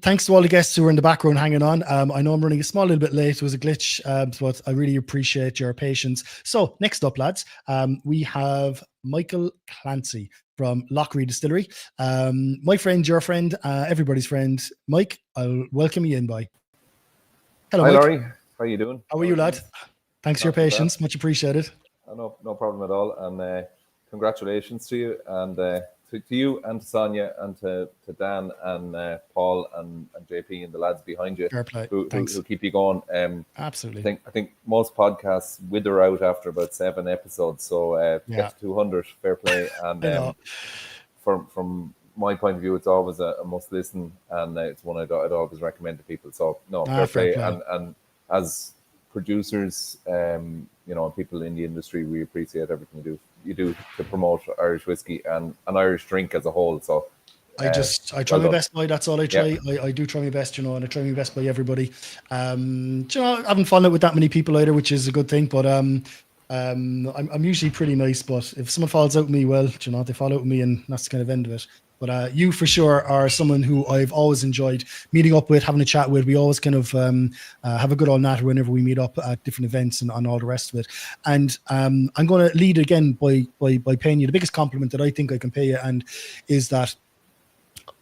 Thanks to all the guests who were in the background hanging on. I know I'm running a small little bit late. It was a glitch, but I really appreciate your patience. So next up, lads, we have Michael Clancy from Lockery Distillery. My friend, your friend, everybody's friend. Mike, I'll welcome you in, boy. Hello, Hi, Mike. Laurie. How are you doing? How are you, lad? Thanks for your patience. Much appreciated. No problem at all. And congratulations to you. And to you and to Sonia and to Dan and Paul and JP and the lads behind you Fair play. who Thanks. keep you going. Absolutely. I think most podcasts wither out after about 7 episodes. So get to 200, fair play. And from my point of view, it's always a must listen, and it's one I'd always recommend to people. So no, fair play. And as producers, people in the industry, we appreciate everything you do to promote Irish whiskey and an Irish drink as a whole. So I try my best by. That's all I try. Yeah. I do try my best, and I try my best by everybody. I haven't fallen out with that many people either, which is a good thing. But I'm usually pretty nice. But if someone falls out with me, well, they fall out with me, and that's the kind of end of it. But you for sure are someone who I've always enjoyed meeting up with, having a chat with. We always kind of have a good old natter whenever we meet up at different events and all the rest of it. And I'm going to lead again by paying you the biggest compliment that I think I can pay you, and is that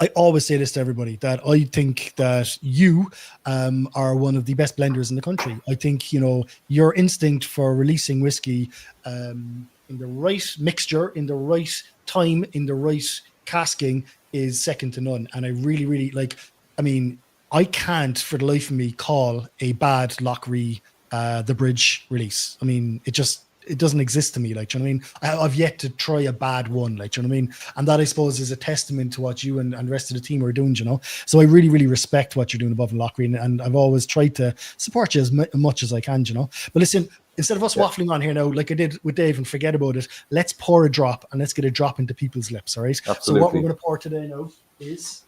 I always say this to everybody, that I think that you are one of the best blenders in the country. I think, your instinct for releasing whiskey in the right mixture, in the right time, in the right casking is second to none. And I really, really I can't for the life of me call a bad Lochrie the Bridge release. I mean, it doesn't exist to me, do you know what I mean? I've yet to try a bad one, do you know what I mean? And that, I suppose, is a testament to what you and the rest of the team are doing, So I really, really respect what you're doing above in Lochrie, and I've always tried to support you as much as I can, But listen, instead of us waffling on here now, like I did with Dave, and forget about it, let's pour a drop, and let's get a drop into people's lips, all right? Absolutely. So what we're going to pour today now is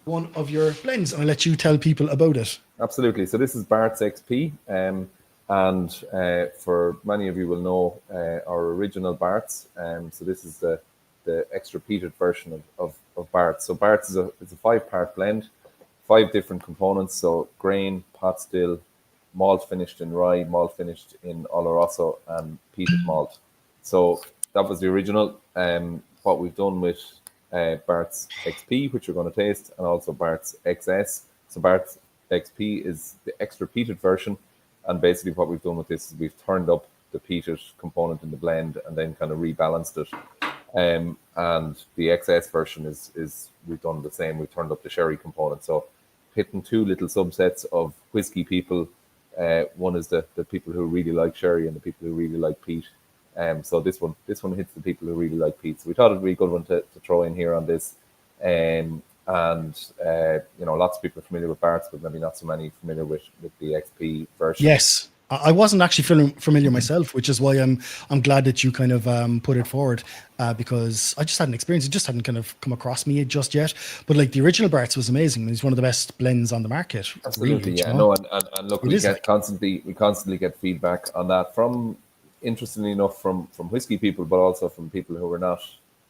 one of your blends, and I'll let you tell people about it. Absolutely. So this is Bart's XP, and for many of you will know our original Bart's. So this is the extra peated version of Bart's. So Bart's is a 5-part blend, 5 different components. So grain, pot still, malt finished in rye, malt finished in Oloroso, and peated malt. So that was the original. What we've done with Bart's XP, which you're going to taste, and also Bart's XS. So Bart's XP is the extra peated version, and basically what we've done with this is we've turned up the peated component in the blend and then kind of rebalanced it. And the XS version is we've done the same. We've turned up the sherry component. So hitting 2 little subsets of whiskey people. One is the people who really like sherry and the people who really like peat. So this one hits the people who really like peat. So we thought it'd be a good one to throw in here on this. Lots of people are familiar with Bart's, but maybe not so many familiar with the XP version. Yes, I wasn't actually familiar myself, which is why I'm glad that you kind of put it forward, because I just hadn't experienced it, just hadn't kind of come across me just yet. But like the original Bart's was amazing. It's one of the best blends on the market. Absolutely, really, yeah. No, and look, we constantly get feedback on that from, interestingly enough, from whiskey people, but also from people who are not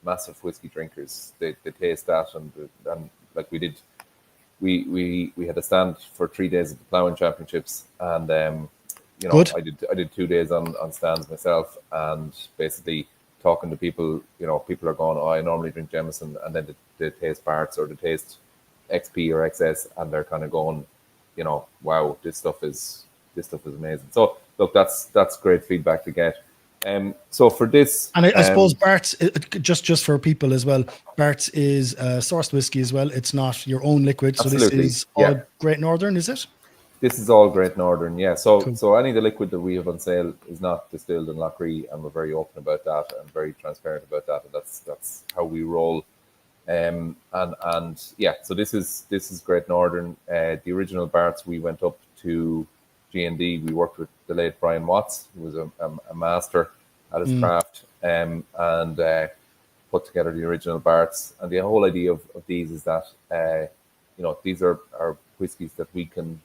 massive whiskey drinkers. They taste that, and like we did. We had a stand for 3 days at the Ploughing Championships, and I did 2 days on stands myself, and basically talking to people. People are going, "Oh, I normally drink Jameson," and then they taste Bart's or they taste XP or XS, and they're kind of going, "Wow, this stuff is amazing." So look, that's great feedback to get. So for this, and I suppose Bart's, just for people as well, Bart's is sourced whiskey as well. It's not your own liquid. So this is all Great Northern, is it? This is all Great Northern, yeah. So so any of the liquid that we have on sale is not distilled in Lochrie, and we're very open about that and very transparent about that, and that's how we roll. And yeah, so this is Great Northern. The original Bart's, we went up to G&D. We worked with the late Brian Watts, who was a master at his craft, and put together the original Bart's. And the whole idea of these is that these are whiskies that we can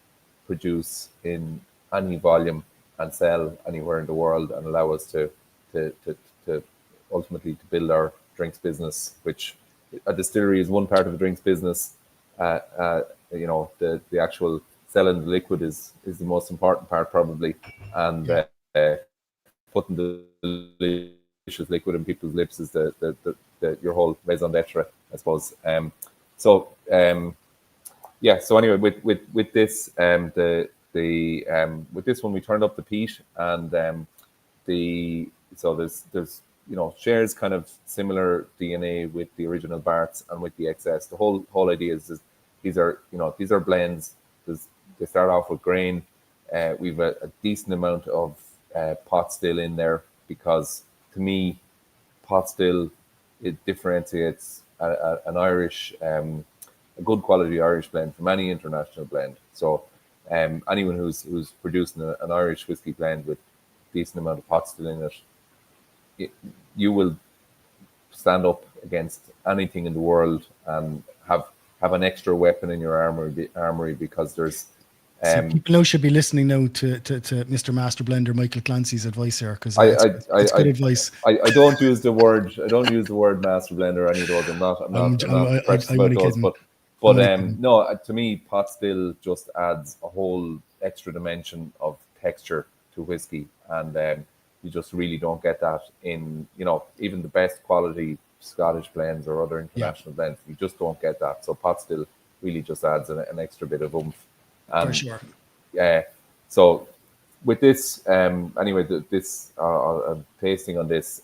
produce in any volume and sell anywhere in the world, and allow us to ultimately to build our drinks business, which a distillery is one part of a drinks business. The actual selling the liquid is the most important part probably, and putting the delicious liquid in people's lips is the your whole raison d'etre, I suppose. So anyway, with this with this one we turned up the peat, and there's shares kind of similar DNA with the original Barts and with the XS. The whole idea is these are blends. They start off with grain. We've a decent amount of pot still in there, because to me, pot still, it differentiates an Irish, a good quality Irish blend from any international blend. So anyone who's producing an Irish whiskey blend with decent amount of pot still in it, you will stand up against anything in the world and have an extra weapon in your armory, because there's people now should be listening now to Mr. Master Blender Michael Clancy's advice here, because it's good advice. I don't use the word Master Blender or any of those. I'm not precious about only those, kidding. but no, to me, pot still just adds a whole extra dimension of texture to whiskey, and you just really don't get that in even the best quality Scottish blends or other international blends. You just don't get that. So pot still really just adds an extra bit of oomph. For sure. Yeah. So with this, anyway, this tasting on this,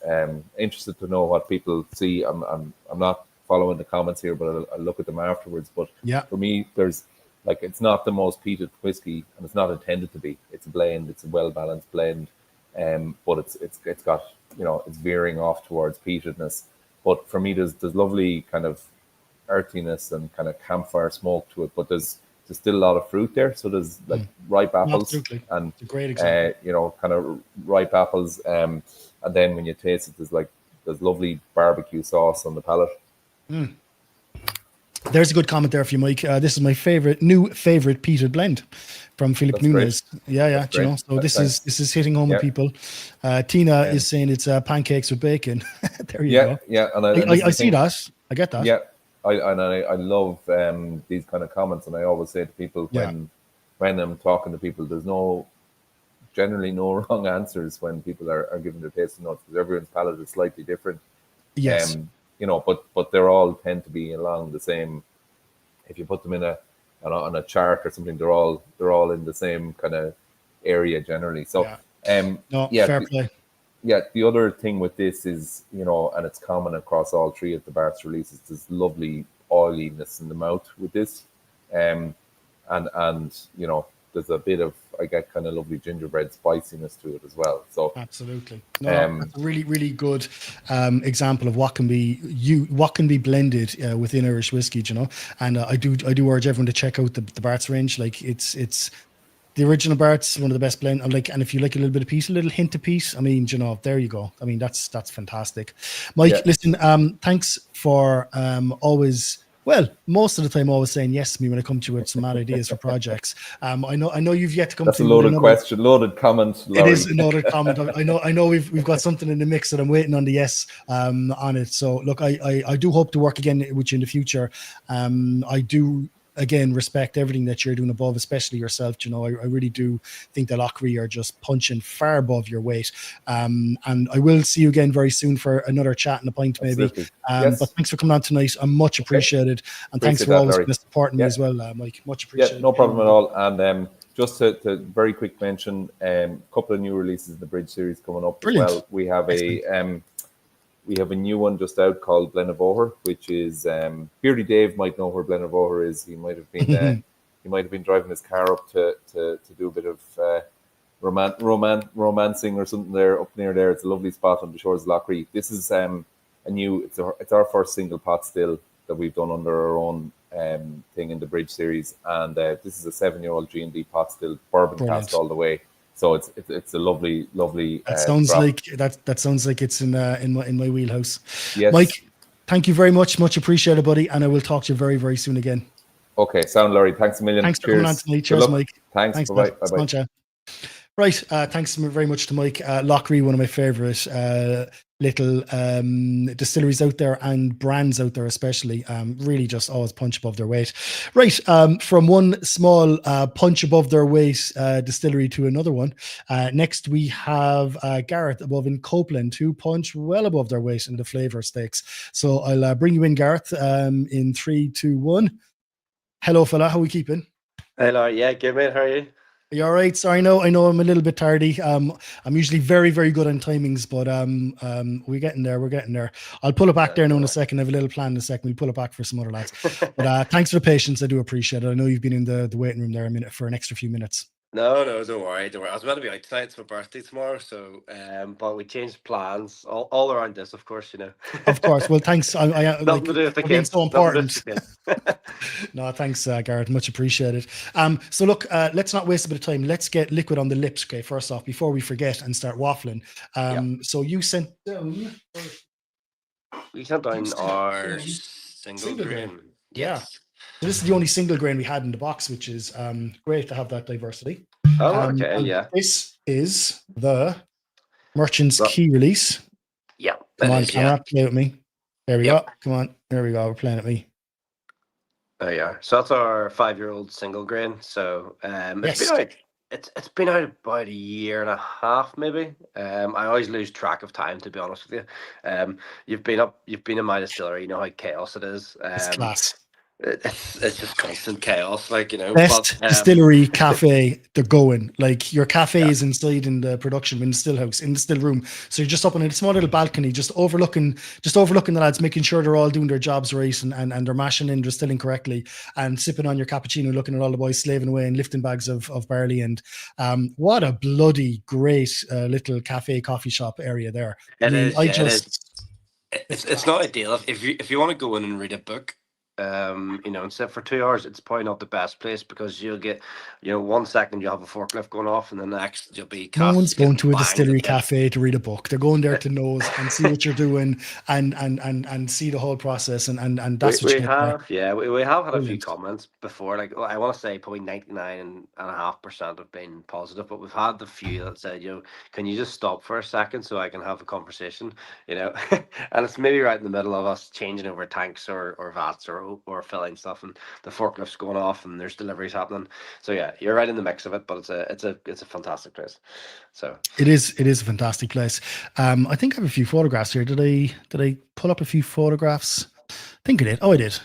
interested to know what people see. I'm not following the comments here, but I'll look at them afterwards. But for me, there's it's not the most peated whiskey, and it's not intended to be. It's a blend. It's a well balanced blend, but it's got it's veering off towards peatedness. But for me, there's lovely kind of earthiness and kind of campfire smoke to it. But there's still a lot of fruit there. So there's ripe apples. Absolutely. And it's a great example. kind of ripe apples. And then when you taste it, there's lovely barbecue sauce on the palate. Mm. There's a good comment there for you, Mike. This is my new favorite peated blend from Philip Nunes. Great. Yeah. That's great. So this is hitting home with people. Tina is saying it's pancakes with bacon. There you go. Yeah. And I see that. I get that. Yeah. I love these kind of comments, and I always say to people when I'm talking to people, there's generally no wrong answers when people are giving their tasting notes, because everyone's palate is slightly different. Yes. But they're all tend to be along the same. If you put them on a chart or something, they're all in the same kind of area generally. So fair play. Yeah, the other thing with this is, and it's common across all three of the Bart's releases, there's lovely oiliness in the mouth with this. And there's a bit of, I get kind of lovely gingerbread spiciness to it as well. So absolutely. That's a really, really good example of what can be blended within Irish whiskey, And I do urge everyone to check out the Bart's range. It's the original Bart's one of the best blend. And if you like a little bit of peat, a little hint of peat, there you go. That's fantastic. Mike, listen, thanks for always. Well, most of the time, always saying yes to me when I come to you with some mad ideas for projects. I know you've yet to come. That's to a loaded question, loaded comment. Laurie. It is a loaded comment. I know we've got something in the mix that I'm waiting on the yes on it. So look, I do hope to work again with you in the future. I do. Again, respect everything that you're doing above, especially yourself. I really do think that Lochry are just punching far above your weight. And I will see you again very soon for another chat and a pint, maybe. But thanks for coming on tonight. I'm much appreciated. And thanks for always supporting me as well, Mike. Much appreciated. Yeah, no problem at all. And just to very quick mention, a couple of new releases in the Bridge series coming up. Brilliant. As well. We have a new one just out called Blarney, which is Beardy Dave might know where Blarney is. He might have been driving his car up to do a bit of romancing or something there up near there. It's a lovely spot on the shores of Lochry. This is it's our first single pot still that we've done under our own thing in the Bridge series, and this is a 7-year-old G&D pot still, bourbon cast all the way. So it's a lovely. That sounds drop. like that sounds like it's in my wheelhouse. Yes. Mike, thank you very much appreciated, buddy, and I will talk to you very, very soon again. Okay, sound Laurie. Thanks a million. Thanks for coming on tonight. Cheers, Mike. Thanks. Bye. Right, thanks very much to Mike. Lochry, one of my favorite little distilleries out there, and brands out there especially, really just always punch above their weight. Right, from one small punch above their weight distillery to another one. Next we have Gareth above in Copeland, who punch well above their weight in the flavour stakes. So I'll bring you in, Gareth, in 3, 2, 1. Hello, fella. How are we keeping? Hello. Yeah, good, mate. How are you? You all right? Sorry, I know I'm a little bit tardy. I'm usually very, very good on timings, but we're getting there. We're getting there. I'll pull it back there now in a second. I have a little plan in a second. We'll pull it back for some other lads. But thanks for the patience. I do appreciate it. I know you've been in the waiting room there a minute for an extra few minutes. No, don't worry, don't worry. I was meant to be out tonight. It's my birthday tomorrow, so but we changed plans all around this, of course, you know. Of course. Well, thanks. I Nothing to do with the being kids. so Nothing to do important. with the kids. No, thanks, Garrett. Much appreciated. So look, let's not waste a bit of time. Let's get liquid on the lips, okay, first off, before we forget and start waffling. So you sent down... We sent down our single grain. Yeah. So this is the only single grain we had in the box, which is great to have that diversity. Oh, okay, and yeah. This is the Merchant's Key release. Yeah. Come on, is, camera, play with me. There we go. Come on. There we go. We're playing at me. There you are. So that's our 5-year-old single grain. So Yes. it's been out about a year and a half, maybe. I always lose track of time, to be honest with you. You've been in my distillery. You know how chaos it is. It's class. It's just constant chaos, like, you know. Best distillery cafe they're going. Like your cafe is inside in the production, in the still house, in the still room. So you're just up on a small little balcony, just overlooking the lads, making sure they're all doing their jobs right and they're mashing in, distilling correctly, and sipping on your cappuccino, looking at all the boys slaving away and lifting bags of barley. And what a bloody great little cafe coffee shop area there. It's not ideal if you want to go in and read a book. You know, and sit for 2 hours, it's probably not the best place, because you'll get, 1 second you'll have a forklift going off, and the next you'll be. No one's going to a distillery cafe to read a book. They're going there to nose and see what you're doing and see the whole process. And that's what we have. Yeah, we have had a few comments before. Like, I want to say probably 99.5% have been positive, but we've had the few that said, can you just stop for a second so I can have a conversation? And it's maybe right in the middle of us changing over tanks or vats or filling stuff, and the forklift's going off, and there's deliveries happening. So yeah, you're right in the mix of it, but it's a fantastic place. So it is a fantastic place. I think I have a few photographs here. Did I pull up a few photographs? I think I did. Oh, I did.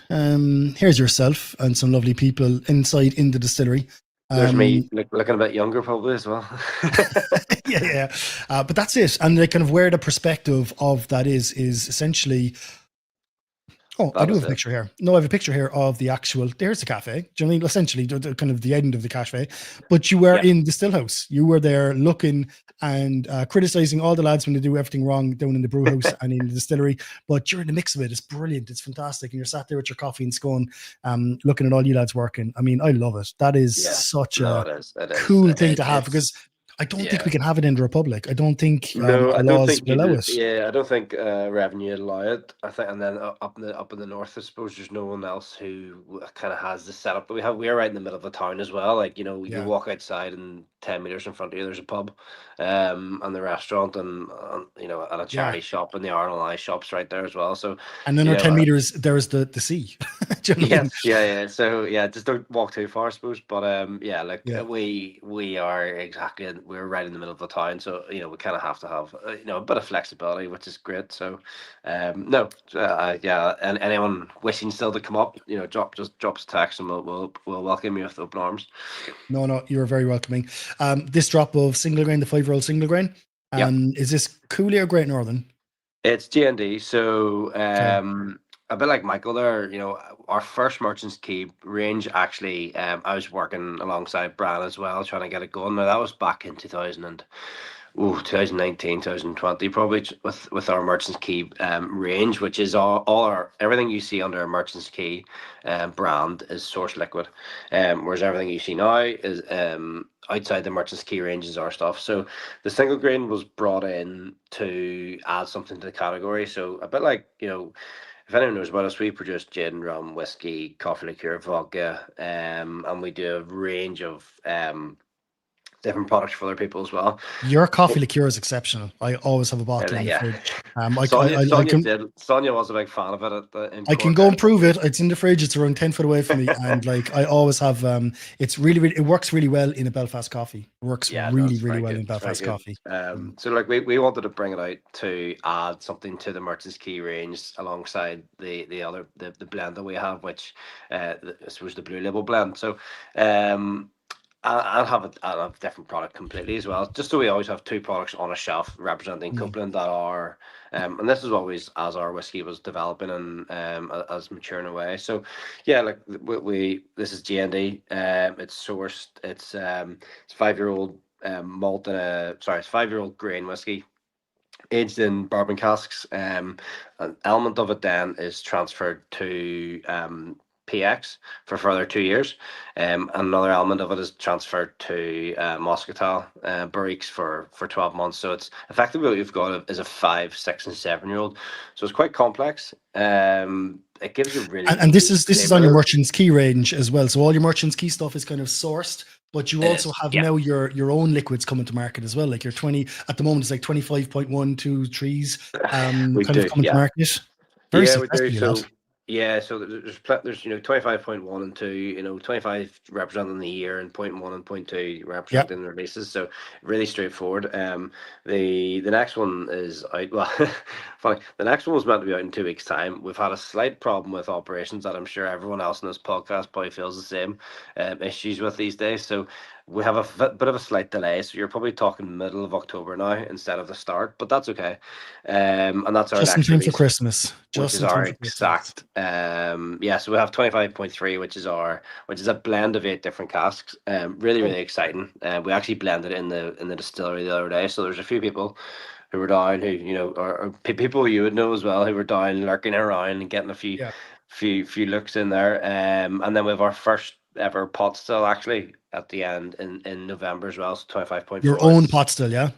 Here's yourself and some lovely people inside in the distillery. There's me looking a bit younger probably as well. yeah. But that's it. And kind of where the perspective of that is essentially. Oh, I do have a picture here. No, I have a picture here of the actual. There's the cafe. Do you know what I mean? Essentially, the kind of the end of the cafe. But you were in the still house. You were there looking and criticizing all the lads when they do everything wrong down in the brew house and in the distillery. But you're in the mix of it. It's brilliant. It's fantastic. And you're sat there with your coffee and scone, looking at all you lads working. I mean, I love it. That is such a cool thing to have, because I don't think we can have it in the Republic. I don't think I don't think will allow it. Yeah, I don't think revenue would allow it. I think, and then up in the north, I suppose there's no one else who kind of has the setup that we have. We're right in the middle of a town as well. Like, you walk outside and 10 meters in front of you, there's a pub, and the restaurant, and and a charity shop, and the R&I shops right there as well. So, and then 10 meters, there's the sea. Yes, yeah. So just don't walk too far, I suppose. But we are exactly. We're right in the middle of the town, so we kind of have to have a bit of flexibility, which is great. So and anyone wishing still to come up, drop us a text, and we'll welcome you with open arms. No, you're very welcoming. This drop of single grain, the 5-year-old single grain, is this Cooley or Great Northern? It's G&D. So a bit like Michael there, our first Merchant's Key range, actually, I was working alongside Brad as well, trying to get it going. Now, that was back in 2019, 2020, probably, with our Merchant's Key range, which is everything you see under a Merchant's Key brand is source liquid, whereas everything you see now is outside the Merchant's Key range is our stuff. So the single grain was brought in to add something to the category. So a bit like, if anyone knows about us, we produce gin, rum, whiskey, coffee liqueur, vodka, and we do a range of different products for other people as well. Your coffee liqueur is exceptional. I always have a bottle in the fridge. Sonia was a big fan of it. I can go and prove it. It's in the fridge. It's around 10 foot away from me, and I always have. It's really, it works really well in a Belfast coffee. It works really well in Belfast coffee. So we wanted to bring it out to add something to the Merchant's Key range alongside the blend that we have, which I suppose the Blue Label blend. So. I'll have a different product completely as well. Just so we always have two products on a shelf representing Copeland that are, and this is always as our whiskey was developing and as maturing away. So, yeah, like this is G&D. It's sourced. It's 5-year-old malt and it's 5-year-old grain whiskey, aged in bourbon casks. An element of it then is transferred to PX for further 2 years. Another element of it is transferred to Moscatel barriques for 12 months. So it's effectively what you've got is a 5, 6, and 7-year-old. So it's quite complex. It gives you really and this is on your Merchant's Key range as well. So all your Merchant's Key stuff is kind of sourced, but you also have now your own liquids coming to market as well. Like your 20 at the moment, it's like 25.12 trees kind of coming to market. Very successful, you know. Yeah, so there's 25.1 and 2, 25 representing the year and 0.1 and 0.2 representing the releases. So really straightforward. The next one is out. Well, funny. The next one was meant to be out in 2 weeks' time. We've had a slight problem with operations that I'm sure everyone else in this podcast probably feels the same issues with these days. So we have a bit of a slight delay. So you're probably talking middle of October now instead of the start, but that's okay. And that's our just in next time release, for Christmas. which is our exact. So we have 25.3, which is a blend of 8 different casks. Really exciting. We actually blended it in the distillery the other day. So there's a few people who were down who are people you would know as well who were down lurking around and getting a few looks in there. And then we have our first ever pot still actually at the end in November as well. So 25.4. Your own pot still, yeah.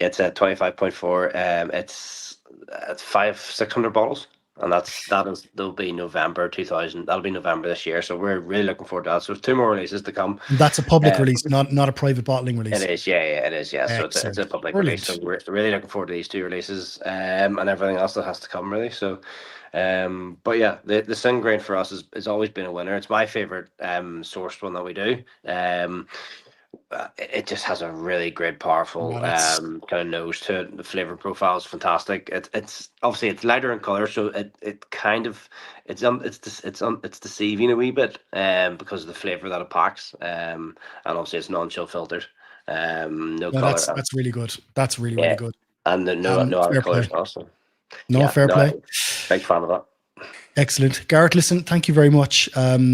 It's at 25.4. It's 500-600 bottles. And that'll be November 2000. That'll be November this year. So we're really looking forward to that. So there's 2 more releases to come. That's a public release, not a private bottling release. It is, it is. So it's a public release. So we're really looking forward to these 2 releases and everything else that has to come really. So, but yeah, the Sin Grain for us has always been a winner. It's my favorite sourced one that we do. It just has a really great, powerful kind of nose to it. The flavor profile is fantastic. It's obviously it's lighter in color, so it kind of it's deceiving a wee bit because of the flavor that it packs. And obviously it's non-chill filtered. No color. That's really good. That's really good. And no other colors also. Fair play. Big fan of that. Excellent. Garrett, listen, thank you very much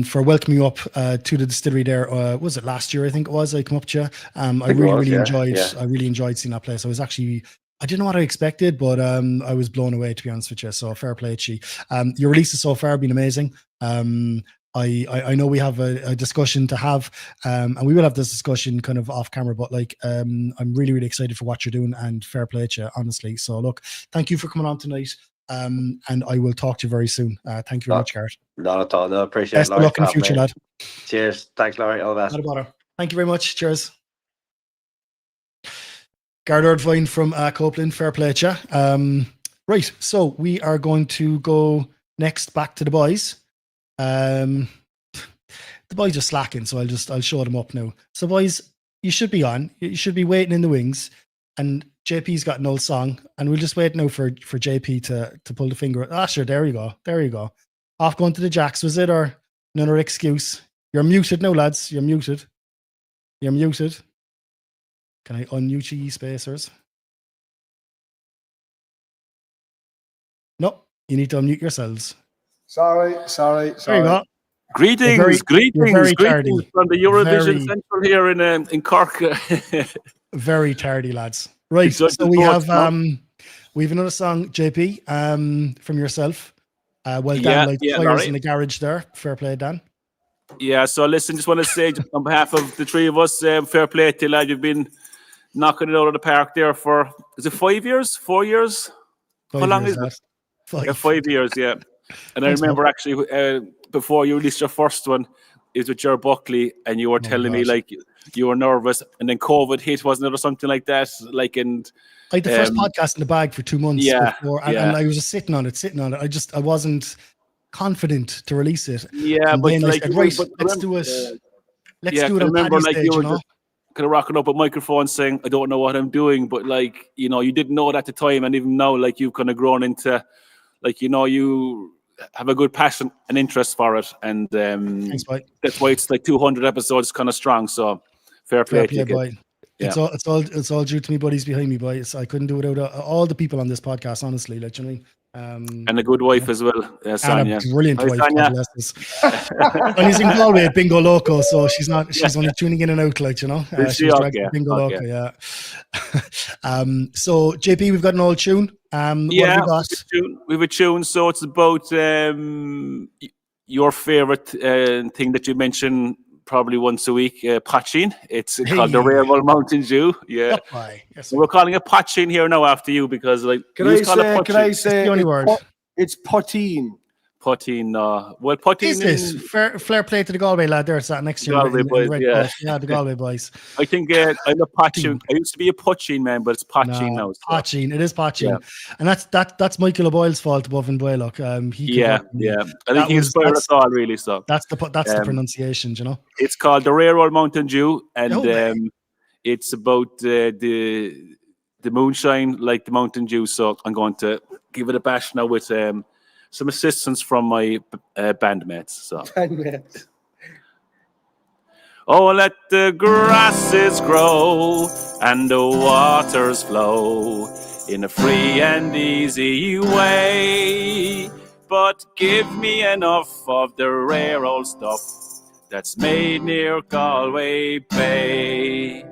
for welcoming you up to the distillery there. Was it last year? I think it was. I come up to you. I really enjoyed seeing that place. I didn't know what I expected, but I was blown away, to be honest with you. So fair play to you. Your releases so far have been amazing. I know we have a discussion to have, and we will have this discussion kind of off camera, but I'm really excited for what you're doing, and fair play to you, honestly. So look, thank you for coming on tonight. And I will talk to you very soon. Thank you very much, Garrett. Not at all. No, appreciate it. Best of luck in the future, lad. Cheers. Thanks, Laurie. All the best. Not a bother. Thank you very much. Cheers. Garrett Ardvine from Copeland. Fair play to you. Right. So we are going to go next back to the boys. The boys are slacking, so I'll show them up now. So boys, you should be on. You should be waiting in the wings. And JP's got an old song, and we'll just wait now for JP to pull the finger. Ah, sure, there you go. Off going to the jacks, was it, or another excuse? You're muted now, lads. You're muted. Can I unmute you, spacers? No, you need to unmute yourselves. Sorry. There you go. Greetings from the Eurovision Very- Central here in Cork. Very tardy, lads. Right, so we have another song, JP, from yourself. Well done, fires Laurie. in the garage there. Fair play, Dan. Yeah, so listen, just want to say on behalf of the 3 of us, fair play to you, lad. You've been knocking it out of the park there for, is it 5 years? 4 years? How long is it? 5 years, yeah. And I remember actually before you released your first one, it was with Ger Buckley, and you were telling me like you were nervous, and then COVID hit, wasn't it, or something like that? I had the first podcast in the bag for 2 months before, and I was just sitting on it. I wasn't confident to release it. Yeah, and but then like, I said, right, let's do it. Let's do it on Paddy's Day, you were kind of rocking up a microphone saying, I don't know what I'm doing, but like, you didn't know it at the time, and even now, like, you've kind of grown into, like, you have a good passion and interest for it, and Thanks, mate. that's why it's like 200 episodes kind of strong. So Fair play, Fair play, boy. Yeah. It's all due to me buddies behind me, boy. I couldn't do it without all the people on this podcast, honestly. Like, you know what I mean? And a good wife as well, Sonia. And a brilliant Hi, wife, Sonia. God bless us. And he's in Galway at Bingo Loco, so she's only tuning in and out, like, you know. Is she? She's Okay, dragged to Bingo okay. Loco, yeah. So JP, we've got an old tune. What have we got? We have a tune. So it's about your favorite thing that you mention probably once a week, poaching. It's called the Rare Old Mountain Dew. Yeah. Yes, we're calling it poaching here now after you because like Can I say the only word? It's poteen. Poteen, no. Well, poteen is this? Fair play to the Galway lad there. Sat next to you. Galway boys, yeah. Yeah, the Galway boys. I think I'm a poaching. I used to be a poaching man, but it's poaching now. So. Poaching, it is poaching, Yeah. and that's Michael O'Boyle's fault above in Boylock. Yeah. I think he inspired us all really. So that's the pronunciation, you know. It's called the Rare Old Mountain Dew, and it's about the moonshine like the Mountain Dew. So I'm going to give it a bash now with some assistance from my bandmates. So. Oh, let the grasses grow and the waters flow in a free and easy way. But give me enough of the rare old stuff that's made near Galway Bay.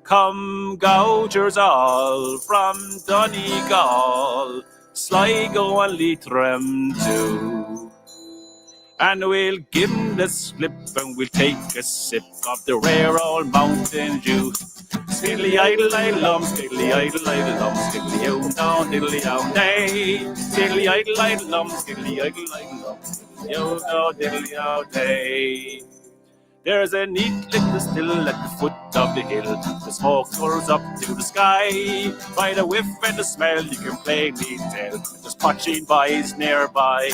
Come, gougers all from Donegal, Sligo and Leitrim too. And we'll give 'em the slip and we'll take a sip of the rare old Mountain Dew. Skiddly idle idle lum, skiddly idle idle lum, skiddly o down diddly down day. Skiddly idle idle lum, skiddly idle idle lum, skiddly o down diddly down day. There's a neat little still at the foot of the hill. The smoke curls up to the sky. By the whiff and the smell you can plainly tell there's poaching boys nearby.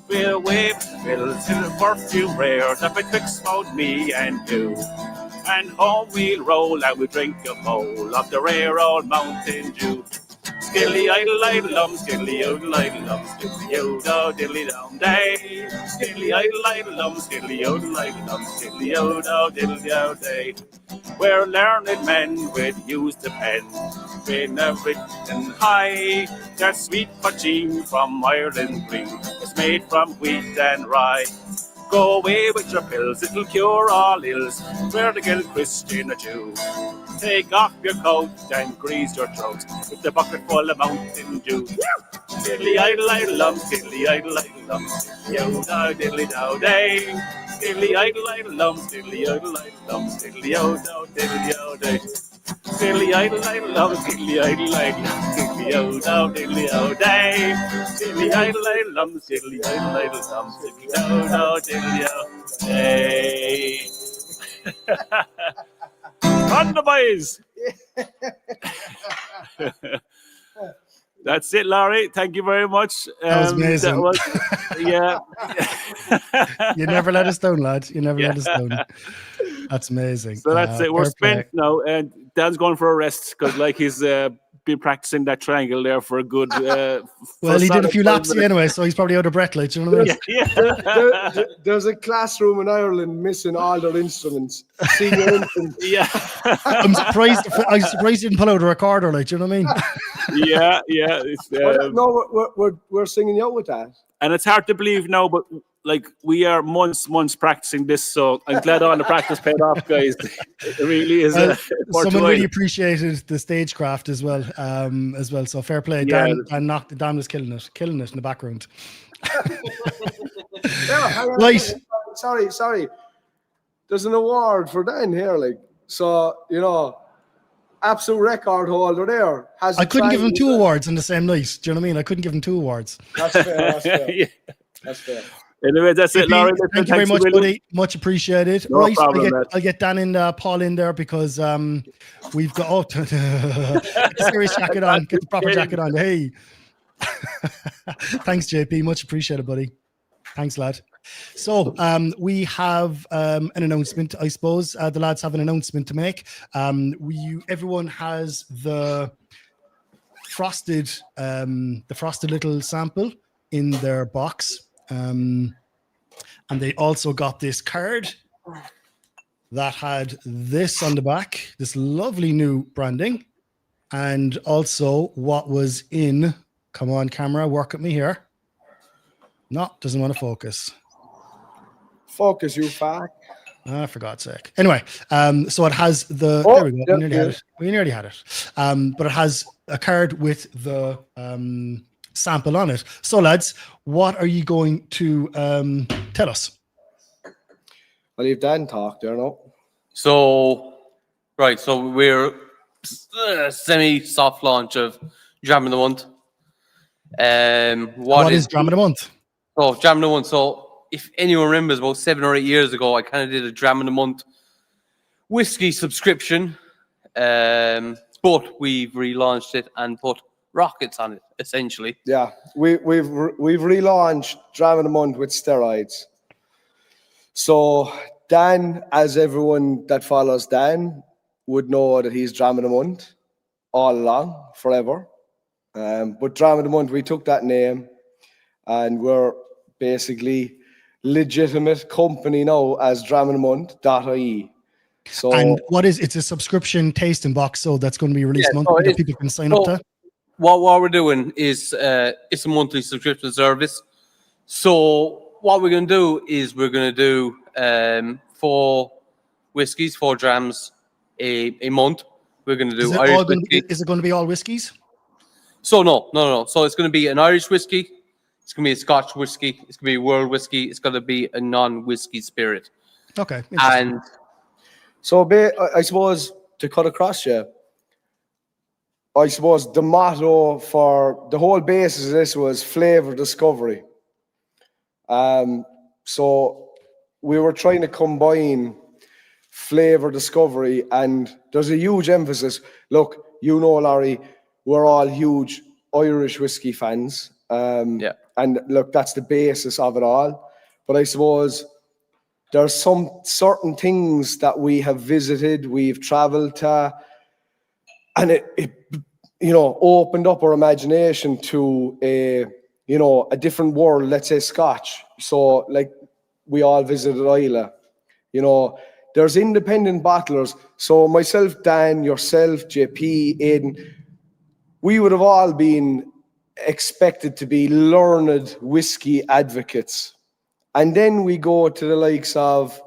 We'll wave the bills till the perfume rare that betwixt both me and you. And home we'll roll and we'll drink a bowl of the rare old Mountain Dew. Skilly idle idle lum, skilly idle idle lum, skilly o diddly down day. Skilly idle idle lum, skilly idle idle lum, skilly o diddly down day. We're learned men with use the pen, been written high. Their sweet poaching from Ireland bring, it's made from wheat and rye. Go away with your pills, it'll cure all ills. We're the Gill Christian or Jew. Take off your coat and grease your throat with the bucket full of Mountain Dew. Diddly idle idle lum, diddly idle idle lum, yo dow diddly dow day. Diddly idle idle lum, diddly idle idle lum, diddly o dow diddly o day. Diddly idle idle lum, diddly idle idle lum, diddly o dow diddly o day. Diddly idle idle lum, diddly idle idle lum, diddly o dow diddly o day. On the boys. That's it, Larry. Thank you very much. That was amazing. Yeah. You never let us down, lad. You never let us down. That's amazing. So that's it. We're spent now, and Dan's going for a rest because, like, he's been practicing that triangle there for a good. Well, he did a few laps anyway, so he's probably out of breath. Like, you know what I mean? There's a classroom in Ireland missing all their instruments. Senior infants. Yeah. I'm surprised you didn't pull out a recorder. Like, you know what I mean? Yeah. It's, no, we're singing out with that. And it's hard to believe now, but like we are months practicing this, so I'm glad all the practice paid off, guys. It really is. Someone really appreciated the stagecraft as well. So fair play. Yeah. Dan was killing it in the background. Right. Sorry. There's an award for Dan here, like, so you know. Absolute record holder there. I couldn't give him 2 awards in the same night. Do you know what I mean? I couldn't give him 2 awards. That's fair. Yeah. That's fair. Anyway, that's it, Laurie. Thank you very much, buddy. Much appreciated. No problem, I'll get Dan and Paul in there because we've got get the serious jacket on. Get the proper jacket on. Hey. Thanks, JP. Much appreciated, buddy. Thanks, lad. So we have an announcement, I suppose. The lads have an announcement to make. Everyone has the frosted little sample in their box. And they also got this card. that had this on the back, this lovely new branding, and also what was in, come on camera, work at me here. No, doesn't want to focus. Focus, you fuck. For God's sake. Anyway, so it has the, Oh, there we go, yeah, we nearly had it. We nearly had it. But it has a card with the sample on it. So lads, what are you going to tell us? I'll leave Dan talk there now. So, right, so we're semi-soft launch of Dram of the Month. What is Dram of the Month? Oh, Dram of the Month. So, if anyone remembers, about 7 or 8 years ago, I kind of did a Dram of the Month whiskey subscription, but we've relaunched it and put rockets on it, essentially. Yeah, we've relaunched Dram of the Month with steroids. So Dan, as everyone that follows Dan would know, that he's Dram of the Month all along, forever. But Dram of the Month, we took that name, and we're basically legitimate company now as dramofthemonth.ie. So, and what is, it's a subscription tasting box, so that's going to be released monthly that people can sign up to? What we're doing is it's a monthly subscription service. So what we're going to do is we're going to do 4 whiskies, 4 drams a month. We're going to do Irish whiskey. Is it going to be all whiskies? So no. So it's going to be an Irish whiskey. It's going to be a Scotch whiskey. It's going to be a world whiskey. It's going to be a non-whiskey spirit. Okay. And so I suppose, to cut across you, I suppose the motto for the whole basis of this was flavor discovery. So we were trying to combine flavor discovery, and there's a huge emphasis. Look, you know, Larry, we're all huge Irish whiskey fans. And look, that's the basis of it all. But I suppose there's some certain things that we have visited, we've traveled to, and it you know, opened up our imagination to a different world, let's say Scotch. So like we all visited Islay, you know, there's independent bottlers. So myself, Dan, yourself, JP, Aidan, we would have all been expected to be learned whiskey advocates. And then we go to the likes of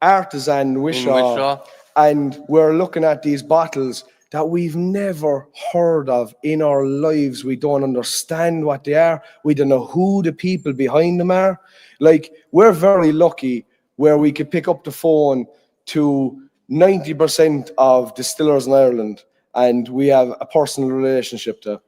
Artisan Wishaw, and we're looking at these bottles that we've never heard of in our lives. We don't understand what they are. We don't know who the people behind them are. Like, we're very lucky where we could pick up the phone to 90% of distillers in Ireland, and we have a personal relationship to.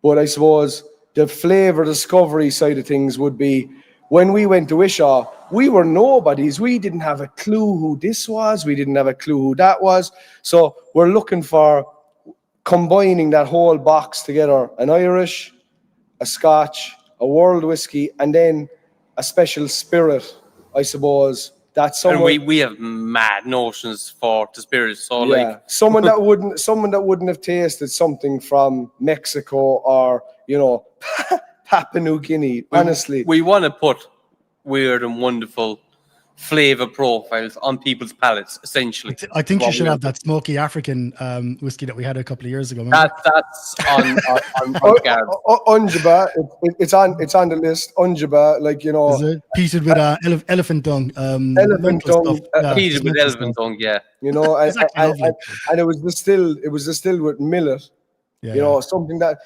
But I suppose the flavour discovery side of things would be, when we went to Wishaw, we were nobodies. We didn't have a clue who this was. We didn't have a clue who that was. So we're looking for combining that whole box together: an Irish, a Scotch, a world whiskey, and then a special spirit, I suppose. That's someone, and we have mad notions for the spirits. So yeah, like someone that wouldn't have tasted something from Mexico or, you know, Papua New Guinea. Honestly, we want to put weird and wonderful flavor profiles on people's palates, essentially. I think you should have that smoky African whiskey that we had a couple of years ago. That's on guard. Unjaba, it's on the list. Unjaba, like, you know, is it peated with elephant dung? Elephant dung, peated with elephant dung, yeah. You know, and it was distilled with millet. Yeah, you know, something that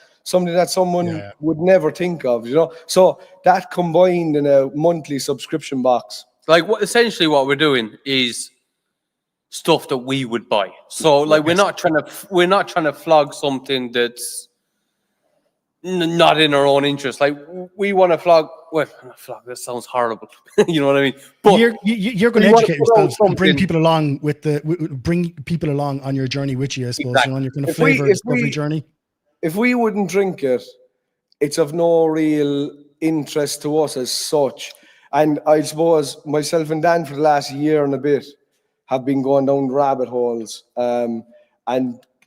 someone would never think of. You know, so that combined in a monthly subscription box. Like, essentially what we're doing is stuff that we would buy. So like we're not trying to flog something that's not in our own interest. Like, we want to flog. Well, not flog. That sounds horrible. You know what I mean? But you're going to educate yourselves and bring people along on your journey with you, I suppose. Exactly. You know, and you're going to flavor discovery journey. If we wouldn't drink it, it's of no real interest to us as such. And I suppose myself and Dan for the last year and a bit have been going down rabbit holes and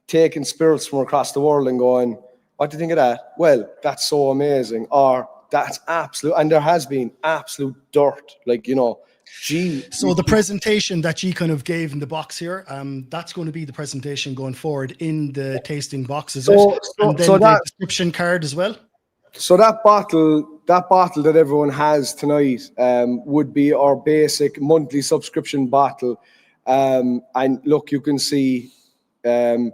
taking spirits from across the world and going, what do you think of that? Well, that's so amazing. Or that's absolute, and there has been absolute dirt, like, you know, Gee. So the presentation that you kind of gave in the box here, that's going to be the presentation going forward in the tasting box, is it? And then the description card as well? So that bottle that everyone has tonight would be our basic monthly subscription bottle. And look, you can see Boatyard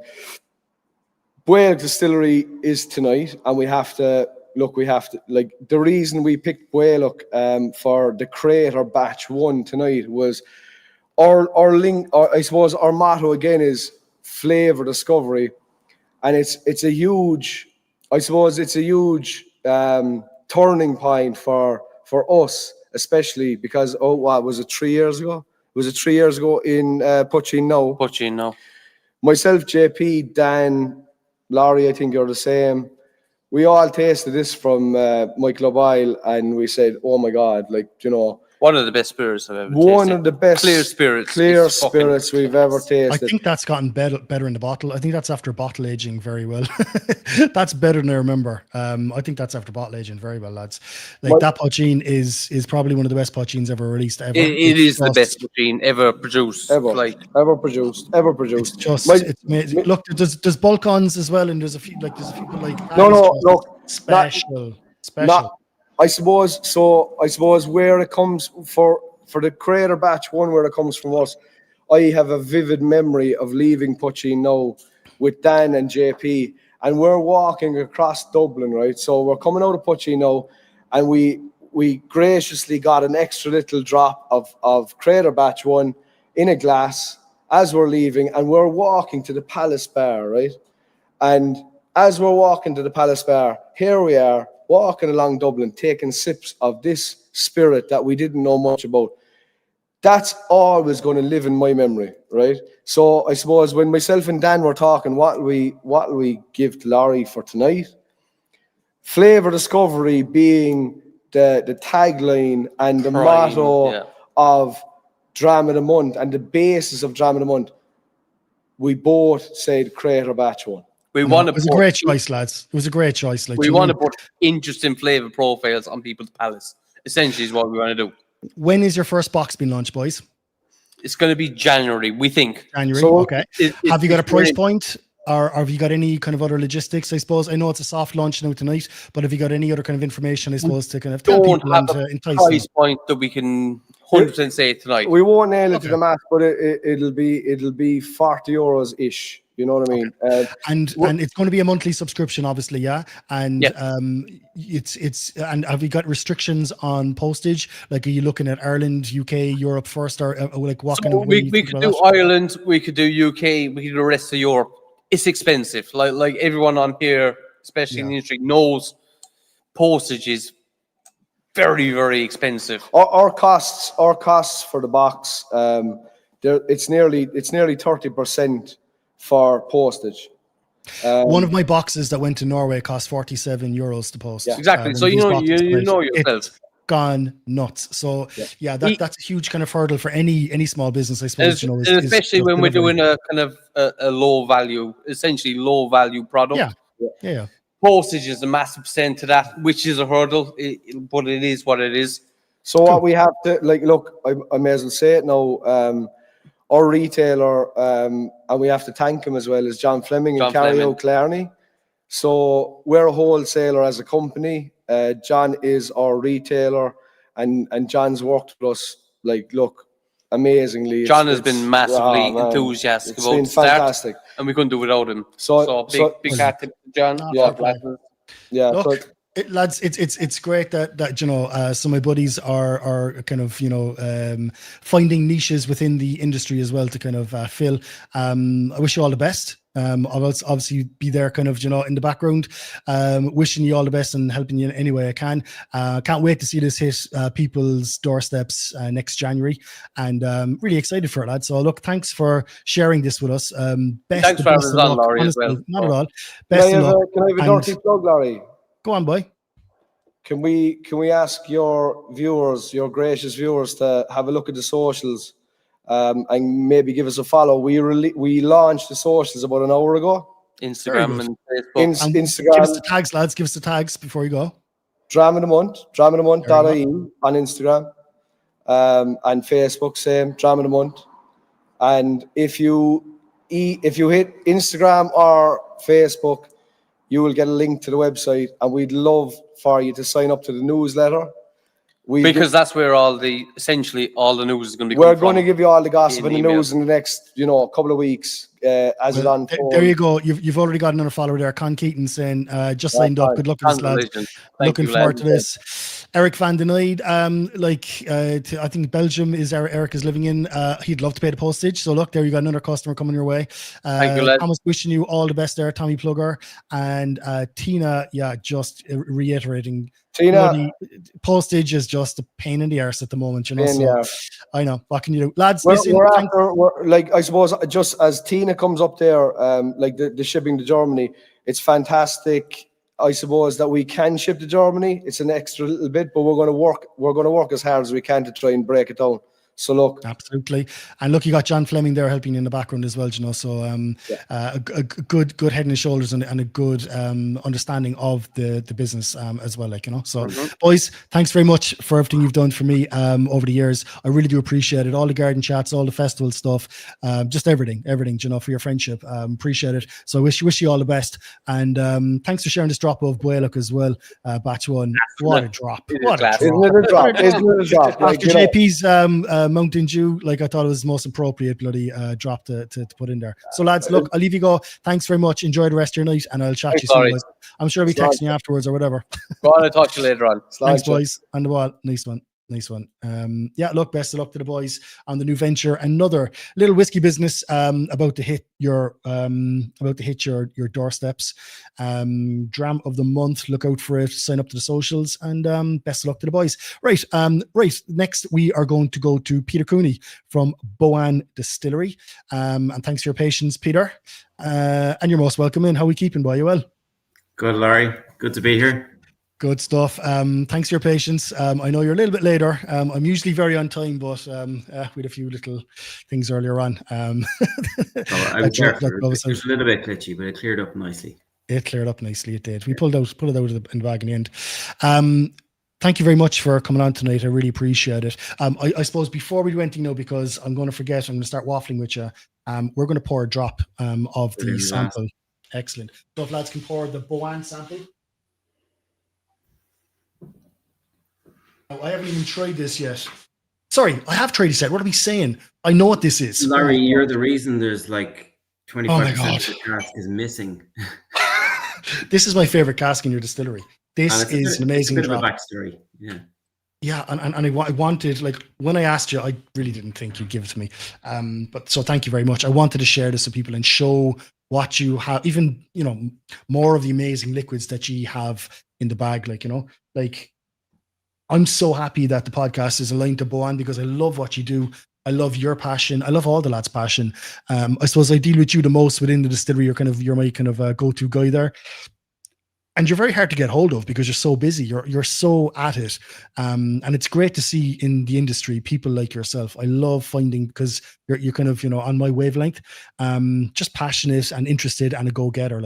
Distillery is tonight, and we have to, like, the reason we picked Boatyard for the Creator Batch 1 tonight was our link, or I suppose our motto again is flavor discovery. And it's a huge, I suppose it's a huge turning point for us, especially because, what was it, 3 years ago? Was it 3 years ago in Puccino? Myself, JP, Dan, Laurie, I think you're the same. We all tasted this from Michael O'Boyle, and we said, "Oh my God!" Like, you know, one of the best spirits I've ever one tasted. of the best clear spirits we've ever tasted. I think that's gotten better in the bottle. I think that's after bottle aging very well. That's better than I remember. I think that's after bottle aging very well, lads. Like, that poachine is probably one of the best poachines ever released ever. It is the best poachine ever produced. Ever produced. It's just it's amazing. Look, there's Balkans as well, and there's a few like special. I suppose where it comes for the Creator Batch 1, where it comes from us, I have a vivid memory of leaving Puccino with Dan and JP, and we're walking across Dublin, right? So we're coming out of Puccino, and we graciously got an extra little drop of Creator Batch 1 in a glass as we're leaving, and we're walking to the Palace Bar, right? And as we're walking to the Palace Bar, here we are, walking along Dublin, taking sips of this spirit that we didn't know much about. That's always going to live in my memory, right? So I suppose when myself and Dan were talking, what will we give to Laurie for tonight? Flavor discovery being the tagline and the motto of Dram of the Month and the basis of Dram of the Month. We both said Creator Batch 1. It was a great choice, lads. It was a great choice. Like, we want to put interesting flavor profiles on people's palates. Essentially, is what we want to do. When is your first box being launched, boys? It's going to be January, we think. January, okay. Have you got a price point, or have you got any kind of other logistics? I suppose I know it's a soft launch now tonight, but have you got any other kind of information? I suppose to kind of tell people and entice them? Price point that we can 100% say tonight. We won't nail it to the math, but it'll be €40 ish. You know what I mean? And it's going to be a monthly subscription, obviously, yeah. And it's and have you got restrictions on postage? Like, are you looking at Ireland, UK, Europe first, or like what kind of? We could do Ireland, we could do UK, we could do the rest of Europe. It's expensive. Like everyone on here, especially in the industry, knows postage is very, very expensive. Our costs for the box, it's nearly 30%. For postage. One of my boxes that went to Norway cost €47 to post. Yeah. Exactly. So you know yourself. It's gone nuts. So that's a huge kind of hurdle for any small business, I suppose. And especially when we're doing a kind of a low value product. Yeah. Postage is a massive percent to that, which is a hurdle, but it is what it is. So what we have to look, I may as well say it now. Our retailer, and we have to thank him as well, is John Fleming and Carrie O'Clarney. So we're a wholesaler as a company. John is our retailer, and John's worked with us, amazingly. John has been massively enthusiastic about the start, fantastic. And we couldn't do without him. So big hat to John. Lads, it's great that some of my buddies are kind of finding niches within the industry as well to kind of fill. I wish you all the best. I'll obviously be there kind of in the background, wishing you all the best and helping you in any way I can. Can't wait to see this hit people's doorsteps next January, and really excited for it, lads. So look, thanks for sharing this with us. Thanks for having us on, Laurie, as well. Not at all. Can I have a dirty plug, Laurie? Go on, boy. Can we ask your viewers, your gracious viewers, to have a look at the socials, and maybe give us a follow? We launched the socials about an hour ago. Instagram and Facebook. Instagram. Give us the tags, lads. Give us the tags before you go. Dram of the Month, dramofthemonth.ie on Instagram. and Facebook, same, Dram of the Month. And if you hit Instagram or Facebook, you will get a link to the website, and we'd love for you to sign up to the newsletter. Because that's where essentially all the news is going to be. We're going to give you all the gossip and the news in the next, couple of weeks as it unfolds. There you go. You've already got another follower there, Con Keaton, saying just signed up. Good luck with this, lads. Looking forward to this. Eric Van Den Eyde, I think Belgium is Eric is living in. He'd love to pay the postage. So look, there you got another customer coming your way. Thank you, lads. Thomas, wishing you all the best there, Tommy Plugger. And Tina, just reiterating, Tina, postage is just a pain in the arse at the moment, I know. What can you do? Lads, we're listen, I suppose, just as Tina comes up there, the shipping to Germany, it's fantastic. I suppose that we can ship to Germany. It's an extra little bit, but we're going to work as hard as we can to try and break it down. So look, absolutely, and look, you got John Fleming there helping in the background as well, So a good head and shoulders and a good understanding of the business as well, So boys, thanks very much for everything you've done for me over the years. I really do appreciate it. All the garden chats, all the festival stuff, just everything, for your friendship. Appreciate it. So I wish you all the best, and thanks for sharing this drop of Boileau as well. Batch one, what a drop! What a drop! Isn't it a drop? Isn't it a drop? After JP's Mountain Dew, I thought it was the most appropriate bloody drop to put in there. So lads, look, I'll leave you go. Thanks very much. Enjoy the rest of your night, and I'll chat to you soon, guys. I'm sure I'll be texting you afterwards or whatever. Go on, I'll talk to you later on. Thanks, boys. On the ball. Nice one. Look, best of luck to the boys on the new venture. Another little whiskey business about to hit your doorsteps. Dram of the month. Look out for it. Sign up to the socials, and best of luck to the boys. Right. Next we are going to go to Peter Cooney from Boann Distillery. And thanks for your patience, Peter. And you're most welcome in. How are we keeping, boy? You well? Good, Larry. Good to be here. Good stuff. Thanks for your patience. I know you're a little bit later. I'm usually very on time, but we had a few little things earlier on. I was there it was a little bit glitchy, but it cleared up nicely. It cleared up nicely. It did. We pulled it out in the bag in the end. Thank you very much for coming on tonight. I really appreciate it. I suppose before we do anything now, because I'm going to forget, I'm going to start waffling with you. We're going to pour a drop of the sample. Excellent. So if lads can pour the Boann sample. I haven't even tried this yet. Sorry, I have tried this yet. What are we saying? I know what this is. Larry, you're the reason there's like 25% of the cask is missing. This is my favorite cask in your distillery. This is an amazing drop. Of a backstory. Yeah. Yeah, and I wanted, like, when I asked you, I really didn't think you'd give it to me. But so thank you very much. I wanted to share this with people and show what you have, even, more of the amazing liquids that you have in the bag, I'm so happy that the podcast is aligned to Boann, because I love what you do. I love your passion. I love all the lads' passion. I suppose I deal with you the most within the distillery. You're my kind of go-to guy there. And you're very hard to get hold of because you're so busy. You're so at it. And it's great to see in the industry people like yourself. I love finding, because you're kind of, on my wavelength, just passionate and interested and a go-getter,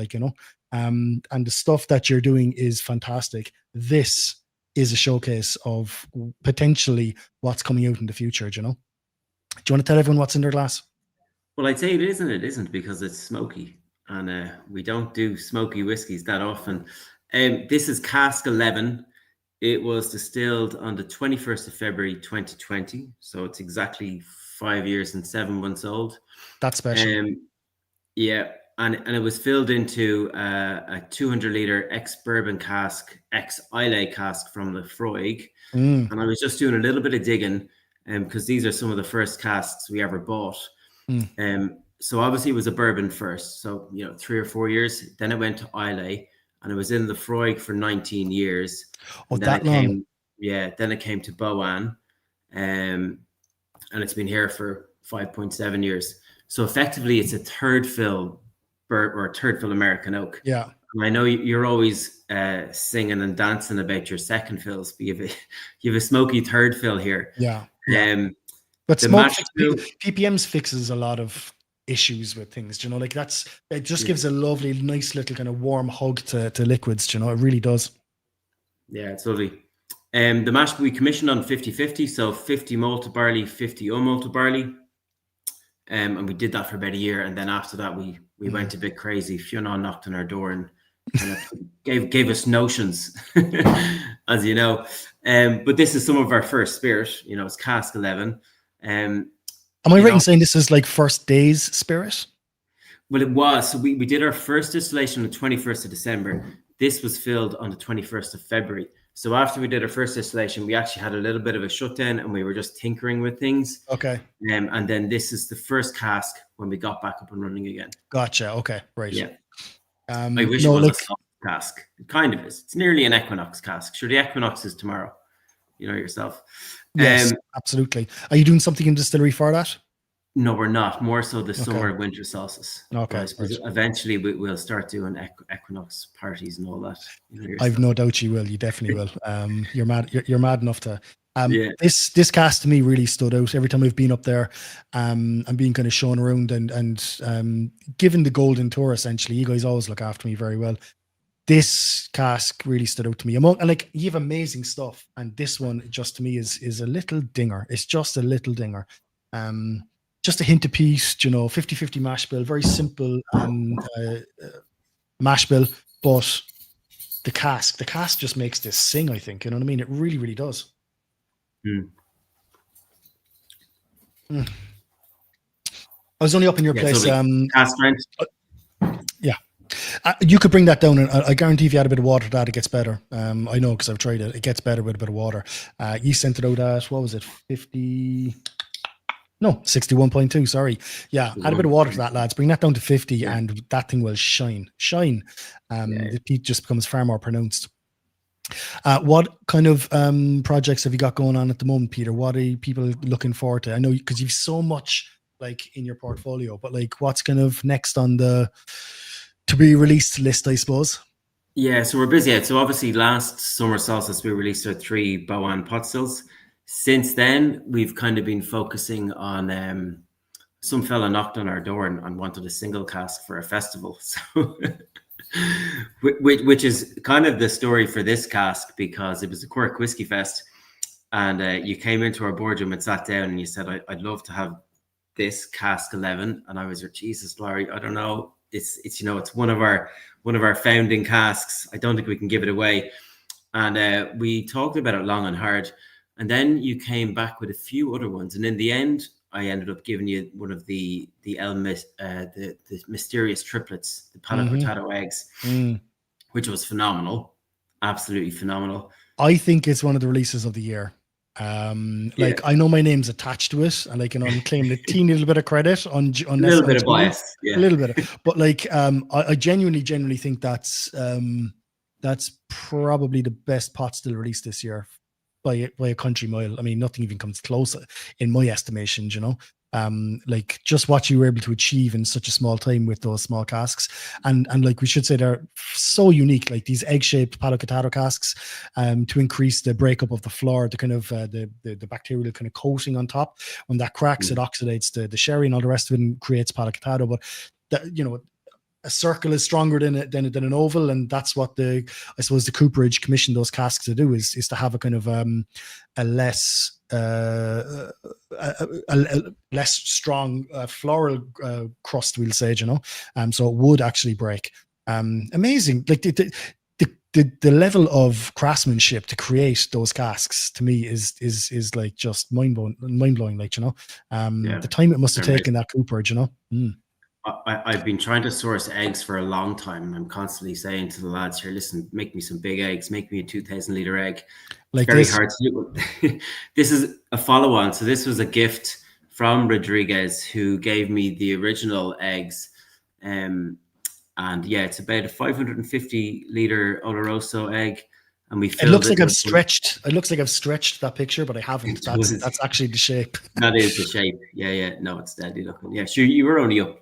and the stuff that you're doing is fantastic. This is a showcase of potentially what's coming out in the future, Do you want to tell everyone what's in their glass? Well, I'd say it is and it isn't, because it's smoky, and we don't do smoky whiskies that often. This is cask 11. It was distilled on the 21st of February 2020, so it's exactly 5 years and 7 months old. That's special. Yeah. And it was filled into a 200-liter ex-bourbon cask, ex-Islay cask from the Freud. And I was just doing a little bit of digging, because these are some of the first casks we ever bought. So obviously it was a bourbon first, so 3 or 4 years. Then it went to Islay, and it was in the Freud for 19 years. Oh, that long? Then it came to Boann, and it's been here for 5.7 years. So effectively, it's a third fill. Or third fill American oak. Yeah. And I know you're always singing and dancing about your second fills, but you have a smoky third fill here. Yeah. But PPMs fixes a lot of issues with things, it just gives a lovely, nice little kind of warm hug to liquids, it really does. Yeah, it's lovely. The mash we commissioned on 50-50, so 50 malted barley, 50 unmalted barley. And we did that for about a year, and then after that we went a bit crazy. Fiona knocked on our door and kind of gave us notions, as you know. But this is some of our first spirit. You know, it's cask 11. Am I right in saying this is like first day's spirit? Well, it was. So we did our first distillation on the 21st of December. This was filled on the 21st of February. So after we did our first distillation, we actually had a little bit of a shutdown and we were just tinkering with things. Okay. And then this is the first cask when we got back up and running again. Gotcha. Okay. Right. Yeah. I wish it was a soft cask. It kind of is. It's nearly an equinox cask. Sure, the equinox is tomorrow. You know yourself. Yes, absolutely. Are you doing something in distillery for that? No, we're not. More so the summer, winter solstice. Okay. I suppose eventually we'll start doing equinox parties and all that. You know I've no doubt you will. You definitely will. You're mad. You're mad enough to. Yeah. This cast to me really stood out every time I've been up there. I'm being kind of shown around and given the golden tour. Essentially, you guys always look after me very well. This cask really stood out to me. And like, you have amazing stuff, and this one just to me is a little dinger. It's just a little dinger. Just a hint of peace, you know, 50-50 mash bill, very simple mash bill, but the cask just makes this sing, I think. You know what I mean? It really, really does. I was only up in your place. Cask strength. Yeah. You could bring that down, and I guarantee if you add a bit of water to that, it gets better. I know because I've tried it. It gets better with a bit of water. You sent it out at, what was it, 50... No, 61.2, sorry. Yeah, add a bit of water to that, lads. Bring that down to 50 and that thing will shine. The peat just becomes far more pronounced. What kind of projects have you got going on at the moment, Peter? What are people looking forward to? I know because you've so much like in your portfolio, but like what's kind of next on the to be released list, I suppose? Yeah, so we're busy. So obviously last summer solstice, we released our 3 Boann pot stills. Since then, we've kind of been focusing on some fella knocked on our door and wanted a single cask for a festival. So, which is kind of the story for this cask, because it was a Cork Whiskey Fest, and you came into our boardroom and sat down and you said, "I'd love to have this cask 11," and I was like, "Jesus, Larry, I don't know. It's you know, it's one of our founding casks. I don't think we can give it away." And we talked about it long and hard. And then you came back with a few other ones, and in the end, I ended up giving you one of the mysterious triplets, the palo cortado eggs, which was phenomenal, absolutely phenomenal. I think it's one of the releases of the year. I know my name's attached to it, and like, you know, I'm claiming a teeny little bit of credit on a little bit of bias, a little bit, but like, I genuinely think that's probably the best pot still released this year. By a country mile. I mean, nothing even comes close in my estimation, you know. Like just what you were able to achieve in such a small time with those small casks, and like we should say they're so unique, like these egg-shaped palo cortado casks, to increase the breakup of the flour, the kind of the bacterial kind of coating on top. When that cracks, it oxidates the sherry and all the rest of it and creates palo cortado. But that, you know, a circle is stronger than an oval, and that's what I suppose the cooperage commissioned those casks to do is to have a kind of a less less strong floral crust, we'll say, you know, so it would actually break. Amazing, like the level of craftsmanship to create those casks to me is like just mind blowing, like, you know, the time it must have taken that cooperage, you know. I've been trying to source eggs for a long time. I'm constantly saying to the lads here, listen, make me some big eggs, make me a 2,000 litre egg. Like very this. hard to do. This is a follow-on. So this was a gift from Rodriguez, who gave me the original eggs. And yeah, it's about a 550 litre Oloroso egg. And we filled it looks like I've stretched. It looks like I've stretched that picture, but I haven't. That's actually the shape. That is the shape. Yeah. No, it's deadly looking. Yeah, sure. You were only up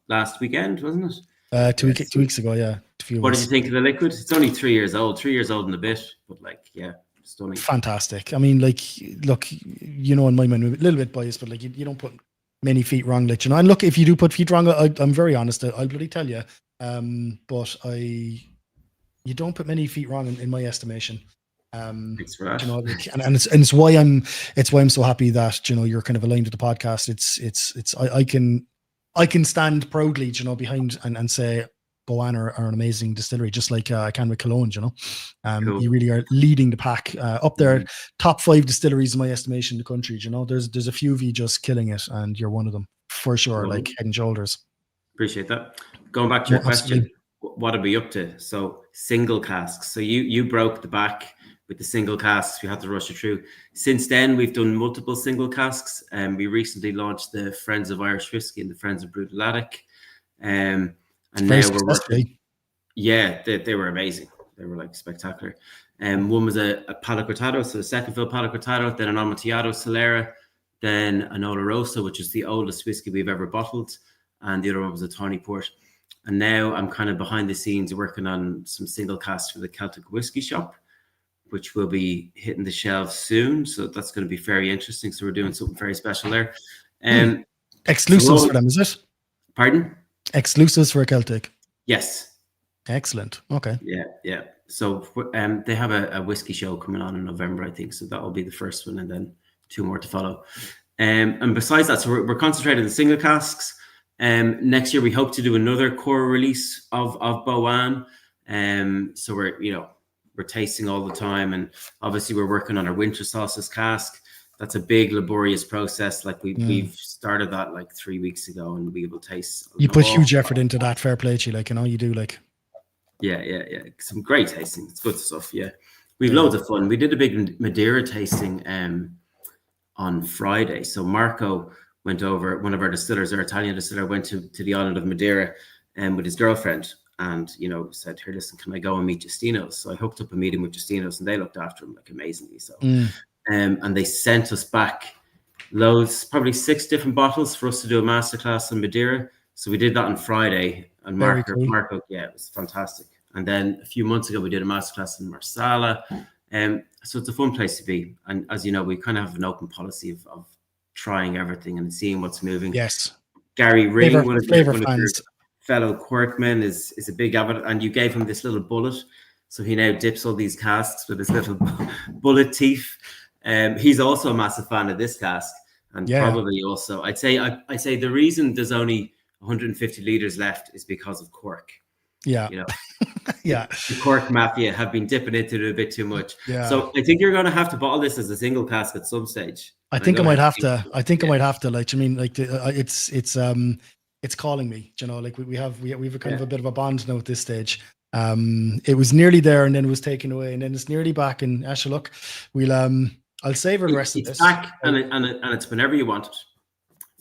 last weekend, wasn't it? 2 weeks ago. Yeah. What did you think of the liquid? It's only 3 years old. 3 years old and a bit, but like, yeah, stunning. Fantastic. I mean, like, look, you know, in my mind, I'm a little bit biased, but like, you don't put many feet wrong, like, you know. And look, if you do put feet wrong, I'm very honest. I'll bloody tell you. But you don't put many feet wrong in my estimation. Thanks for that. You know, like, and it's why I'm so happy that, you know, you're kind of aligned with the podcast. I can stand proudly, you know, behind and say Boann are an amazing distillery, just like I can with Cologne, you know. Cool. You really are leading the pack up there. Top 5 distilleries in my estimation in the country, you know. There's a few of you just killing it, and you're one of them for sure, like head and shoulders. Appreciate that. Going back to your question, what are we up to? So single casks. So you broke the back with the single casks. We had to rush it through. Since then, we've done multiple single casks, and we recently launched the Friends of Irish Whiskey and the Friends of Brutal Attic. And now we're working. Yeah, they were amazing. They were like spectacular. One was a Palo Cortado, so a second fill Palo Cortado, then an Amontillado Solera, then an Oloroso, which is the oldest whiskey we've ever bottled, and the other one was a Tawny Port. And now I'm kind of behind the scenes working on some single casks for the Celtic Whiskey Shop, which will be hitting the shelves soon. So that's going to be very interesting. So we're doing something very special there. Exclusives for them, is it? Pardon? Exclusives for Celtic. Yes. Excellent. Okay. Yeah. So they have a whiskey show coming on in November, I think. So that will be the first one, and then 2 more to follow. And besides that, so we're concentrating on the single casks. Next year, we hope to do another core release of Boann. So we're tasting all the time, and obviously we're working on our winter solstice cask. That's a big laborious process. Like we've started that like 3 weeks ago, and we will taste. You put huge effort into that. Fair play to you, like, you know, you do, like. Yeah. Some great tasting. It's good stuff. Yeah, we've loads of fun. We did a big Madeira tasting on Friday. So Marco went over, one of our distillers, our Italian distiller, went to the island of Madeira with his girlfriend, and, you know, said, "Here, listen, can I go and meet Justinos?" So I hooked up a meeting with Justinos, and they looked after him like amazingly. So, and they sent us back loads, probably 6 different bottles for us to do a masterclass on Madeira. So we did that on Friday, and Marco, yeah, it was fantastic. And then a few months ago, we did a masterclass in Marsala. So it's a fun place to be. And as you know, we kind of have an open policy of trying everything and seeing what's moving. Yes. Gary Ring, one of your fans. fellow Quirkmen, is a big avid, and you gave him this little bullet. So he now dips all these casks with his little bullet teeth. He's also a massive fan of this cask. And probably also, I'd say the reason there's only 150 litres left is because of Cork. Yeah. You know, yeah. The Cork Mafia have been dipping into it a bit too much. Yeah. So I think you're going to have to bottle this as a single cask at some stage. I think I might have to. Like, I mean, like, it's calling me. You know, like we have a kind of a bit of a bond now at this stage. It was nearly there, and then it was taken away, and then it's nearly back. And Asha, look, I'll savor the rest of this. It's back, and it's whenever you want it.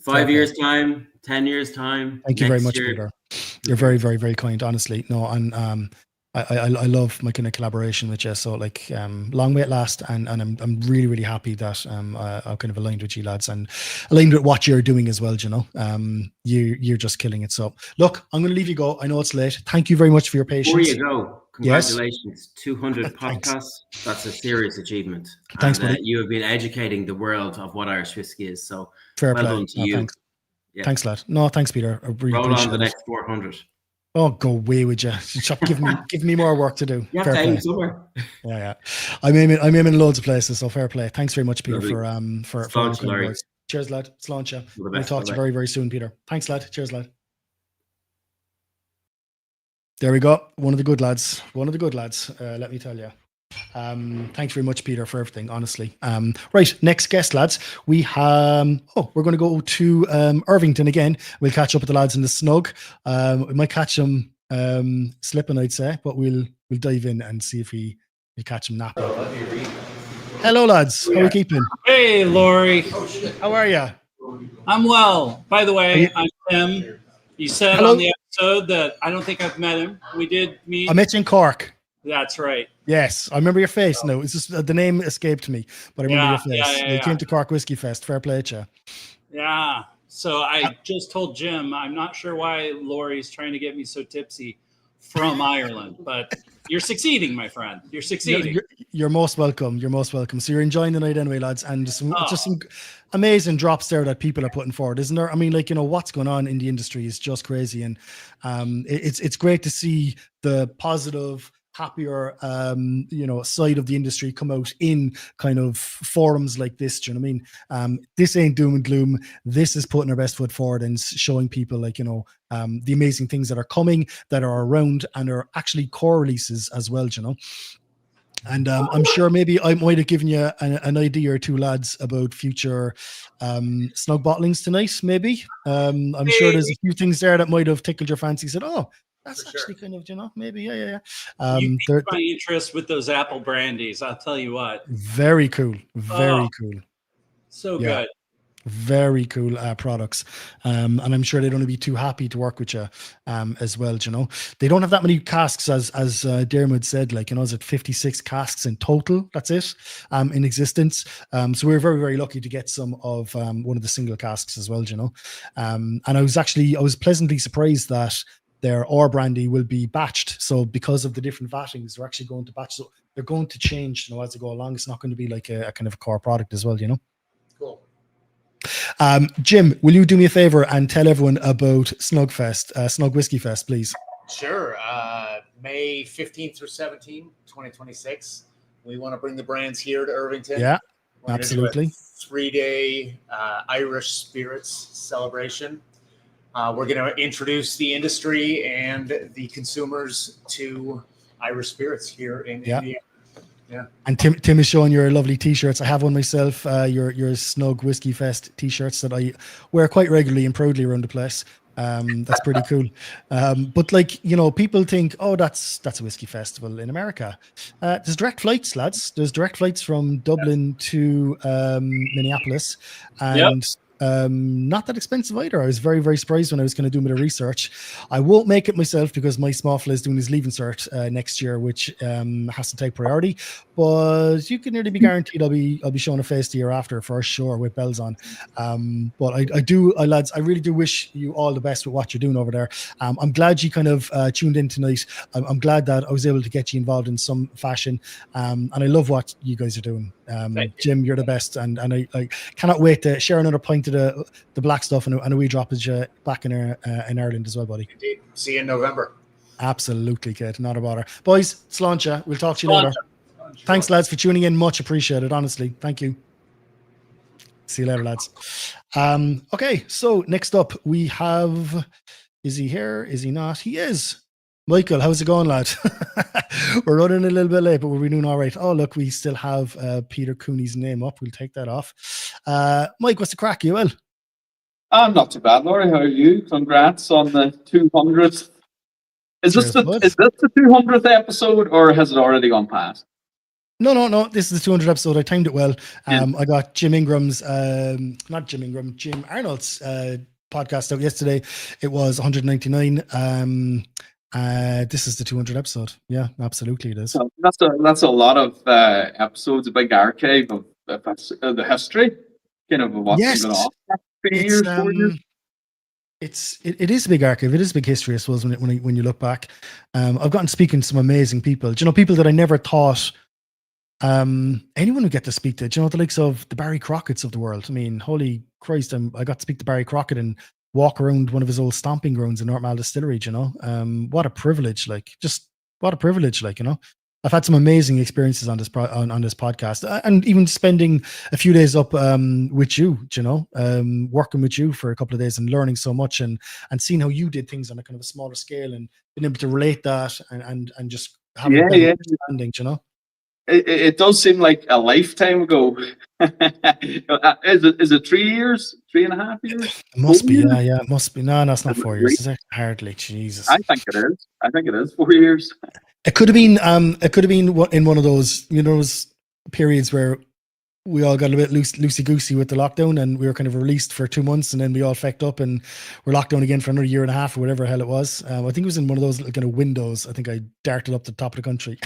5 years time, 10 years time. Thank you very much, Peter. You're very, very, very kind, honestly. No, and I love my kind of collaboration with you. So like, long way at last, and I'm really, really happy that I'm kind of aligned with you lads, and aligned with what you're doing as well. You know, you're just killing it. So look, I'm going to leave you go. I know it's late. Thank you very much for your patience. Before you go, congratulations, 200 podcasts. That's a serious achievement. Thanks, and, buddy. You have been educating the world of what Irish whiskey is. So fair well play. done to you. Thanks. Yeah. Thanks, lad. No, thanks, Peter. I really Roll appreciate on the it. next 400. Oh, go away with you. Give me more work to do. You have Fair to aim play. somewhere. Yeah. I'm aiming loads of places, so fair play. Thanks very much, Peter, Lovely. for Slán all your te, kind Larry. words. Cheers, lad. Slán te. All the We'll best. talk to you Bye-bye. very, very soon, Peter. Thanks, lad. Cheers, lad. There we go. One of the good lads. Let me tell you. Thanks very much, Peter, for everything, honestly. Right, next guest, lads. We have we're going to go to Irvington again. We'll catch up with the lads in the Snug. We might catch them slipping, I'd say, but we'll dive in and see if we catch them napping. Hello, lads. How are we keeping? Hey, Laurie. How are you? I'm well. By the way, I'm Tim. You said Hello? on the episode that I don't think I've met him. We did meet. I met you in Cork. That's right. Yes, I remember your face. No, it's just the name escaped me, but I remember your face. You came to Cork Whiskey Fest. Fair play to you. Yeah. So I just told Jim, I'm not sure why Laurie's trying to get me so tipsy from Ireland, but you're succeeding, my friend. You're succeeding. You're most welcome. You're most welcome. So you're enjoying the night anyway, lads, and just some amazing drops there that people are putting forward, isn't there? I mean, like, you know, what's going on in the industry is just crazy, and it's great to see the positive happier, side of the industry come out in kind of forums like this. Do you know what I mean? This ain't doom and gloom. This is putting our best foot forward and showing people the amazing things that are coming, that are around, and are actually core releases as well. And I'm sure maybe I might have given you an idea or two, lads, about future Snug bottlings tonight. Maybe I'm sure there's a few things there that might have tickled your fancy. Said, "Oh, that's actually kind of maybe, yeah." You piqued my interest with those apple brandies. I'll tell you what. Very cool, very cool. So good. Very cool products, and I'm sure they'd only be too happy to work with you as well. They don't have that many casks, as Dermot said. Is it 56 casks in total? That's it in existence. So we're very, very lucky to get some of one of the single casks as well. And I was pleasantly surprised that their ore brandy will be batched. So because of the different vattings, they're actually going to batch. So they're going to change, as they go along. It's not going to be like a kind of a core product as well. Cool. Jim, will you do me a favor and tell everyone about Snugfest, Snug Whiskey Fest, please? Sure. May 15th through 17th, 2026. We want to bring the brands here to Irvington. Yeah, We're absolutely. 3-day Irish spirits celebration. We're going to introduce the industry and the consumers to Irish spirits here in India. Yeah. And Tim is showing your lovely t-shirts. I have one myself, your Snug Whiskey Fest t-shirts that I wear quite regularly and proudly around the place. That's pretty cool. But people think, oh, that's a whiskey festival in America. There's direct flights, lads. There's direct flights from Dublin to Minneapolis, and not that expensive either. I was very, very surprised when I was going to do a bit of research. I won't make it myself because my small fella is doing his leaving cert next year, which has to take priority. But you can nearly be guaranteed I'll be showing a face the year after for sure with bells on. But lads, I really do wish you all the best with what you're doing over there. I'm glad you kind of tuned in tonight. I'm glad that I was able to get you involved in some fashion. And I love what you guys are doing. Jim, you're the best, and I cannot wait to share another pint of the black stuff and a wee drop of you back in Ireland as well, buddy. Indeed. See you in November. Absolutely, kid. Not a bother. Boys, sláinte. We'll talk to you later. Thanks, lads, for tuning in. Much appreciated, honestly. Thank you. See you later, lads. Okay, so next up we have, is he here? Is he not? He is. Michael, how's it going, lad? We're running a little bit late, but we're doing all right. Oh, look, we still have Peter Cooney's name up. We'll take that off. Mike, what's the crack? You well? I'm not too bad, Laurie. How are you? Congrats on the 200th. Is this the 200th episode, or has it already gone past? No. This is the 200th episode. I timed it well. I got Jim Arnold's podcast out yesterday. It was 199. This is the 200th episode. Yeah, absolutely it is. So that's a lot of episodes, a big archive of the history, kind of what's Yes. been off. 3 years, 4 years. It is a big archive. It is a big history, I suppose, when you look back. I've gotten speaking to some amazing people. Do you know, people that I never thought anyone would get to speak to? Do you know, the likes of the Barry Crockett's of the world? I mean, holy Christ, I got to speak to Barry Crockett and walk around one of his old stomping grounds in North Maltz Distillery. Do you know, what a privilege! What a privilege! I've had some amazing experiences on this on this podcast, and even spending a few days up with you, working with you for a couple of days and learning so much, and seeing how you did things on a kind of a smaller scale, and being able to relate that and just have a better understanding. It does seem like a lifetime ago. Is it 3 years? 3.5 years? It must be, yeah, it must be. No, it's not 4 years. Is it? Hardly, Jesus. I think it is 4 years. It could have been. It could have been in one of those, those periods where we all got a bit loosey goosey with the lockdown, and we were kind of released for 2 months, and then we all fecked up, and we're locked down again for another 1.5 years or whatever the hell it was. I think it was in one of those little kind of windows. I think I darted up the top of the country.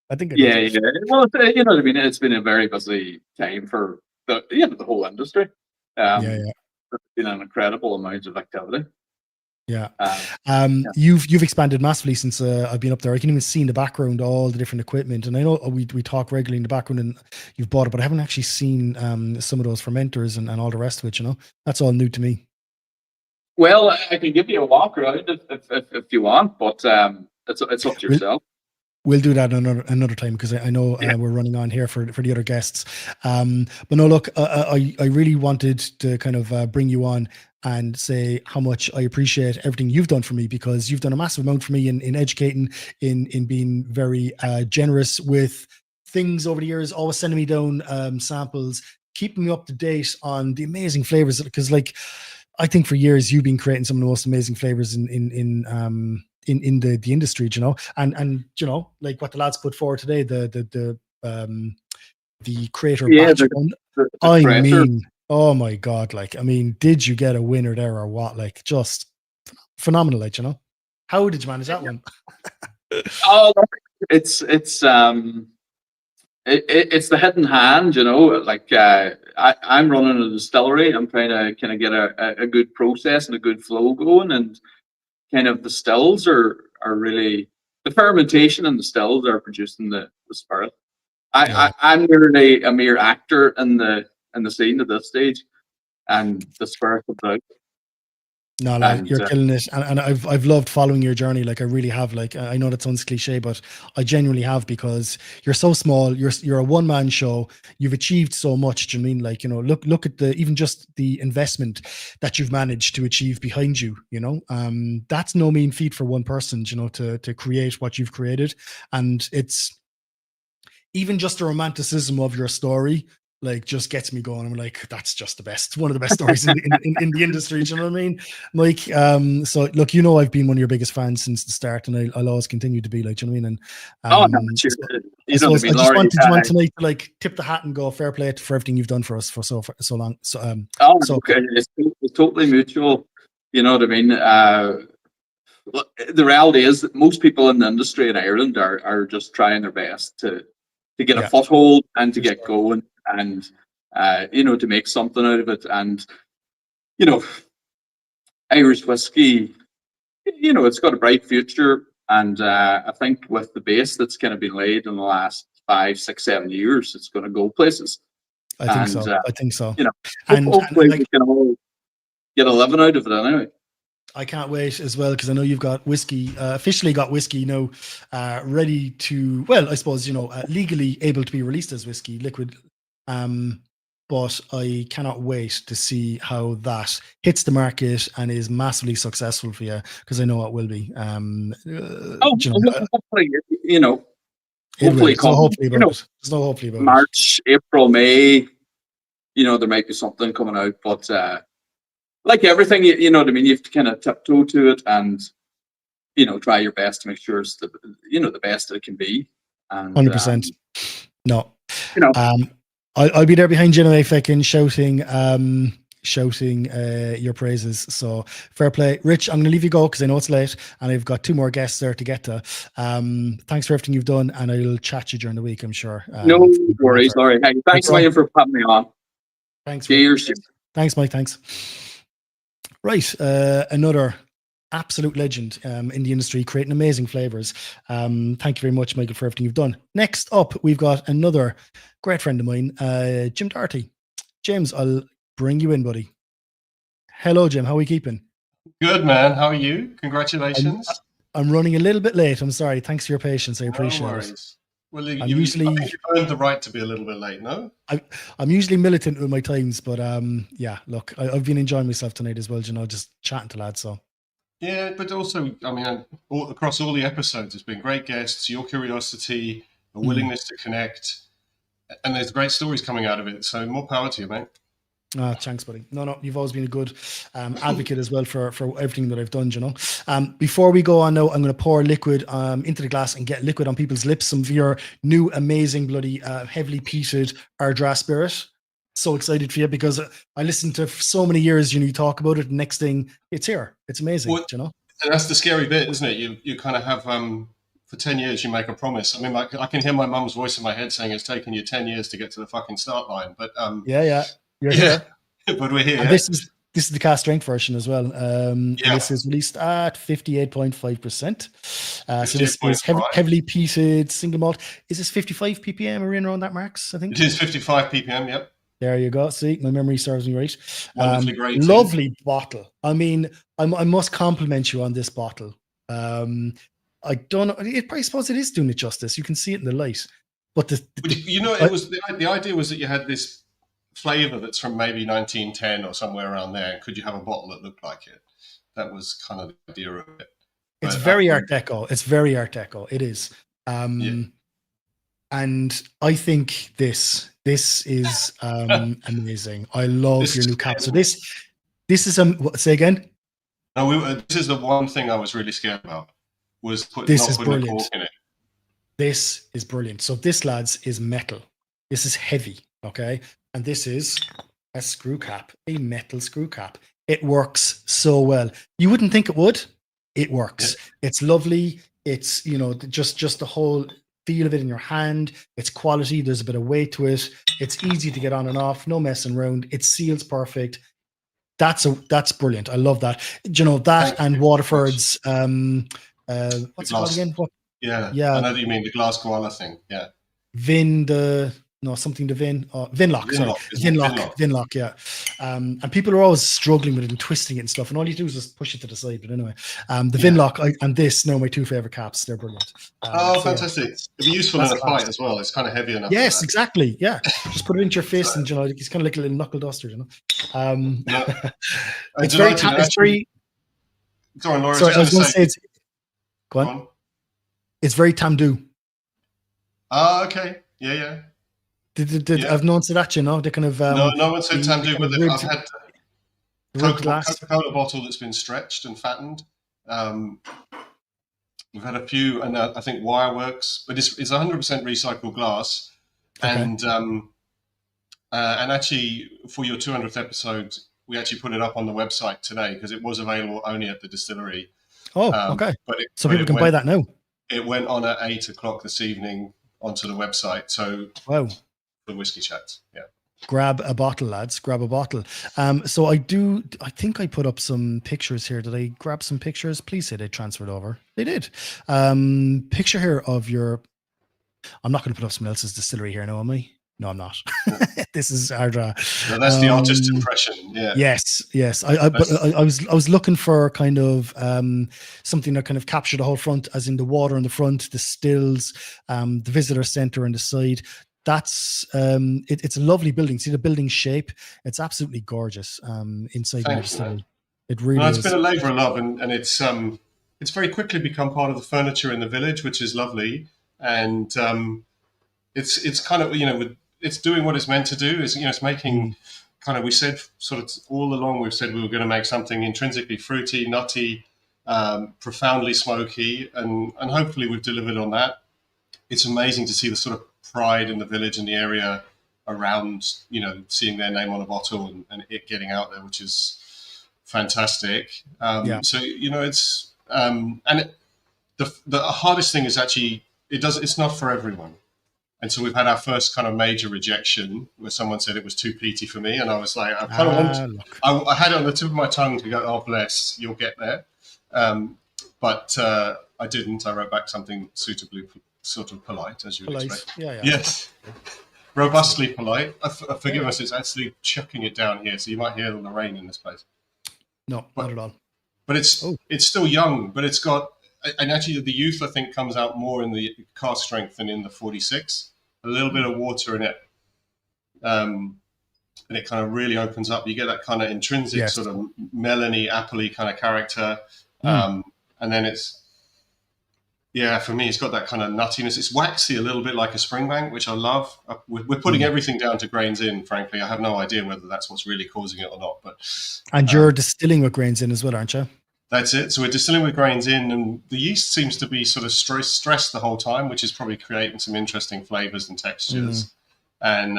I think. Yeah. Well, you know what I mean. It's been a very busy time for the whole industry. It's been an incredible amount of activity. Yeah. You've expanded massively since I've been up there. I can even see in the background all the different equipment, and I know we talk regularly in the background, and you've bought it, but I haven't actually seen some of those fermenters and all the rest of it. That's all new to me. Well, I can give you a walk around if you want, but it's up to yourself. We'll do that another time because I know we're running on here for the other guests. But no, look, I really wanted to kind of bring you on and say how much I appreciate everything you've done for me, because you've done a massive amount for me in educating, in being very generous with things over the years, always sending me down samples, keeping me up to date on the amazing flavors. Because like, I think for years you've been creating some of the most amazing flavors in the industry, you know, and you know, like what the lads put forward today, the creator batch one. I mean, oh my God, like, I mean, did you get a winner there or what? Like, just phenomenal, like, you know. How did you manage that one? Oh, look, it's the hidden hand, you know. Like I'm running a distillery. I'm trying to kind of get a good process and a good flow going, and kind of the stills are really, the fermentation and the stills are producing the spirit. I'm merely a mere actor in the scene at this stage, and the spirit of the. No, like, you're killing it, and I've loved following your journey. Like, I really have. Like, I know that sounds cliche, but I genuinely have, because you're so small. You're a one man show. You've achieved so much. Do you mean, like, you know, look at even just the investment that you've managed to achieve behind you. You know, that's no mean feat for one person. You know, to create what you've created, and it's even just the romanticism of your story. Like, just gets me going. I'm like, that's just the best, one of the best stories in the industry. Do you know what I mean? Like, so look, you know, I've been one of your biggest fans since the start, and I'll always continue to be. Like, do you know what I mean? And no, I just wanted you tonight to like tip the hat and go fair play for everything you've done for us for so long. So okay, it's totally mutual. You know what I mean? The reality is that most people in the industry in Ireland are just trying their best to get a foothold and to get going, and you know, to make something out of it. And you know, Irish whiskey, you know, it's got a bright future, and I think with the base that's kind of been laid in the last 5, 6, 7 years, it's going to go places. I think so. I think so. You know, and hopefully like, we can all get a living out of it anyway. I can't wait as well, because I know you've got whiskey, officially got whiskey now, ready to, well, I suppose, you know, legally able to be released as whiskey liquid. But I cannot wait to see how that hits the market and is massively successful for you, because I know it will be. Hopefully, you know, hopefully come, hopefully you know, there's no hopefully about March, April, May, you know, there might be something coming out, but like everything, you know what I mean, you have to kind of tiptoe to it and, you know, try your best to make sure it's the, you know, the best it can be. And 100%. No, you know, I'll be there behind you anyway, fucking shouting your praises. So fair play. Rich, I'm going to leave you go because I know it's late and I've got 2 more guests there to get to. Thanks for everything you've done, and I'll chat you during the week, I'm sure. No worries, Laurie. Hey, thanks a million for having me on. Thanks. Cheers. Thanks, Mike. Thanks. Right. Another absolute legend in the industry, creating amazing flavors. Thank you very much, Michael, for everything you've done. Next up, we've got another great friend of mine, Jim Doherty. James, I'll bring you in, buddy. Hello, Jim. How are we keeping? Good, man. How are you? Congratulations. I'm running a little bit late. I'm sorry. Thanks for your patience. I appreciate it. Well, I think usually you've earned the right to be a little bit late, no? I'm usually militant with my times, but yeah, look, I've been enjoying myself tonight as well, you know, just chatting to lads. So yeah, but also, I mean, across all the episodes, it's been great guests, your curiosity, a willingness to connect, and there's great stories coming out of it. So more power to you, mate. Thanks, buddy. No, you've always been a good advocate as well for everything that I've done, you know. Before we go on now, I'm going to pour liquid into the glass and get liquid on people's lips. Some of your new amazing bloody heavily peated Ardra spirit. So excited for you, because I listened to so many years, you know, you talk about it, next thing, it's here. It's amazing, Well, you know. And that's the scary bit, isn't it? You kind of have, for 10 years, you make a promise. I mean, like, I can hear my mum's voice in my head saying it's taken you 10 years to get to the fucking start line. But Yeah. You're here. But we're here. And this is the cast strength version as well. And this is released at 58.5%. So this is heavily peated single malt. Is this 55 ppm or in around that, Marks? I think it is 55 ppm. Yep. There you go. See, my memory serves me right. Great lovely bottle. I mean, I must compliment you on this bottle. I don't know. I suppose it is doing it justice. You can see it in the light. But it was the idea was that you had this flavor that's from maybe 1910 or somewhere around there. And could you have a bottle that looked like it? That was kind of the idea of it. It's very Art Deco. It's very Art Deco. It is. And I think this is amazing. I love your new cap. So this is say again. No, this is the one thing I was really scared about. Was not putting a cork in it. This is brilliant. So this, lads, is metal. This is heavy, okay? And this is a screw cap, a metal screw cap. It works so well. You wouldn't think it would. It works. Yeah. It's lovely. It's, just the whole feel of it in your hand. It's quality. There's a bit of weight to it. It's easy to get on and off. No messing around. It seals perfect. That's brilliant. I love that. That and Waterford's what's it called again? Yeah. I know that you mean the glass koala thing. Yeah. Vinlock. Sorry. Vinlock, yeah. And people are always struggling with it and twisting it and stuff. And all you do is just push it to the side. But anyway, the Vinlock and this, my two favorite caps. They're brilliant. Fantastic. It'd be useful in a fight as well. It's kind of heavy enough. Yes, exactly. Yeah. Just put it into your fist and, it's kind of like a little knuckle duster, It's very... Go on, Laura. Sorry, I was going to say it's... Go on. It's very Tamdhu. Okay. Yeah. I've known to that, they kind of no one said Tamdhu, but I've had Coca-Cola bottle that's been stretched and fattened. We've had a few, and I think Wireworks, but it's 100% recycled glass. Okay. And actually, for your 200th episode, we actually put it up on the website today because it was available only at the distillery. Oh, okay. So people can buy that now. It went on at 8:00 this evening onto the website. So wow. The whiskey chat, yeah. Grab a bottle, lads. Grab a bottle. So I think I put up some pictures here. Did I grab some pictures? Please say they transferred over. They did. Picture here of your... I'm not going to put up someone else's distillery here now, am I? No, I'm not. This is Ardra. No, that's the artist impression. Yeah. Yes. I was looking for kind of something that kind of captured the whole front, as in the water in the front, the stills, the visitor center on the side. That's it's a lovely building. See the building shape? It's absolutely gorgeous inside the distillery. It really is. It's been a labour of love, and it's very quickly become part of the furniture in the village, which is lovely. And it's kind of it's doing what it's meant to do. It's making kind of, we said sort of all along, we've said we were going to make something intrinsically fruity, nutty, profoundly smoky, and hopefully we've delivered on that. It's amazing to see the sort of pride in the village and the area around, seeing their name on a bottle and it getting out there, which is fantastic. So, it's, the hardest thing is actually, it's not for everyone. And so we've had our first kind of major rejection where someone said it was too peaty for me. And I was like, I had it on the tip of my tongue to go, oh, bless, you'll get there. But I didn't. I wrote back something suitably sort of polite, as you would expect. Yeah. Yes. Robustly polite. Forgive us, it's actually chucking it down here. So you might hear the rain in this place. No, not at all. But it's still young, but it's got, and actually the youth, I think, comes out more in the cask strength than in the 46. A little bit of water in it. And it kind of really opens up. You get that kind of intrinsic sort of melony, appley kind of character. And then it's, for me, it's got that kind of nuttiness. It's waxy, a little bit like a Springbank, which I love. We're putting everything down to grains in, frankly. I have no idea whether that's what's really causing it or not. And you're distilling with grains in as well, aren't you? That's it. So we're distilling with grains in, and the yeast seems to be sort of stressed the whole time, which is probably creating some interesting flavors and textures. And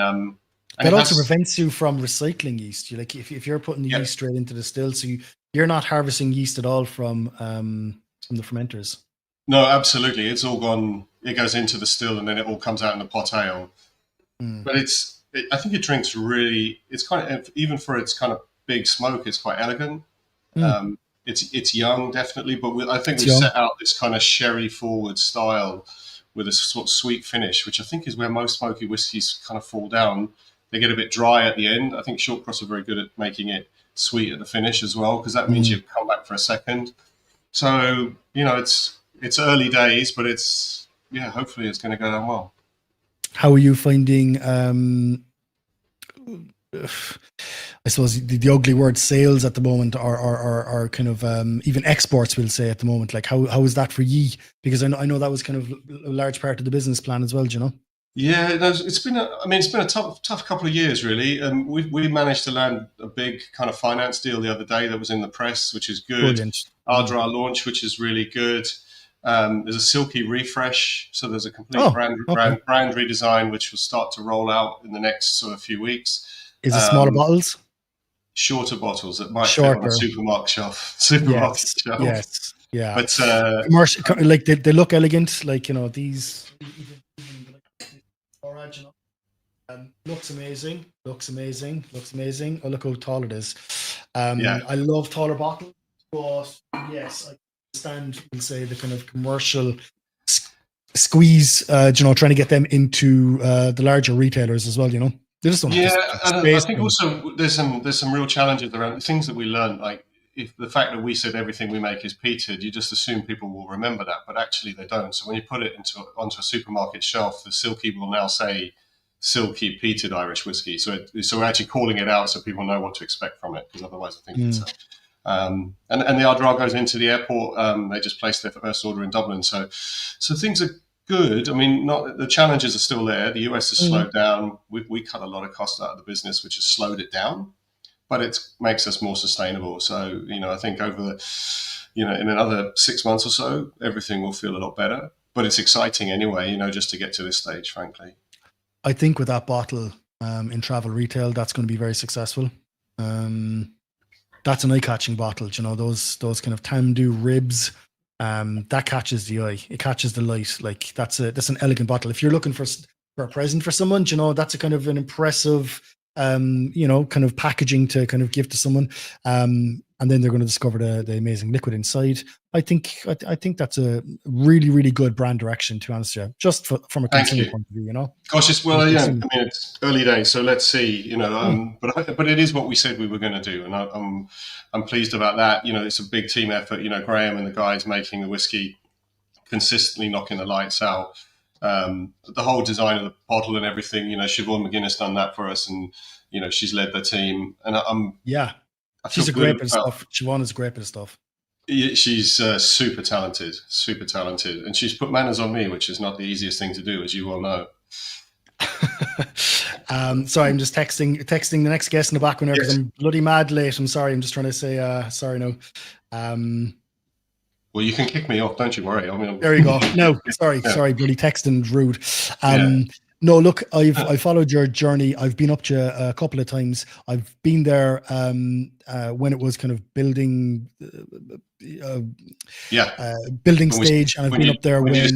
that also prevents you from recycling yeast. You if you're putting the yeast straight into the still, so you're not harvesting yeast at all from the fermenters. No, absolutely. It's all gone. It goes into the still, and then it all comes out in the pot ale. But I think it drinks really. It's kind of, even for its kind of big smoke, it's quite elegant. It's young, definitely, but I think we set out this kind of sherry forward style with a sort of sweet finish, which I think is where most smoky whiskies kind of fall down. They get a bit dry at the end. I think Shortcross are very good at making it sweet at the finish as well, because that means you come back for a second. So, it's it's early days, but it's hopefully it's going to go down well. How are you finding? I suppose the ugly word sales at the moment are kind of even exports, we'll say, at the moment. Like how is that for ye? Because I know that was kind of a large part of the business plan as well. Do you know? Yeah, it's been a tough couple of years, really. And we managed to land a big kind of finance deal the other day that was in the press, which is good. Brilliant. Our dry launch, which is really good. There's a silky refresh, so there's a complete brand redesign, which will start to roll out in the next sort of few weeks. Is it smaller bottles? Shorter bottles that might fit on a supermarket shelf. Yes. Yeah. But commercial, like they look elegant, like, you know, these. Looks amazing. Oh, look how tall it is. I love taller bottles, but yes, I understand, we'll say, the kind of commercial squeeze, trying to get them into the larger retailers as well, you know. They just don't have and I think also there's some real challenges around the things that we learned, like if the fact that we said everything we make is peated, you just assume people will remember that, but actually they don't. So when you put it onto a supermarket shelf, the Silky will now say Silky peated Irish whiskey. So we're actually calling it out so people know what to expect from it, because otherwise I think it's and the Ardra goes into the airport. They just placed their first order in Dublin. So things are good. I mean, not the challenges are still there. The US has slowed down. We cut a lot of cost out of the business, which has slowed it down, but it makes us more sustainable. So, I think over in another 6 months or so, everything will feel a lot better, but it's exciting anyway, just to get to this stage, frankly. I think with that bottle in travel retail, that's going to be very successful. That's an eye-catching bottle, those kind of Tamdu ribs, that catches the eye. It catches the light. Like that's an elegant bottle. If you're looking for a present for someone, that's a kind of an impressive, kind of packaging to kind of give to someone. And then they're going to discover the amazing liquid inside. I think that's a really, really good brand direction, to be honest with you, just from a consumer point of view, Gosh, it's early days, so let's see, but it is what we said we were going to do, and I'm pleased about that. It's a big team effort. Graham and the guys making the whiskey, consistently knocking the lights out. The whole design of the bottle and everything, Siobhan McGuinness done that for us, and she's led the team, and she's a great bit of stuff. Siobhan is a great bit of stuff. She's super talented, and she's put manners on me, which is not the easiest thing to do, as you well know. Sorry, I'm just texting the next guest in the background because I'm bloody mad late. I'm sorry. I'm just trying to say sorry now. Well, you can kick me off, don't you worry. There you go. No, sorry, bloody texting rude. No, look, I followed your journey. I've been up to you a couple of times. I've been there when it was kind of building stage, and I've been up there when you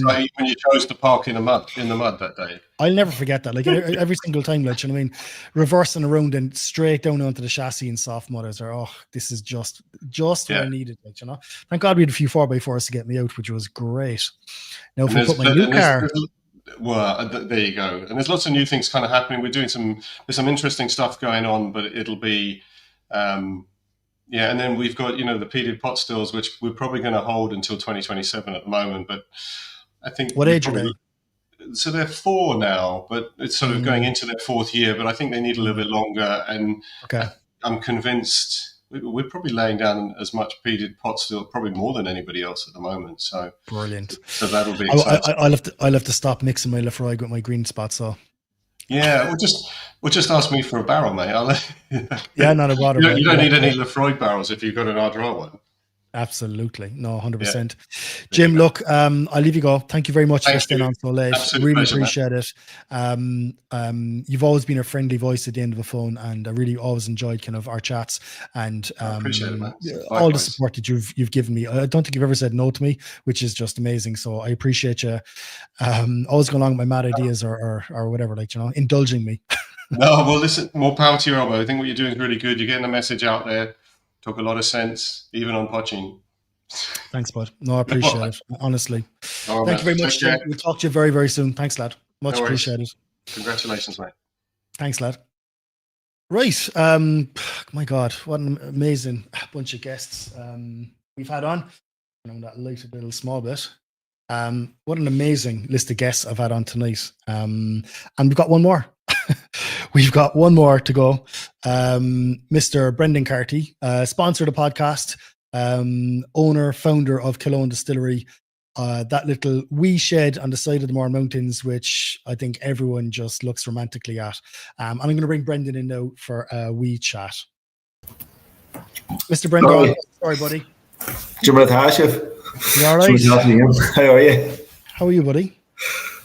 chose to park in the mud that day. I'll never forget that. Like every single time, like, reversing around and straight down onto the chassis in soft mud. This is just what I needed. Like, thank God we had a few 4x4s to get me out, which was great. Now, if we put my new car. Well, there you go. And there's lots of new things kind of happening. We're doing there's some interesting stuff going on, but it'll be, and then we've got, the peated pot stills, which we're probably going to hold until 2027 at the moment. But I think. What age are they? So they're 4 now, but it's sort of going into their 4th year, but I think they need a little bit longer. And I'm convinced we're probably laying down as much peated pot still, probably more than anybody else at the moment. So brilliant. So that'll be exciting. I'll have to stop mixing my Lafroig with my green spot. So yeah, we'll just ask me for a barrel, mate. Yeah, not a bother. You don't need any Lafroig barrels if you've got an Ardra one. Absolutely. No, 100%. Jim, look, I'll leave you go. Thank you very much for staying on so late. Really pleasure, appreciate it. You've always been a friendly voice at the end of the phone, and I really always enjoyed kind of our chats and appreciate it, man. all the support that you've given me. I don't think you've ever said no to me, which is just amazing. So I appreciate you always going along with my mad ideas or whatever, indulging me. No, well, listen, more power to your elbow. I think what you're doing is really good. You're getting the message out there. Took a lot of sense, even on poaching. Thanks, bud. No, I appreciate it, honestly. Thank you very much, Jim. We'll talk to you very, very soon. Thanks, lad. Much appreciated. Congratulations, mate. Thanks, lad. Right. My God, what an amazing bunch of guests we've had on. I'm that lighted a little small bit. What an amazing list of guests I've had on tonight. And we've got one more. We've got one more to go. Mr. Brendan Carty, sponsor of the podcast, owner, founder of Copeland Distillery, that little wee shed on the side of the Mourne Mountains, which I think everyone just looks romantically at. And I'm going to bring Brendan in now for a wee chat. Mr. Brendan, sorry, buddy. You all right? How are you? How are you, buddy?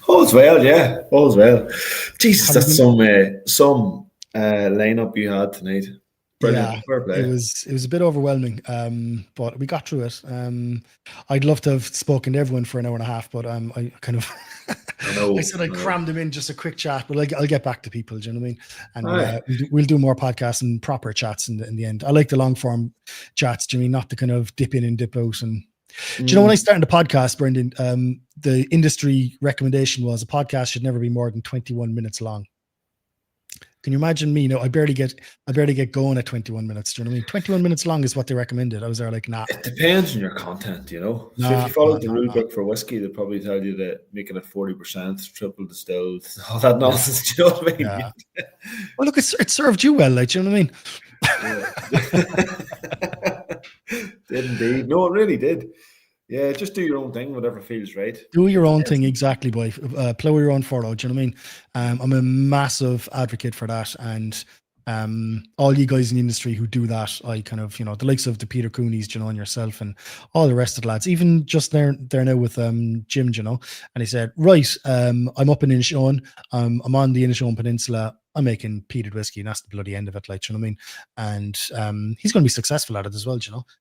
All's well, yeah. All's well. Jesus, that's some lineup you had tonight. Brilliant. Yeah, Fair play. it was a bit overwhelming, but we got through it. I'd love to have spoken to everyone for an hour and a half, but I kind of I said I'd cram them in just a quick chat, but I'll get back to people. Do you know what I mean? And we'll do more podcasts and proper chats in the end. I like the long form chats, Jimmy, not the kind of dip in and dip out. And do you know, when I started the podcast, Brendan, the industry recommendation was a podcast should never be more than 21 minutes long. Can you imagine me? I barely get going at 21 minutes. Do you know what I mean? 21 minutes long is what they recommended. I was there like, nah. It depends on your content, So if you follow the rule book for whiskey, they'll probably tell you that making it 40%, triple distilled, all that nonsense. Do you know what I mean? Yeah. Well, look, it served you well, like, do you know what I mean? Did indeed. No, it really did. Yeah, just do your own thing, whatever feels right. Do your own thing, exactly, boy. Plow your own furrow. Do you know what I mean? I'm a massive advocate for that, and all you guys in the industry who do that, I kind of, the likes of the Peter Coonies, and yourself, and all the rest of the lads. Even just there now with Jim, and he said, right, I'm up in Inishowen, I'm on the Inishowen Peninsula. I'm making peated whiskey, and that's the bloody end of it, like, do you know what I mean? And he's going to be successful at it as well,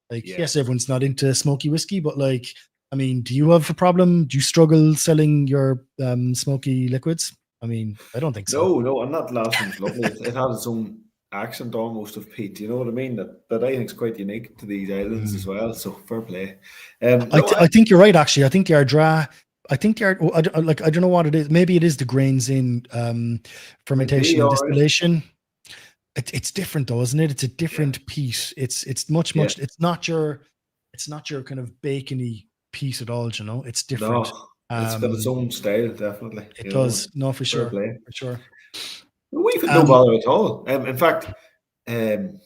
Yes, everyone's not into smoky whiskey, but like, I mean, do you have a problem? Do you struggle selling your smoky liquids? I mean, I don't think so. No, and that last one's lovely. It had its own accent almost of peat, you know what I mean? That I think is quite unique to these islands as well, so fair play. I think you're right, actually. I think Yardra, I think I don't know what it is. Maybe it is the grains in fermentation and distillation. It's different though, isn't it? It's a different piece. It's much it's not your kind of bacony piece at all, It's different. No, it's got its own style, definitely. It does. No, for sure. For sure. We've no bother at all. In fact, the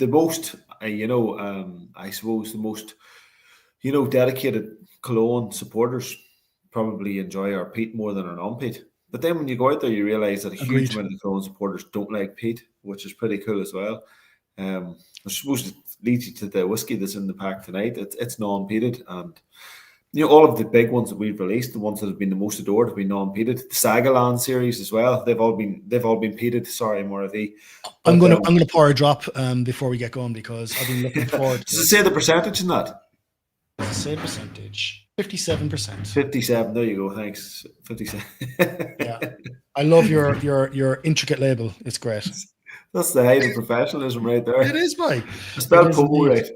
most I suppose the most dedicated Cologne supporters probably enjoy our peat more than our non-peat. But then when you go out there, you realize that a huge amount of Cologne supporters don't like peat, which is pretty cool as well. I suppose it leads you to the whiskey that's in the pack tonight. It's non-peated, and all of the big ones that we've released, the ones that have been the most adored, have been non-peated. The Sagaland series as well. They've all been peated. Sorry, Moravi. I'm gonna pour a drop before we get going, because I've been looking forward. Does it say the percentage in that? Say percentage. 57%. 57. There you go. Thanks. 57. Yeah, I love your intricate label. It's great. That's the height of professionalism right there. It is, boy. Spelled Pomo right.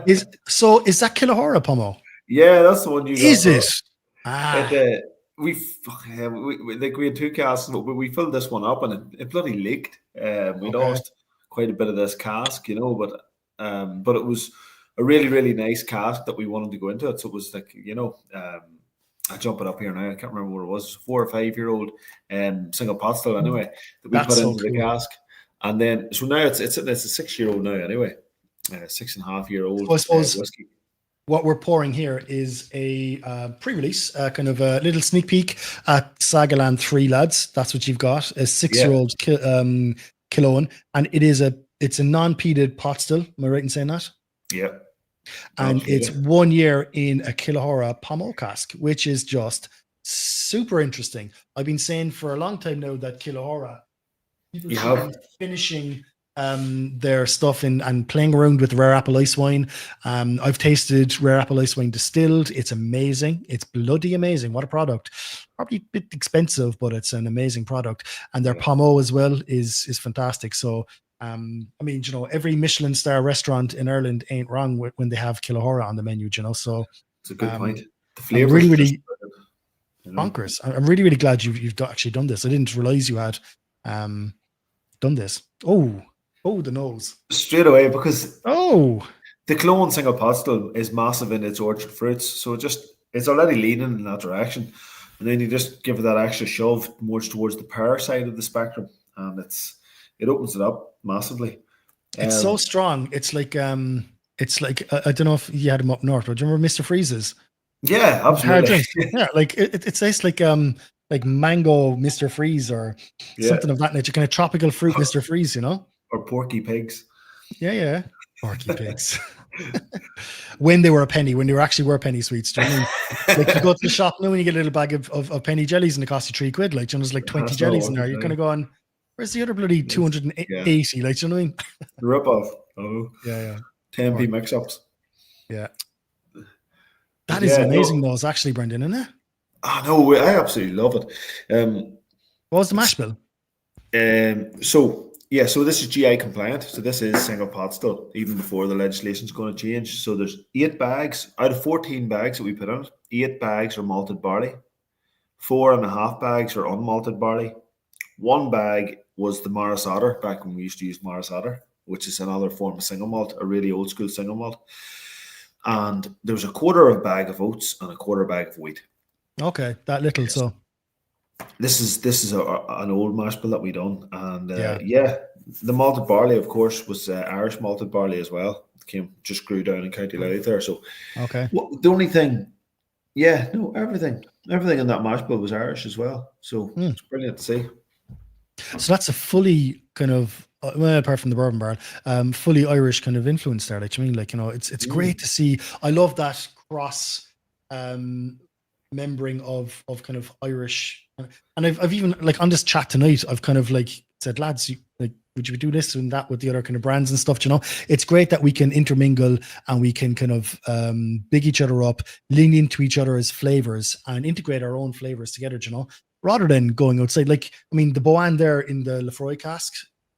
Is that Kilahora Pomo? Yeah, that's the one you got. Is it? We had two casks, but we filled this one up and it bloody leaked. We lost quite a bit of this cask, but it was a really, really nice cask that we wanted to go into it. So it was like, I jump it up here now. I can't remember what it was. 4 or 5 year old single pot still anyway that we put into the cask. And then so now it's a 6 year old now anyway. 6.5 year old whiskey. What we're pouring here is a pre-release, kind of a little sneak peek at Sagaland 3, lads. That's what you've got, a 6-year-old Kilahora, and it's a non-peated pot still. Am I right in saying that? Yeah. And it's 1 year in a Kilahora Pomo cask, which is just super interesting. I've been saying for a long time now that Kilahora, people should be finishing their stuff and playing around with rare apple ice wine. I've tasted rare apple ice wine distilled. It's amazing. It's bloody amazing. What a product. Probably a bit expensive, but it's an amazing product. And their Pomo as well is fantastic. So I mean, every Michelin star restaurant in Ireland ain't wrong when they have Kilahora on the menu, so it's a good point. The flavor really bonkers. I'm really, really glad you've actually done this. I didn't realize you had done this. Oh, the nose. Straight away, because the Clone single pot still is massive in its orchard fruits, so it's already leaning in that direction. And then you just give it that extra shove more towards the pear side of the spectrum, and it opens it up massively. It's so strong. It's like I don't know if you had them up north, but do you remember Mr. Freeze's? Yeah, Hard absolutely. drink. Yeah, like it tastes like mango Mr. Freeze or something of that nature, kind of tropical fruit Mr. Freeze, you know? Or Porky Pigs. Yeah. Porky Pigs. When they were a penny, when they actually were penny sweets. Do you know what I mean? Like you go to the shop now and you get a little bag of penny jellies and it costs you £3. Like, you know, there's like 20 jellies in there. You're kind of going, where's the other bloody 280? Like, do you know what I mean? The rip-off. Oh. Yeah. 10p mix-ups. Yeah. That is amazing, though. It's actually, Brendan, isn't it? Oh, no, I absolutely love it. What was the mash bill? So this is GI compliant. So this is single pot still, even before the legislation is going to change. So there's 8 bags out of 14 bags that we put in. 8 bags are malted barley. 4.5 bags are unmalted barley. 1 bag was the Maris Otter, back when we used to use Maris Otter, which is another form of single malt, a really old school single malt. And there was a quarter of a bag of oats and a quarter bag of wheat. Okay, that little. So this is an old mash bill that we done, and the malted barley, of course, was Irish malted barley as well. It just grew down in County Louth there. So okay, the only thing, everything in that mash bill was Irish as well. So it's brilliant to see. So that's a fully kind of, well, apart from the bourbon barrel, fully Irish kind of influence there. Like, you mean, like, you know, it's great to see. I love that cross membering of kind of Irish, and I've even, like, on this chat tonight, I've kind of like said, lads, would you do this and that with the other kind of brands and stuff? You know, it's great that we can intermingle and we can kind of big each other up, lean into each other's flavors and integrate our own flavors together, you know, rather than going outside. Like, I mean, the Boann there in the Lefroy cask,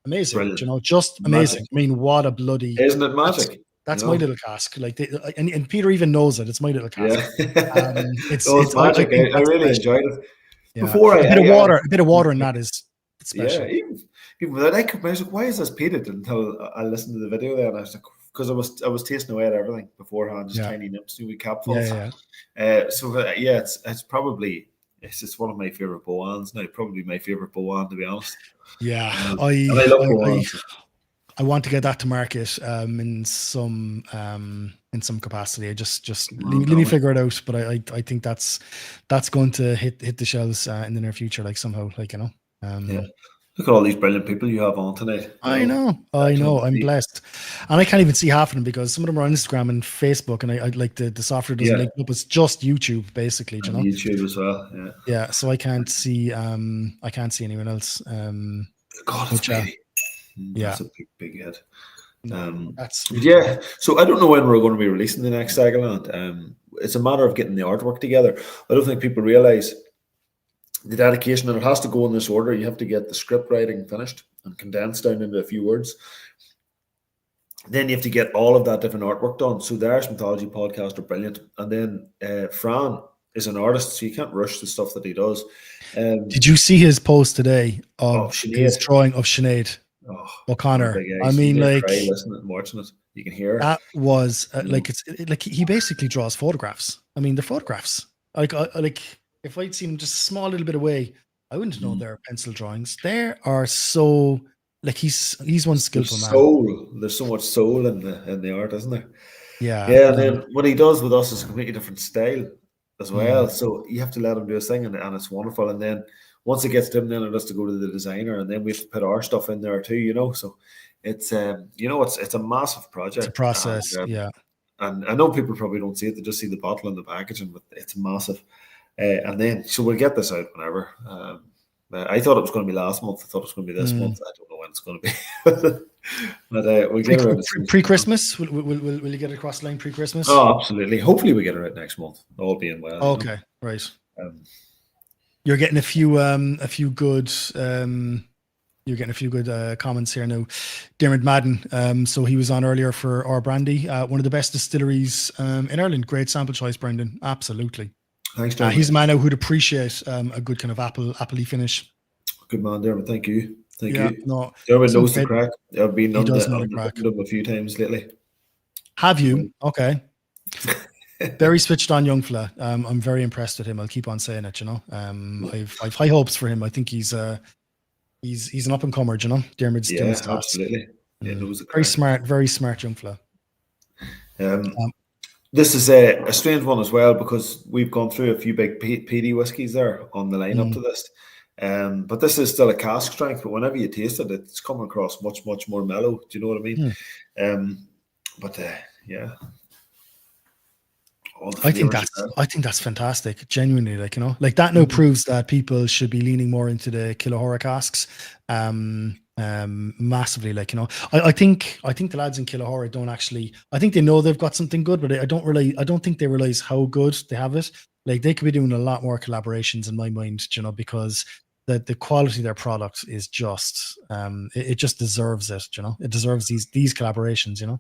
amazing. Brilliant. You know, just amazing. Magic. I mean, what a bloody, isn't it magic? That's my little cask. Like, and Peter even knows it. It's my little cask. Yeah. It's magic. I really enjoyed it. Yeah. Before a bit of water in that is special. Yeah, even without I was like, why is this peated? Until I listened to the video there, and I was like, because I was tasting away at everything beforehand, just tiny nips, with capfuls. It's probably it's one of my favorite Boanns now. Probably my favorite Boann, to be honest. Yeah, I love Boann. I want to get that to market in some capacity. I just let me figure it out. But I think that's going to hit the shelves in the near future, like somehow, like, you know. Look at all these brilliant people you have on tonight. I know. I'm blessed, and I can't even see half of them because some of them are on Instagram and Facebook, and I like the software doesn't link up. It's just YouTube, basically. You know, YouTube as well. Yeah. Yeah. So I can't see anyone else. God, it's really. That's a big head. So I don't know when we're going to be releasing the next Sagaland. It's a matter of getting the artwork together. I don't think people realize the dedication, and it has to go in this order. You have to get the script writing finished and condensed down into a few words. Then you have to get all of that different artwork done. So the Irish Mythology podcast are brilliant. And then Fran is an artist, so you can't rush the stuff that he does. Did you see his post today of his drawing of Sinead O'Connor? I mean, like, listening and watching it, you can hear that was like like he basically draws photographs. I mean, the photographs, like if I'd seen him just a small little bit away, I wouldn't know they're pencil drawings. They are so, like, he's one skillful man. There's so much soul in the art, isn't there? Yeah. And then what he does with us is a completely different style as well. So you have to let him do his thing, and it's wonderful. And then once it gets to him, then it has to go to the designer, and then we have to put our stuff in there too, you know. So it's it's a massive project. It's a process, And I know people probably don't see it; they just see the bottle and the packaging, but it's massive. And then so we'll get this out whenever. I thought it was going to be last month. I thought it was going to be this month. I don't know when it's going to be. But we'll get it pre-Christmas. Will you get it across the line pre-Christmas? Oh, absolutely. Hopefully, we get it right next month. All being well. Okay, right. You're getting a few good. You're getting a few good comments here now. Dermot Madden. So he was on earlier for our brandy. One of the best distilleries in Ireland. Great sample choice, Brendan. Absolutely. Thanks, Dermot. He's a man now who'd appreciate a good kind of apple-y finish. Good man, Dermot. Thank you. Thank you. No, Dermot knows the crack. I've been on the crack a few times lately. Have you? Okay. Very switched on young fella. I'm very impressed with him. I'll keep on saying it. I've high hopes for him. I think he's an up and comer. Dermot's doing his task. Absolutely. Yeah, Very smart young fella. This is a strange one as well because we've gone through a few big PD whiskies there on the line up to this. But this is still a cask strength, but whenever you taste it, it's coming across much, much more mellow. Do you know what I mean? Yeah. I think that's fantastic. Genuinely, like that now proves that people should be leaning more into the Kilahora casks. Massively, I think the lads in Kilahora don't actually. I think they know they've got something good, but I don't think they realize how good they have it. Like they could be doing a lot more collaborations in my mind, because the quality of their product is just it just deserves it. It deserves these collaborations. It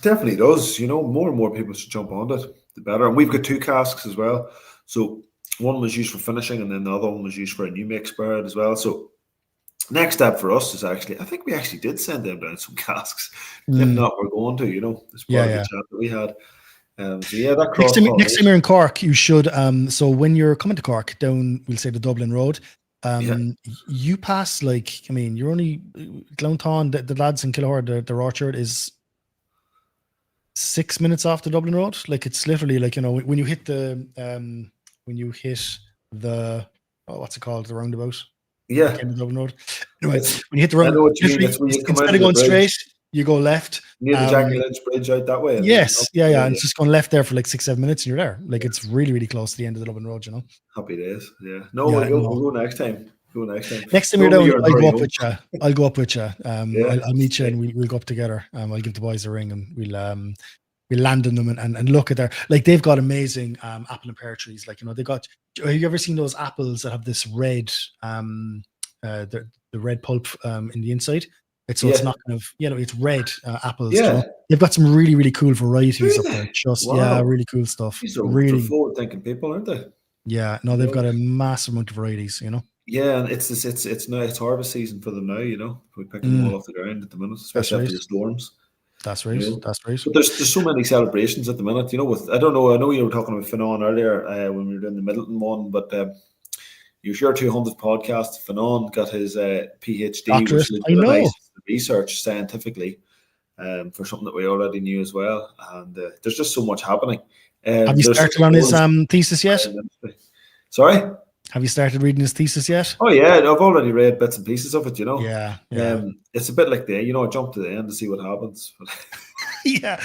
definitely does. More and more people should jump on it, the better. And we've got 2 casks as well. So one was used for finishing, and then the other one was used for a new make spirit as well. So next step for us is I think we actually did send them down some casks. If not, we're going to, as part of the chat that we had. That cross. Next time you're in Cork, you should. So when you're coming to Cork down, we'll say the Dublin Road, you pass you're only Glounthaun, the lads in Kilahora, the Orchard is 6 minutes off the Dublin Road. Like it's literally when you hit the what's it called, the roundabout. Yeah. The Dublin Road. Anyway, when you hit the roundabout, instead of going straight, you go left. Near the Jackie Lynch Bridge out that way. Yes, and it's just going left there for 6-7 minutes, and you're there. Like it's really, really close to the end of the Dublin Road. Happy days. Yeah. No, we'll go next time. Next time you're down, I'll go up with you. I'll meet you, and we'll go up together. I'll give the boys a ring, and we'll land on them and look at their, they've got amazing apple and pear trees. They got. Have you ever seen those apples that have this red, the red pulp in the inside? It's not kind of it's red apples. Yeah. They've got some really, really cool varieties up there. Really cool stuff. These are really forward-thinking people, aren't they? Yeah, no, they've got a massive amount of varieties. Yeah, and it's now harvest season for them now. We're picking them all off the ground at the minute, especially after the storms. That's right. That's right. But there's so many celebrations at the minute. With I know you were talking about Finan earlier when we were doing the Middleton one, but your Share 200 podcast, Finan got his PhD, Doctorate. which is nice research scientifically for something that we already knew as well. And there's just so much happening. Have you started on his thesis yet? Sorry? Have you started reading his thesis yet? Oh yeah, I've already read bits and pieces of it. Yeah. It's a bit like I jump to the end to see what happens. Yeah,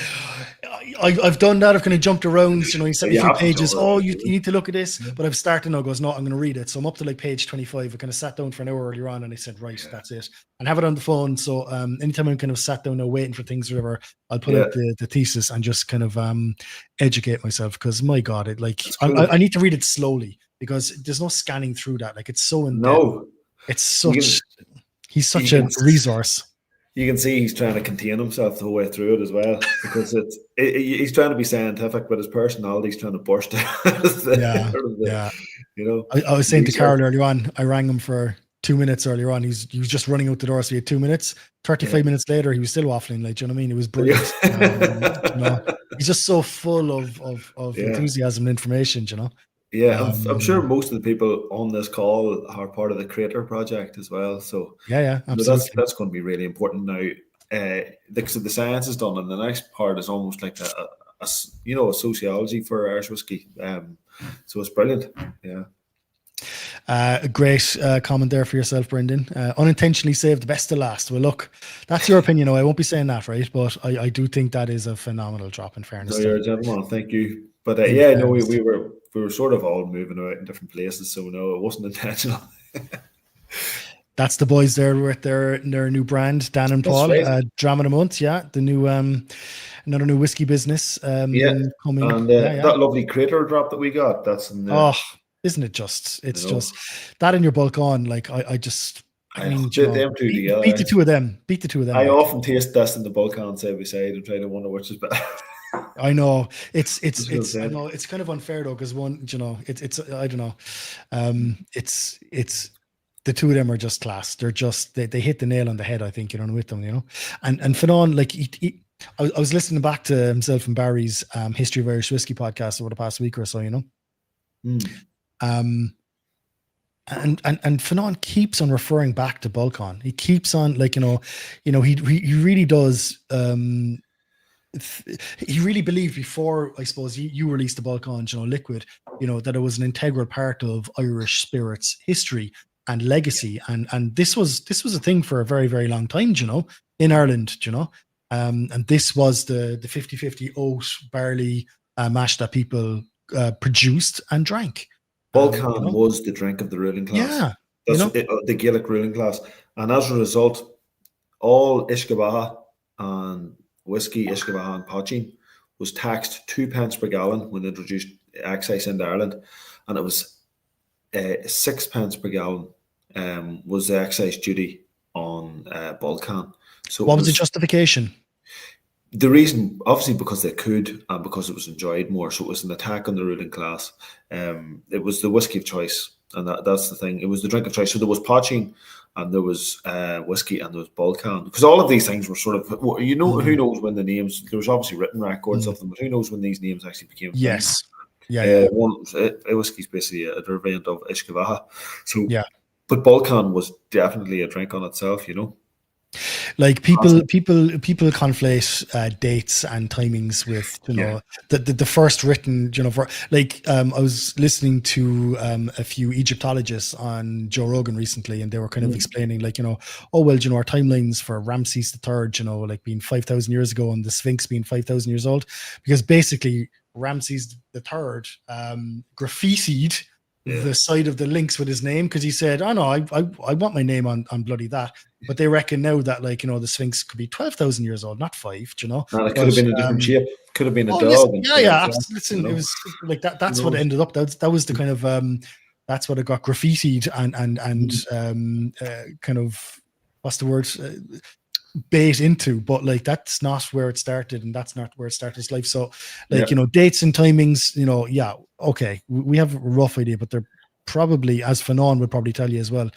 I've done that. I've kind of jumped around. He sent me a few pages. Oh, you need to look at this. But I've started now. Goes, no, I'm going to read it. So I'm up to page 25. I kind of sat down for an hour earlier on, and I said, right, that's it. And have it on the phone. So anytime I'm kind of sat down now waiting for things or whatever, I'll put out the thesis and just kind of educate myself. Because my God, I need to read it slowly. Because there's no scanning through that. It's so in depth. No. It's such he's such a resource. You can see he's trying to contain himself the whole way through it as well. Because he's trying to be scientific, but his personality's trying to burst out. I was saying to Carol earlier on, I rang him for 2 minutes earlier on. He was just running out the door, so he had 2 minutes. 35 minutes later, he was still waffling. Do you know what I mean? It was brilliant. He's just so full of enthusiasm and information. Yeah, I'm sure most of the people on this call are part of the Creator Project as well. So absolutely. That's going to be really important now. The science is done, and the next part is almost like a sociology for Irish whiskey. So it's brilliant. Yeah. A great comment there for yourself, Brendan. Unintentionally saved the best to last. Well, look, that's your opinion. I won't be saying that, right? But I do think that is a phenomenal drop, in fairness. No, you're a gentleman. Thank you. But we were sort of all moving out in different places, so no, it wasn't intentional. That's the boys there with their new brand, Dan and Paul. Right. Dram in a month, the new another new whiskey business. Coming, and that lovely Creator drop that we got. That's in the, isn't it just? It's just that in your bulk on. I mean, them two together. Beat the two of them. I often taste this in the bulk on side by side and try to wonder which is better. I know it's I know it's kind of unfair though, because one, it's I don't know, it's the two of them are just class. They're just they hit the nail on the head, I think, with them, and Finan, I was listening back to himself and Barry's History of Irish Whiskey podcast over the past week or so, you know. And Fanon keeps on referring back to Balkan. He keeps on, like, he really does. He really believed before, I suppose, you released the Balkan, liquid, that it was an integral part of Irish spirits history and legacy, and this was a thing for a very, very long time, in Ireland, and this was the 50-50 oat barley mash that people produced and drank. Balkan was the drink of the ruling class. Yeah, that's the Gaelic ruling class, and as a result, all Ishkabaha and whiskey, Ishkabaha and Poaching, was taxed 2 pence per gallon when they introduced excise into Ireland, and it was 6 pence per gallon was the excise duty on Balkan. So what was the justification? The reason, obviously, because they could and because it was enjoyed more. So it was an attack on the ruling class. It was the whiskey of choice, and that's the thing. It was the drink of choice. So there was Poaching, and there was whiskey, and there was Balkan. Because all of these things were sort of, who knows when the names, there was obviously written records of them, but who knows when these names actually became Yes. Whiskey's basically a variant of Ishkabaha. So, but Balkan was definitely a drink on itself, Like people conflate dates and timings with the first written, for I was listening to a few Egyptologists on Joe Rogan recently, and they were kind of explaining our timelines for Ramses III, being 5,000 years ago, and the Sphinx being 5,000 years old, because basically Ramses III graffitied the side of the links with his name, because he said, "Oh no, I want my name on bloody that." But they reckon now that the Sphinx could be 12,000 years old, not 5. No, it could have been a different shape. Could have been a dog. Listen, it was like that. That's what it ended up. That was the kind of that's what it got graffitied and kind of, what's the word? Bait into, but that's not where it started, and that's not where it started its life. So dates and timings, okay, we have a rough idea, but they're probably, as Fanon would probably tell you as well,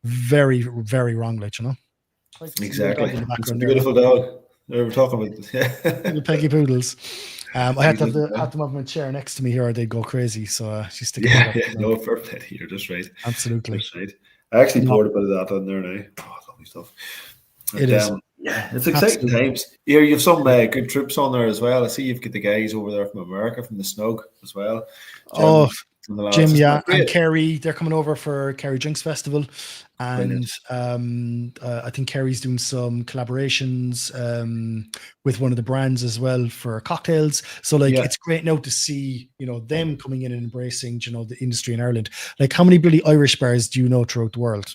very, very wrong, exactly. It's a beautiful dog. We were talking about the Peggy Poodles. I had to have them on my chair next to me here, or they'd go crazy. So she's sticking no, fair play. You're just right. Absolutely. Just right. I actually poured a bit of that on there now. Oh, lovely stuff. It is. It's exciting times. Here you have some good troops on there as well. I see you've got the guys over there from America, from the Snug as well. Jim, and Kerry, they're coming over for Kerry Drinks Festival, and I think Kerry's doing some collaborations with one of the brands as well for cocktails. So it's great now to see them coming in and embracing the industry in Ireland. How many bloody Irish bars do you know throughout the world?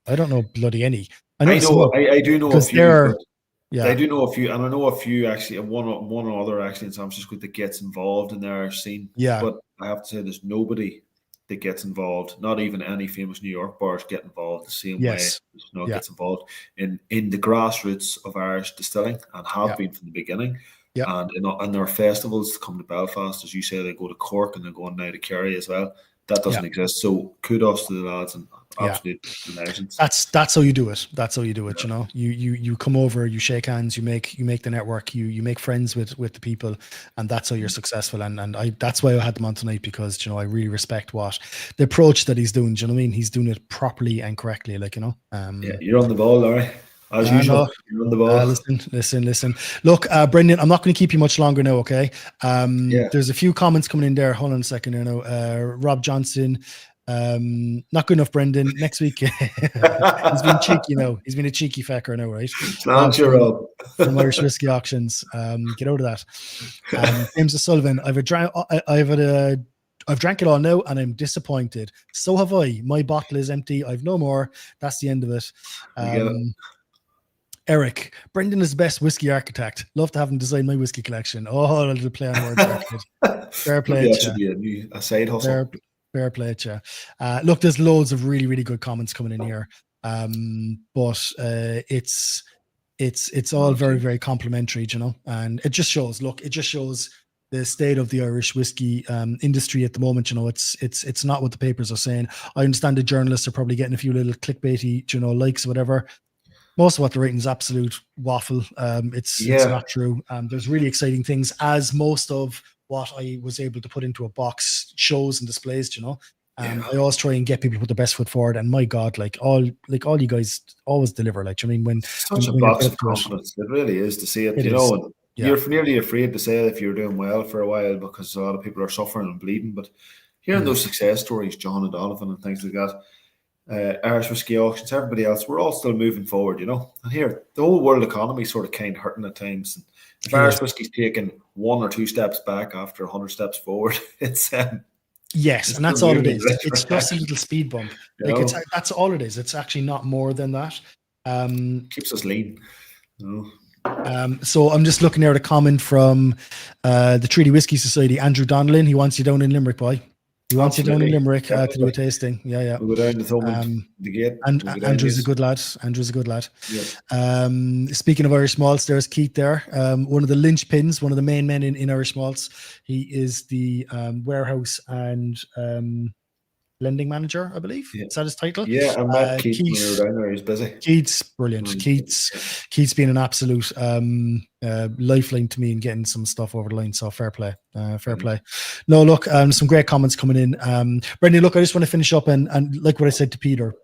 I don't know bloody any. I do know a few. I do know a few, and I know a few actually, and one other actually in San Francisco that gets involved in their scene. Yeah. But I have to say, there's nobody that gets involved. Not even any famous New York bars get involved the same way Snug gets involved in the grassroots of Irish distilling, and have been from the beginning. Yeah. And their festivals come to Belfast, as you say, they go to Cork, and they're going now to Kerry as well. That doesn't exist. So kudos to the lads, and absolute legends. That's how you do it. That's how you do it. You come over, you shake hands, you make the network, you make friends with the people, and that's how you're successful. And that's why I had them on tonight, because I really respect the approach that he's doing. Do you know what I mean? He's doing it properly and correctly. You're on the ball, Larry. As usual, you're on the ball. Listen. Look, Brendan, I'm not going to keep you much longer now, okay? There's a few comments coming in there. Hold on a second here now. Rob Johnson, not good enough, Brendan. Next week. He's been cheeky now. He's been a cheeky fecker now, right? From Irish Whiskey Auctions. Get out of that. James O'Sullivan, I've drank it all now, and I'm disappointed. So have I. My bottle is empty. I've no more. That's the end of it. Eric, Brendan is the best whiskey architect. Love to have him design my whiskey collection. Oh, a little play on words. Fair play. That should be a side hustle. Fair play, look, there's loads of really, really good comments coming in here. But it's all very, very complimentary, and it just shows. Look, it just shows the state of the Irish whiskey industry at the moment. It's not what the papers are saying. I understand the journalists are probably getting a few little clickbaity, likes, whatever. most of what they're writing is absolute waffle. It's not true. There's really exciting things, as most of what I was able to put into a box shows and displays, you know. I always try and get people to put their best foot forward, and my God, like all you guys always deliver. Like, I mean, when such a when box you're of confidence, it really is to see it. It You is. know, and Yeah. you're nearly afraid to say it if you're doing well for a while, because a lot of people are suffering and bleeding. But hearing those success stories, John and Donovan and things like that, Irish Whiskey Auctions, everybody else, we're all still moving forward, you know. And here, the whole world economy is sort of kind of hurting at times. And if Irish Whiskey's taking 1 or 2 steps back after 100 steps forward, it's yes, and that's all it is. It's just a little speed bump. You Like, know? that's all it is. It's actually not more than that. Keeps us lean. You know? So I'm just looking there at a comment from the Treaty Whiskey Society. Andrew Donnellan, he wants you down in Limerick, boy. He wants you down in Limerick to do a tasting. Yeah. We'll go down to Thomond, the gate. And We'll go down Andrew's a this. good lad. Andrew's a good lad. Yeah. Speaking of Irish malts, there's Keith there. One of the linchpins, one of the main men in Irish malts. He is the warehouse and lending manager, I believe. Is that his title? Yeah, I met Keith when we were down there. He's busy. Keith's brilliant. Keith's been an absolute lifeline to me in getting some stuff over the line. So fair play. Fair play. No, look, some great comments coming in. Brendan, look, I just want to finish up and like what I said to Peter,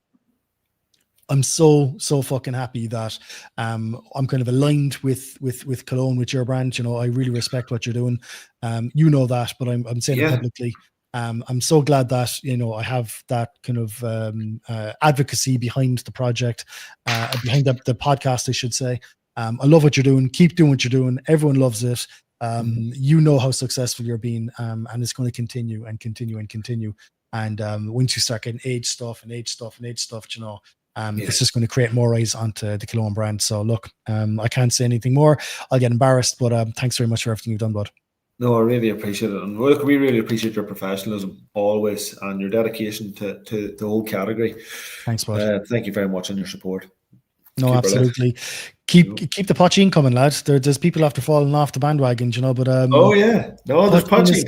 I'm so fucking happy that I'm kind of aligned with Cologne, with your brand. You know, I really respect what you're doing. You know that, but I'm saying it publicly. I'm so glad that, you know, I have that kind of advocacy behind the project, behind the podcast, I should say. I love what you're doing. Keep doing what you're doing. Everyone loves it. You know how successful you're being, and it's going to continue and continue and continue. And once you start getting age stuff, you know, it's just going to create more eyes onto the Cologne brand. So look, I can't say anything more. I'll get embarrassed, but thanks very much for everything you've done, bud. No, I really appreciate it. And look, we really appreciate your professionalism always and your dedication to the whole category. Thanks, bud. Thank you very much on your support. No, absolutely. Keep the poaching coming, lads. There's people after falling off the bandwagon, you know. But oh yeah, no, there's poaching.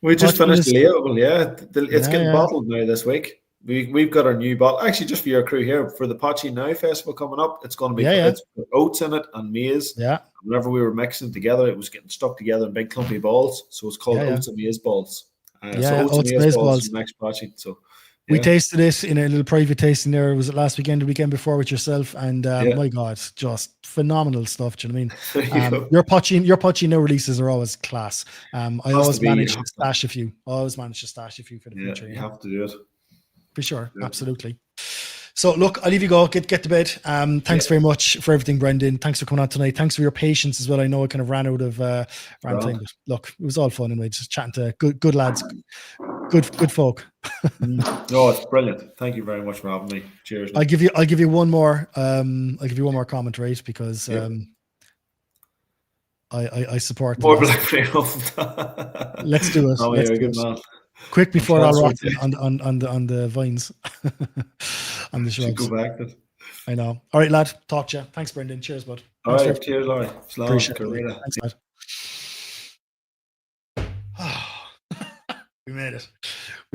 We just finished the label. Yeah, it's getting bottled now this week. We've got our new bottle. Actually, just for your crew here for the Poaching Now Festival coming up, it's going to be it's got oats in it and maize. Yeah. Whenever we were mixing it together, it was getting stuck together in big clumpy balls. So it's called oats and maize balls. So oats and maize balls is next Poaching. So we tasted it in a little private tasting there. Was it last weekend, the weekend before with yourself? And my God, just phenomenal stuff. Do you know what I mean? Your Poaching Now releases are always class. I always manage to stash a few. For the future. You have to do it. For sure, absolutely. So look, I'll leave you go. Get to bed. Thanks very much for everything, Brendan. Thanks for coming on tonight. Thanks for your patience as well. I know I kind of ran out of time, but look, it was all fun anyway. Just chatting to good lads, good folk. No, it's brilliant. Thank you very much for having me. Cheers. I'll give you one more. I'll give you one more comment, right? Because I support. More Black Let's do it. Oh, you're a good man. Quick before it all rots on the vines. On the shrubs. Go back then. I know. All right, lad. Talk to you. Thanks, Brendan. Cheers, bud. All right. Cheers, Laurie. Appreciate it. Thanks, lad. We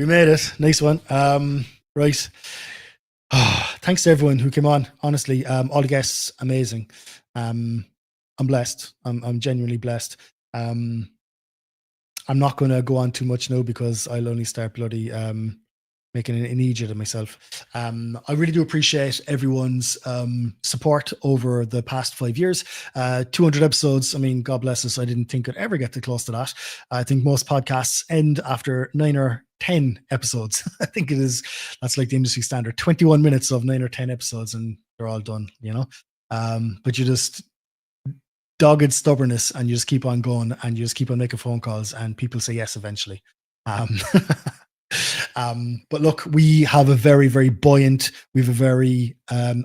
made it. Nice one. Right. Thanks to everyone who came on. Honestly, all the guests, amazing. I'm blessed. I'm genuinely blessed. I'm not going to go on too much now because I'll only start bloody making an idiot of myself. I really do appreciate everyone's support over the past 5 years. 200 episodes. I mean, God bless us. I didn't think I'd ever get too close to that. I think most podcasts end after 9 or 10 episodes. I think that's like the industry standard. 21 minutes of 9 or 10 episodes and they're all done, you know? But you just dogged stubbornness and you just keep on going and you just keep on making phone calls and people say yes eventually. But look, we have a very, very buoyant, we have a very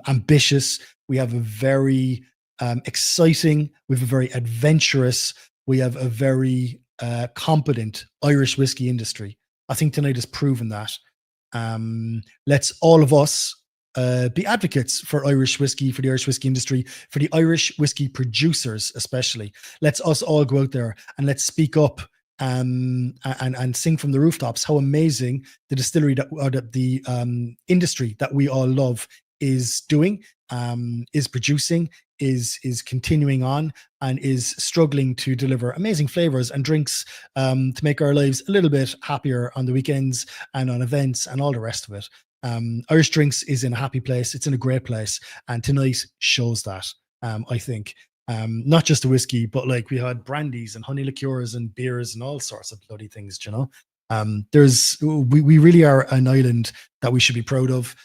ambitious, we have a very exciting, we have a very adventurous, we have a very competent Irish whiskey industry. I think tonight has proven that. Let's all of us be advocates for Irish whiskey, for the Irish whiskey industry, for the Irish whiskey producers especially. Let's us all go out there and let's speak up and sing from the rooftops how amazing the distillery or the industry that we all love is doing, is producing, is continuing on, and is struggling to deliver amazing flavors and drinks to make our lives a little bit happier on the weekends and on events and all the rest of it. Irish Drinks is in a happy place. It's in a great place. And tonight shows that, I think. Not just the whiskey, but like we had brandies and honey liqueurs and beers and all sorts of bloody things, you know. We really are an island that we should be proud of.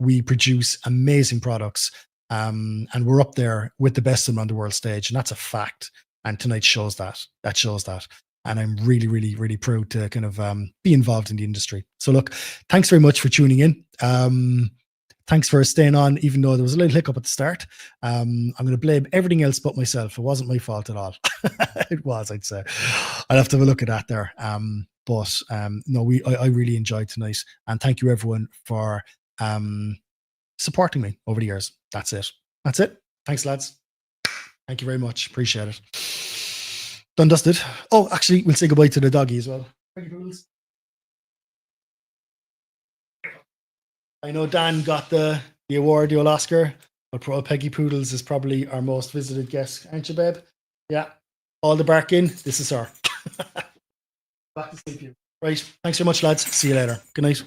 We produce amazing products, and we're up there with the best of them on the world stage, and that's a fact. And tonight shows that. That shows that. And I'm really, really, really proud to kind of be involved in the industry. So look, thanks very much for tuning in. Thanks for staying on, even though there was a little hiccup at the start. I'm going to blame everything else but myself. It wasn't my fault at all. It was, I'd say. I'll have to have a look at that there. But no, I really enjoyed tonight. And thank you, everyone, for supporting me over the years. That's it. That's it. Thanks, lads. Thank you very much. Appreciate it. Done, dusted. Oh, actually, we'll say goodbye to the doggy as well. Thank you, Poodles. I know Dan got the award, the old Oscar, but Peggy Poodles is probably our most visited guest, aren't you, babe? Yeah. All the bark in. This is her. Back to sleep. Right. Thanks very much, lads. See you later. Good night.